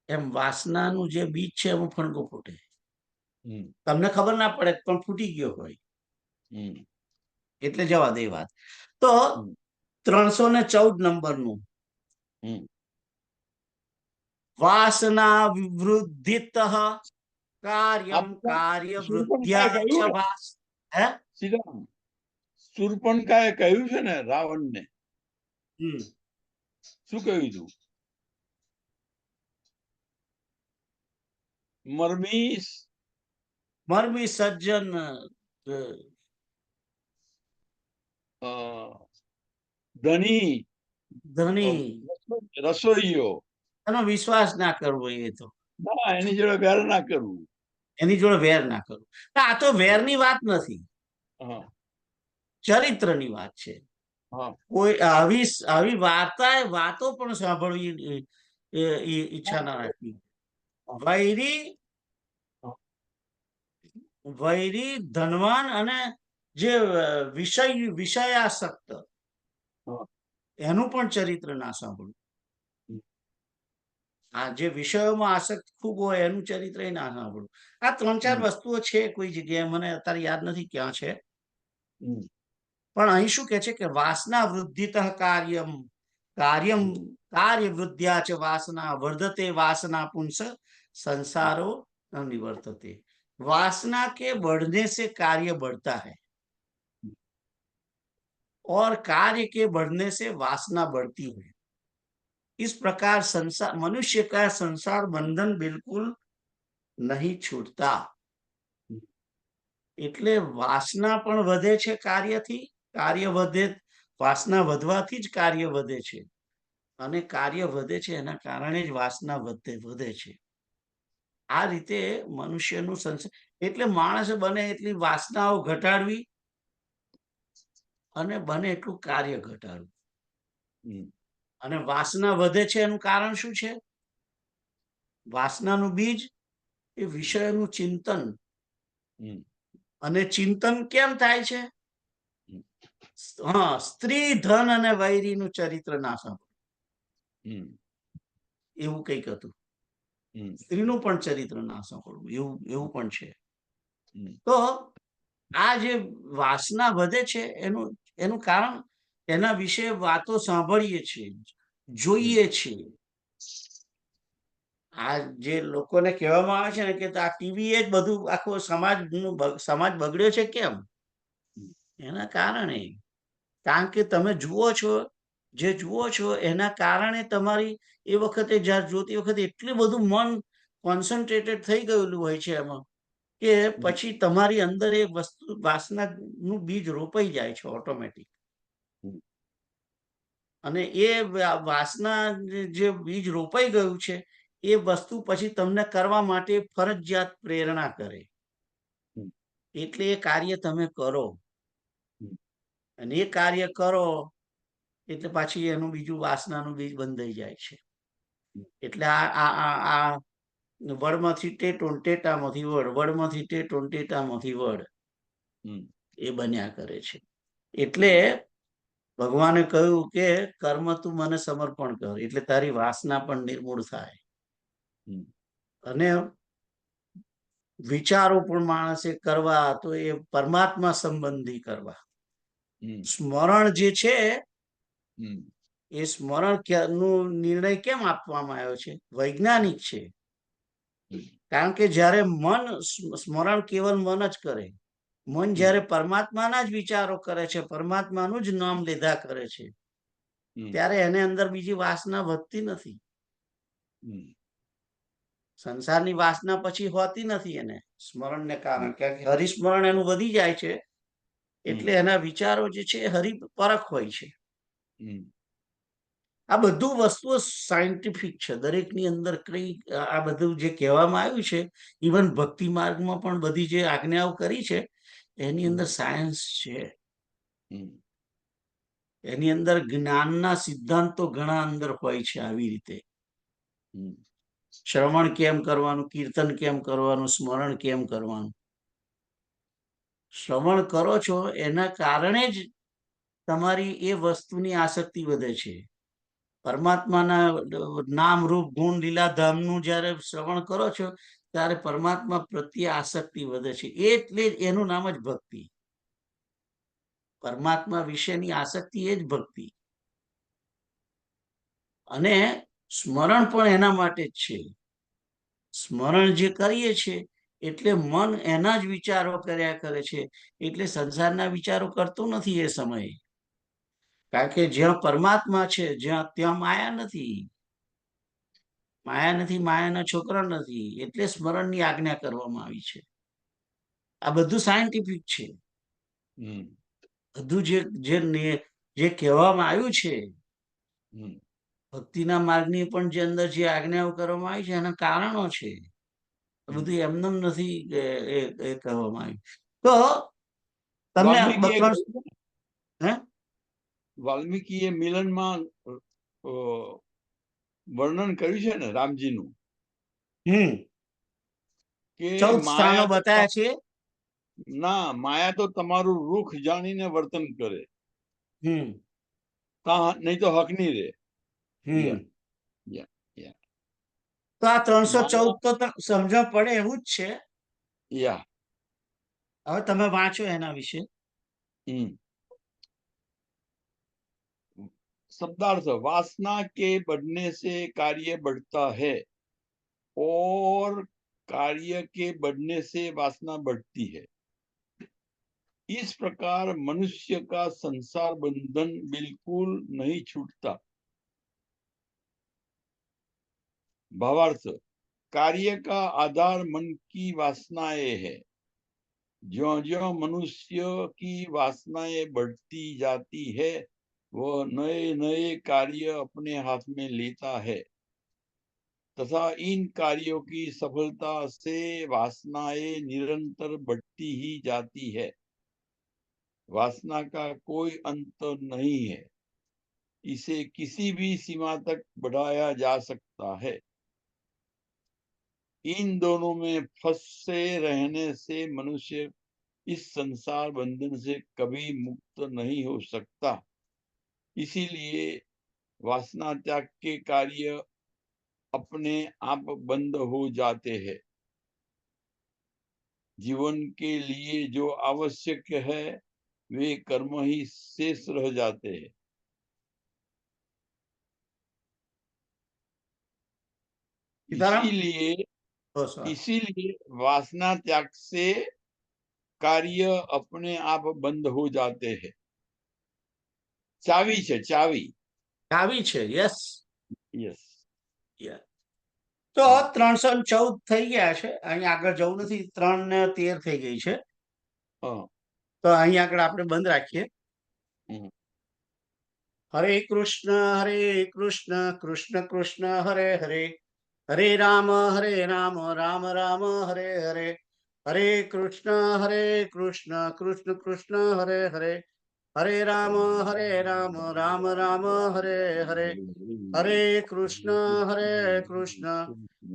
એમ વાસનાનું જે બીજ છે એમાં ફણગો ફૂટે. તમને ખબર ના પડે પણ ફૂટી ગયો હોય. એટલે જવા દે વાત. તો 314 નંબરનું વાસના વિવૃદ્ધિત કાર્યમ કાર્ય વૃદ્ધ્યા. હે સીતારામ, શૂર્પણખાએ કહ્યું છે ને રાવણને, શું કહ્યું હતું? મરમી સજ્જન ધની ધની રસોઈયો એનો વિશ્વાસ ના કરવો, એ તો ના, એની જોડે વેર ના કરવું. એની જોડે વેર ના કરવું. આ તો વેરની વાત નથી, હા ચરિત્રની વાત છે. હા કોઈ આવી આવી વાતો પણ સાંભળવી ઈચ્છા ના રાખવી. વૈરી હા. વૈરી ધનવાન અને જે વિષયાસક્ત, હા. એનું પણ ચરિત્ર ના સાંભળવું. હમ. આ જે વિષયોમાં આસક્ત ખૂબ હોય એનું ચરિત્ર ના સાંભળવું. આ 3-4 હમ. વસ્તુઓ છે કોઈ જગ્યાએ, મને અત્યારે યાદ નથી ક્યાં છે. હમ. પણ અહીં શું કે છે કે વાસના વૃદ્ધિત કાર્યમ કાર્યમ કાર્ય વૃદ્ધ્યા ચ વાસના વર્ધતે वासना पुंस संसारो न निवर्तते. वासना के बढ़ने से कार्य बढ़ता है और कार्य के बढ़ने से वासना बढ़ती है. इस प्रकार संसार मनुष्य का संसार बंधन बिल्कुल नहीं छूटता. એટલે વાસના પણ વધે છે કાર્યથી, કાર્ય વધે, વાસના વધવાથી જ કાર્ય વધે છે, અને કાર્ય વધે છે એના કારણે જ વાસના વધે છે. આ રીતે મનુષ્યનું સંસાર, એટલે માણસે બને એટલી વાસનાઓ ઘટાડવી અને બને એટલું કાર્ય ઘટાડવું. હમ. અને વાસના વધે છે એનું કારણ શું છે? વાસનાનું બીજ એ વિષયનું ચિંતન. હમ. અને ચિંતન કેમ થાય છે? હમ. હા, સ્ત્રી, ધન અને વૈરીનું ચરિત્ર ના સાંભળવું, હમ. એવું કંઈક હતું. હમ. સ્ત્રીનું પણ ચરિત્ર ના સાંભળવું, એવું એવું પણ છે. હમ. તો આ જે વાસના વધે છે એનું એનું કારણ, એના વિશે વાતો સાંભળીએ છીએ, જોઈએ છીએ. આ જે લોકોને કહેવામાં આવે છે ને કે આ ટીવી જ બધું આખો સમાજ બગડ્યો છે, કેમ? એના કારણે. કારણ કે તમે જુઓ છો, જે જુઓ છો એના કારણે તમારી એ વખતે જ્યારે જોતી વખતે એટલું બધું મન કોન્સન્ટ્રેટેડ થઈ ગયેલું હોય છે એમાં, કે પછી તમારી અંદર એ વસ્તુ વાસનાનું બીજ રોપાઈ જાય છે ઓટોમેટિક. અને એ વાસના જે બીજ રોપાઈ ગયું છે એ વસ્તુ પછી તમને કરવા માટે ફરજિયાત પ્રેરણા કરે. એટલે એ કાર્ય તમે કરો, અને એ કાર્ય કરો એટલે પાછી એનું બીજું વાસનાનું બીજ બંધાઈ જાય છે. એટલે આ વડમાંથી ટેટો, ટેટામાંથી વડ, વડમાંથી ટેટો, ટેટામાંથી વડ, એ બન્યા કરે છે. એટલે ભગવાને કહ્યું કે કર્મ તું મને સમર્પણ કર, એટલે તારી વાસના પણ નિર્મૂળ થાય. અને વિચારો પણ માણસે કરવા તો એ પરમાત્મા સંબંધી કરવા. સ્મરણ જે છે એ સ્મરણ નું નિર્ણય કેમ આપવામાં આવ્યો છે? વૈજ્ઞાનિક છે. કારણ કે જ્યારે મન સ્મરણ કેવલ મન જ કરે, મન જ્યારે પરમાત્માના જ વિચારો કરે છે, પરમાત્માનું જ નામ લીધા કરે છે, ત્યારે એને અંદર બીજી વાસના વધતી નથી. સંસારની વાસના પછી હોતી નથી એને સ્મરણને કારણે, કારણ કે હરિસ્મરણ એનું વધી જાય છે, એટલે એના વિચારો જે છે એ હરિપરખ હોય છે. આ બધું વસ્તુઓ સાયન્ટિફિક છે, દરેકની અંદર કઈ આ બધું જે કહેવામાં આવ્યું છે, ઇવન ભક્તિ માર્ગમાં પણ બધી જે આજ્ઞાઓ કરી છે એની અંદર સાયન્સ છે. એની અંદર જ્ઞાનના સિદ્ધાંતો ઘણા અંદર હોય છે. આવી રીતે શ્રવણ કેમ કરવાનું, કીર્તન કેમ કરવાનું, સ્મરણ કેમ કરવાનું. શ્રવણ કરો છો એના કારણે જ તમારી એ વસ્તુની આસક્તિ વધે છે. પરમાત્માના નામ, રૂપ, ગુણ, લીલા ધામનું જ્યારે શ્રવણ કરો છો ત્યારે પરમાત્મા પ્રત્યે આસક્તિ વધે છે. એટલે જ એનું નામ જ ભક્તિ. પરમાત્મા વિશેની આસક્તિ એ જ ભક્તિ. અને સ્મરણ પણ એના માટે જ છે. સ્મરણ જે કરીએ છીએ એટલે મન એના જ વિચારો કર્યા કરે છે, એટલે સંસારના વિચારો કરતું નથી એ સમયે. કારણ કે જ્યાં પરમાત્મા છે ત્યાં માયા નથી. માયા નથી, માયાના છોકરા નથી, એટલે સ્મરણની આજ્ઞા કરવામાં આવી છે. આ બધું સાયન્ટિફિક છે. બધું જે કહેવામાં આવ્યું છે ભક્તિના માર્ગની પણ જે અંદર જે આજ્ઞાઓ કરવામાં આવી છે એના કારણો છે. બધું એમનેમ નથી એ કરવામાં આવ્યું. તો તમે વાલ્મીકીએ ત્રણ કહ્યું છે ને, હે વાલ્મીકીએ મિલનમાં વર્ણન કર્યું છે ને રામજીનું, કે 14 સ્થાનો માયા તો બતાવ્યા છે. ના, માયા તો તમારું રૂખ જાણીને વર્તન કરે, હમ નહીં તો હકની રે. હમ યા યા તો આ 314 માયા તો સમજણ પડે એવું જ છે. યા હવે તમે વાંચો એના વિશે. हम्म शब्दार्थ, वासना के बढ़ने से कार्य बढ़ता है और कार्य के बढ़ने से वासना बढ़ती है। इस प्रकार मनुष्य का संसार बंधन बिल्कुल नहीं छूटता। भावार्थ, कार्य का आधार मन की वासनाएं है। ज्यों ज्यों मनुष्य की वासनाएं बढ़ती जाती है वह नए नए कार्य अपने हाथ में लेता है तथा इन कार्यों की सफलता से वासनाएं निरंतर बढ़ती ही जाती है। वासना का कोई अंत नहीं है, इसे किसी भी सीमा तक बढ़ाया जा सकता है। इन दोनों में फंसे रहने से मनुष्य इस संसार बंधन से कभी मुक्त नहीं हो सकता। इसीलिए वासना त्याग के कार्य अपने आप बंद हो जाते हैं। जीवन के लिए जो आवश्यक है वे कर्म ही शेष रह जाते हैं। सीताराम इसीलिए सॉरी. इसीलिए वासना त्याग से कार्य अपने आप बंद हो जाते हैं। चावी છે ચાવી. ચાવી છે. યસ. યસ. તો 314 થઈ ગયા છે. અહીંયા આગળ જવું નથી. 3 ને 13 થઈ ગઈ છે. તો અહીં આગળ આપણે બંધ રાખીએ. હરે કૃષ્ણ કૃષ્ણ કૃષ્ણ હરે હરે, હરે રામ રામ રામ હરે હરે, હરે કૃષ્ણ કૃષ્ણ કૃષ્ણ હરે હરે, હરે રામ રામ રામ હરે હરે, હરે કૃષ્ણ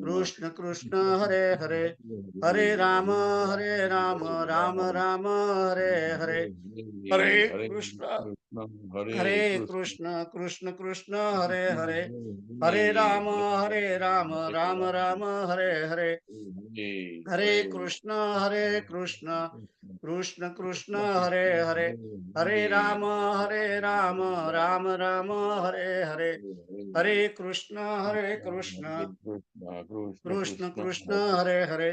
કૃષ્ણ કૃષ્ણ હરે હરે, હરે રામ રામ રામ હરે હરે, હરે કૃષ્ણ કૃષ્ણ કૃષ્ણ હરે હરે, હરે રામ રામ રામ હરે હરે, હરે કૃષ્ણ કૃષ્ણ કૃષ્ણ હરે હરે, હરે રામ રામ રામ હરે હરે, હરે કૃષ્ણ કૃષ્ણ કૃષ્ણ કૃષ્ણ હરે હરે,